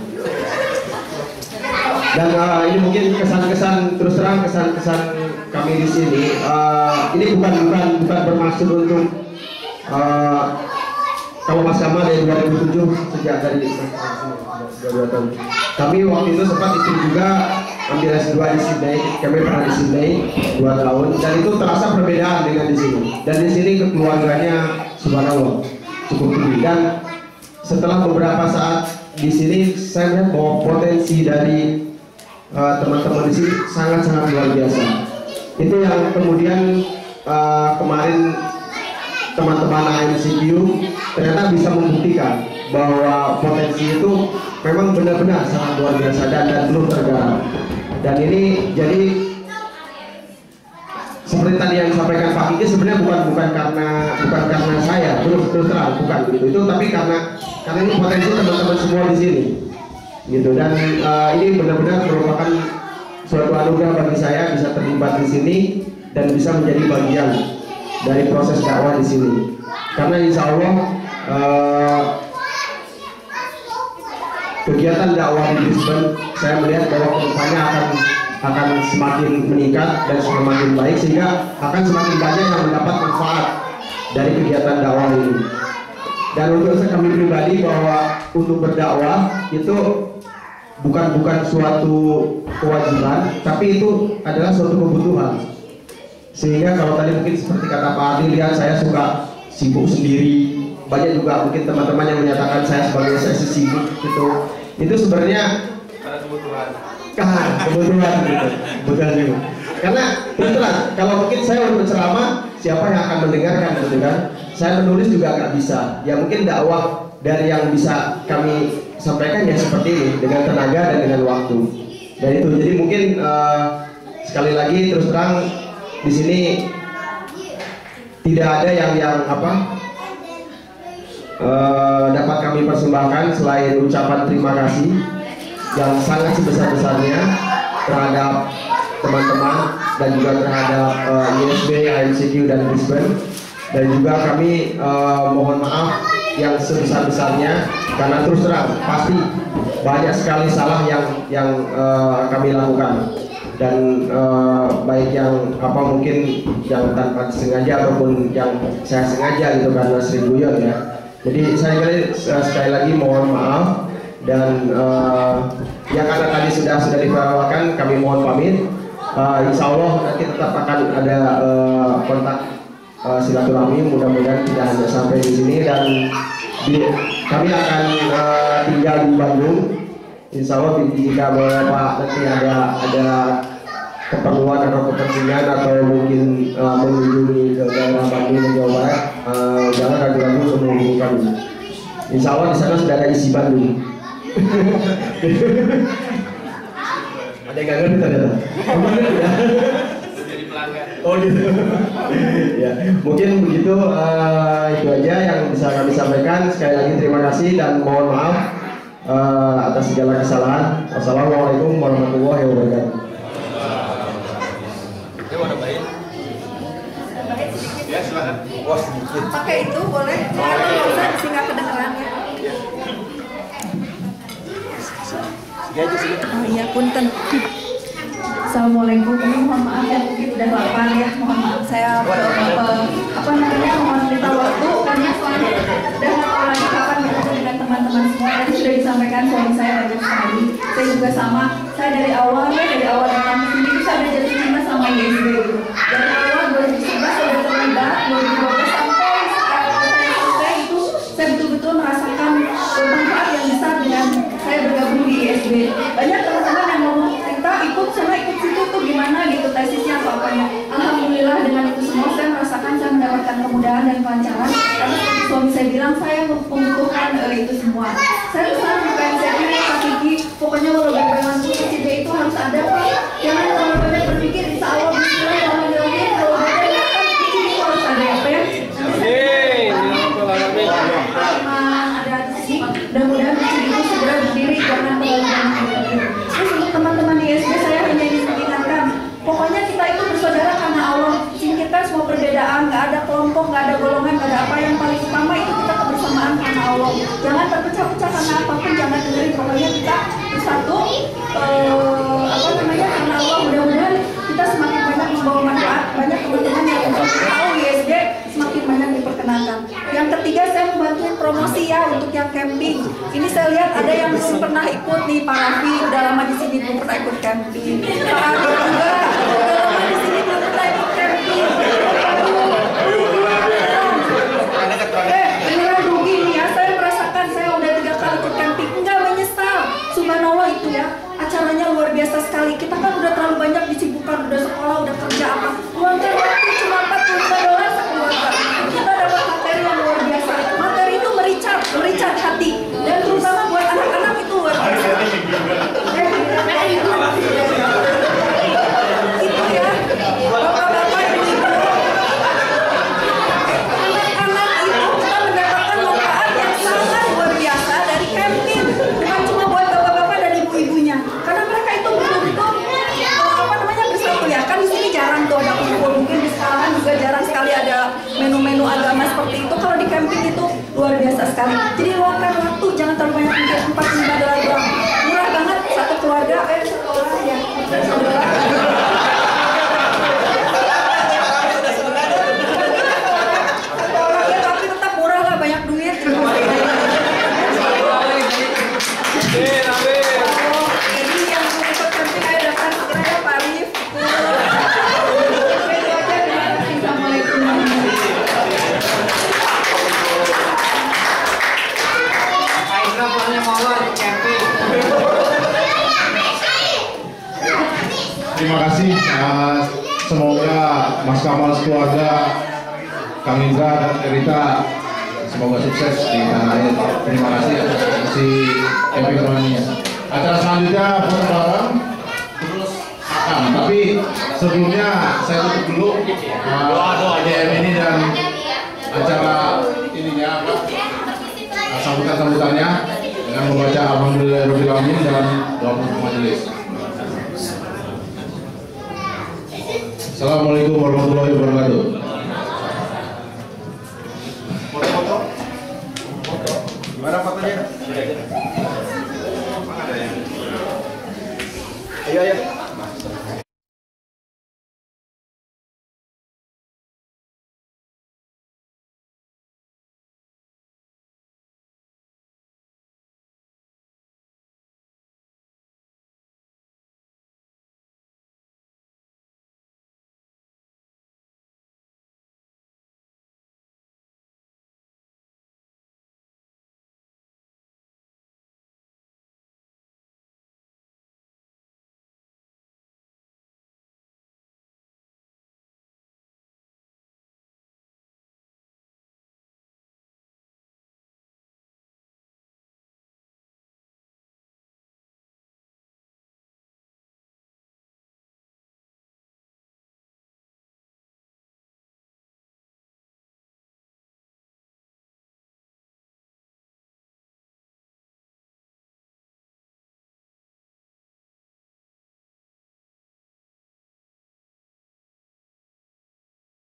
Dan ini mungkin kesan-kesan, terus terang kesan-kesan kami di sini. Ini bukan bermaksud untuk kalau Mas Kamal dari 2007 sejak dari 2 tahun. Kami waktu itu sempat istri juga ambil S2 di Sydney. Kami pernah di Sydney 2 tahun dan itu terasa perbedaan dengan di sini. Dan di sini kekeluarganya subhanallah cukup tinggi. Dan setelah beberapa saat di sini saya melihat bahwa potensi dari teman-teman di sini sangat-sangat luar biasa. Itu yang kemudian kemarin teman-teman AMCQ ternyata bisa membuktikan bahwa potensi itu memang benar-benar sangat luar biasa dan belum tergarap. Dan ini jadi seperti tadi yang disampaikan Pak Kiki, sebenarnya bukan karena saya terus terang, bukan gitu. Itu tapi karena ini potensi teman-teman semua di sini. Gitu. Dan ini benar-benar merupakan suatu anugerah bagi saya bisa terlibat di sini dan bisa menjadi bagian dari proses dakwah di sini. Karena insya Allah kegiatan dakwah di Brisbane saya melihat bahwa kedepannya akan semakin meningkat dan semakin baik, sehingga akan semakin banyak yang mendapat manfaat dari kegiatan dakwah ini. Dan untuk kami pribadi bahwa untuk berdakwah itu bukan suatu kewajiban, tapi itu adalah suatu kebutuhan. Sehingga kalau tadi mungkin seperti kata Pak Ardi, lihat saya suka sibuk sendiri. Banyak juga mungkin teman-teman yang menyatakan saya sebagai sesi sibuk gitu. Itu sebenarnya Karena kebutuhan. Kebutuhan gitu. Kebutuhan juga. Karena terus kalau mungkin saya berceramah, siapa yang akan mendengarkan gitu kan? Saya menulis juga nggak bisa. Ya mungkin dakwah dari yang bisa kami sampaikan ya seperti ini, dengan tenaga dan dengan waktu. Dan itu jadi mungkin sekali lagi terus terang di sini tidak ada yang dapat kami persembahkan selain ucapan terima kasih yang sangat sebesar-besarnya terhadap teman-teman dan juga terhadap ISB, HMCQ dan Brisbane, dan juga kami mohon maaf yang sebesar-besarnya karena terus terang pasti banyak sekali salah yang kami lakukan, dan baik yang mungkin yang tanpa sengaja ataupun yang saya sengaja gitu karena sering guyon ya. Jadi saya sekali lagi mohon maaf, dan yang karena tadi sudah diperkenalkan kami mohon pamit. Insya Allah nanti tetap akan ada kontak silaturahmi, mudah-mudahan tidak hanya sampai di sini, dan kami akan tinggal di Bandung. Insya Allah jika Bapak nanti ada keperluan atau kepentingan atau mungkin mengunjungi ke daerah Bandung dan Jawa Barat, jangan ragu-ragu untuk menghubungi kami. Insya Allah di sana sudah ada isi Bandung. Ada yang nggak ngerti ternyata. Oh gitu. Ya, mungkin begitu, itu aja yang bisa kami sampaikan. Sekali lagi terima kasih dan mohon maaf atas segala kesalahan. Wassalamualaikum warahmatullahi wabarakatuh. Ya, silakan. Pakai itu boleh? Atau nggak usah, sehingga kedengeran ya. Oh iya, punten. Assalamualaikum. Mohon maaf ya, mungkin udah lapar ya. Mohon maaf saya mohon minta waktu karena soalnya udah nggak tahu lagi kapan bertemu dengan teman-teman semua. Tadi sudah disampaikan suami saya banyak sekali. Saya juga sama. Saya dari awal datang ke sini saya udah jatuh cinta sama ISB gitu. Dari awal 2011 saya udah terlibat, 2012 sampai sekarang saya selesai itu saya betul-betul merasakan manfaat yang besar dengan saya bergabung di ISB. Banyak teman-teman yang ngomong, kita ikut situ tuh gimana gitu tesisnya atau apanya. Alhamdulillah dengan itu semua saya merasakan saya mendapatkan kemudahan dan kelancaran, karena suami saya bilang saya membutuhkan itu semua. Saya selalu bukan saya kira Pak Kiki, pokoknya walau bagaimana ISB itu harus ada Pak. Jangan terlalu banyak berpikir, insya Allah bismillah kalau ada kan itu harus ada apa ya. Ada sih, mudah-mudahan itu segera berdiri, jangan terlalu banyak berpikir. Terus untuk teman-teman di ISB saya hanya ingin mengingatkan, pokoknya kita itu bersaudara karena Allah. Singkirkan semua perbedaan, nggak ada kelompok, nggak ada golongan, nggak ada apa. Yang paling utama itu kita kebersamaan karena Allah. Jangan terpecah-pecah karena apapun, jangan dengerin. Pokoknya kita bersatu, karena Allah. Mudah-mudahan kita semakin banyak membawa manfaat, banyak teman-teman yang tahu ISD semakin banyak diperkenalkan. Yang ketiga, saya membantu promosi ya untuk yang camping. Ini saya lihat ada yang belum pernah ikut nih, Pak Raffi udah lama di sini belum pernah ikut camping. Pak Arif juga udah lama di sini belum pernah ikut camping. Beneran rugi nih ya, saya merasakan saya udah 3 kali ikut camping, enggak menyesal. Subhanallah itu ya, acaranya luar biasa sekali. Kita kan udah terlalu banyak disibukkan, udah sekolah, udah kerja apa. Luangkan waktu cuma $45 sekeluarga. Kita dapat materi yang luar biasa. Materi itu mericat hati, dan terutama buat anak-anak itu luar biasa. Itu ya, bapak-bapak, ibu-ibu, anak-anak itu kita mendapatkan manfaat yang sangat luar biasa dari camping. Bukan cuma buat bapak-bapak dan ibu-ibunya, karena mereka itu betul-betul bersatu ya. Kan di sini jarang tuh ada kumpul, mungkin di sekolahan juga jarang sekali ada menu-menu agama seperti itu. Kalau di camping itu luar biasa sekali. Jadi luangkan waktu, jangan terlalu banyak mikir. $45 doang, murah banget. Satu keluarga sekolah ya. Tapi tetap murah lah, banyak duit. Jadi yang mau ikut camping ayo daftar segera ya Pak Arif. Assalamualaikum. Terima kasih. Semoga Mas Kamal sekeluarga, Kang Indra dan Rita semoga sukses di tanah air. Terima kasih atas si camping rohaninya. Acara selanjutnya foto bareng. Tapi sebelumnya saya tutup dulu ADM ini dan acara ininya apa? Sambutan-sambutannya dengan membaca Alhamdulillahirabbil alamin dan doa penutup majelis. Assalamualaikum warahmatullahi wabarakatuh.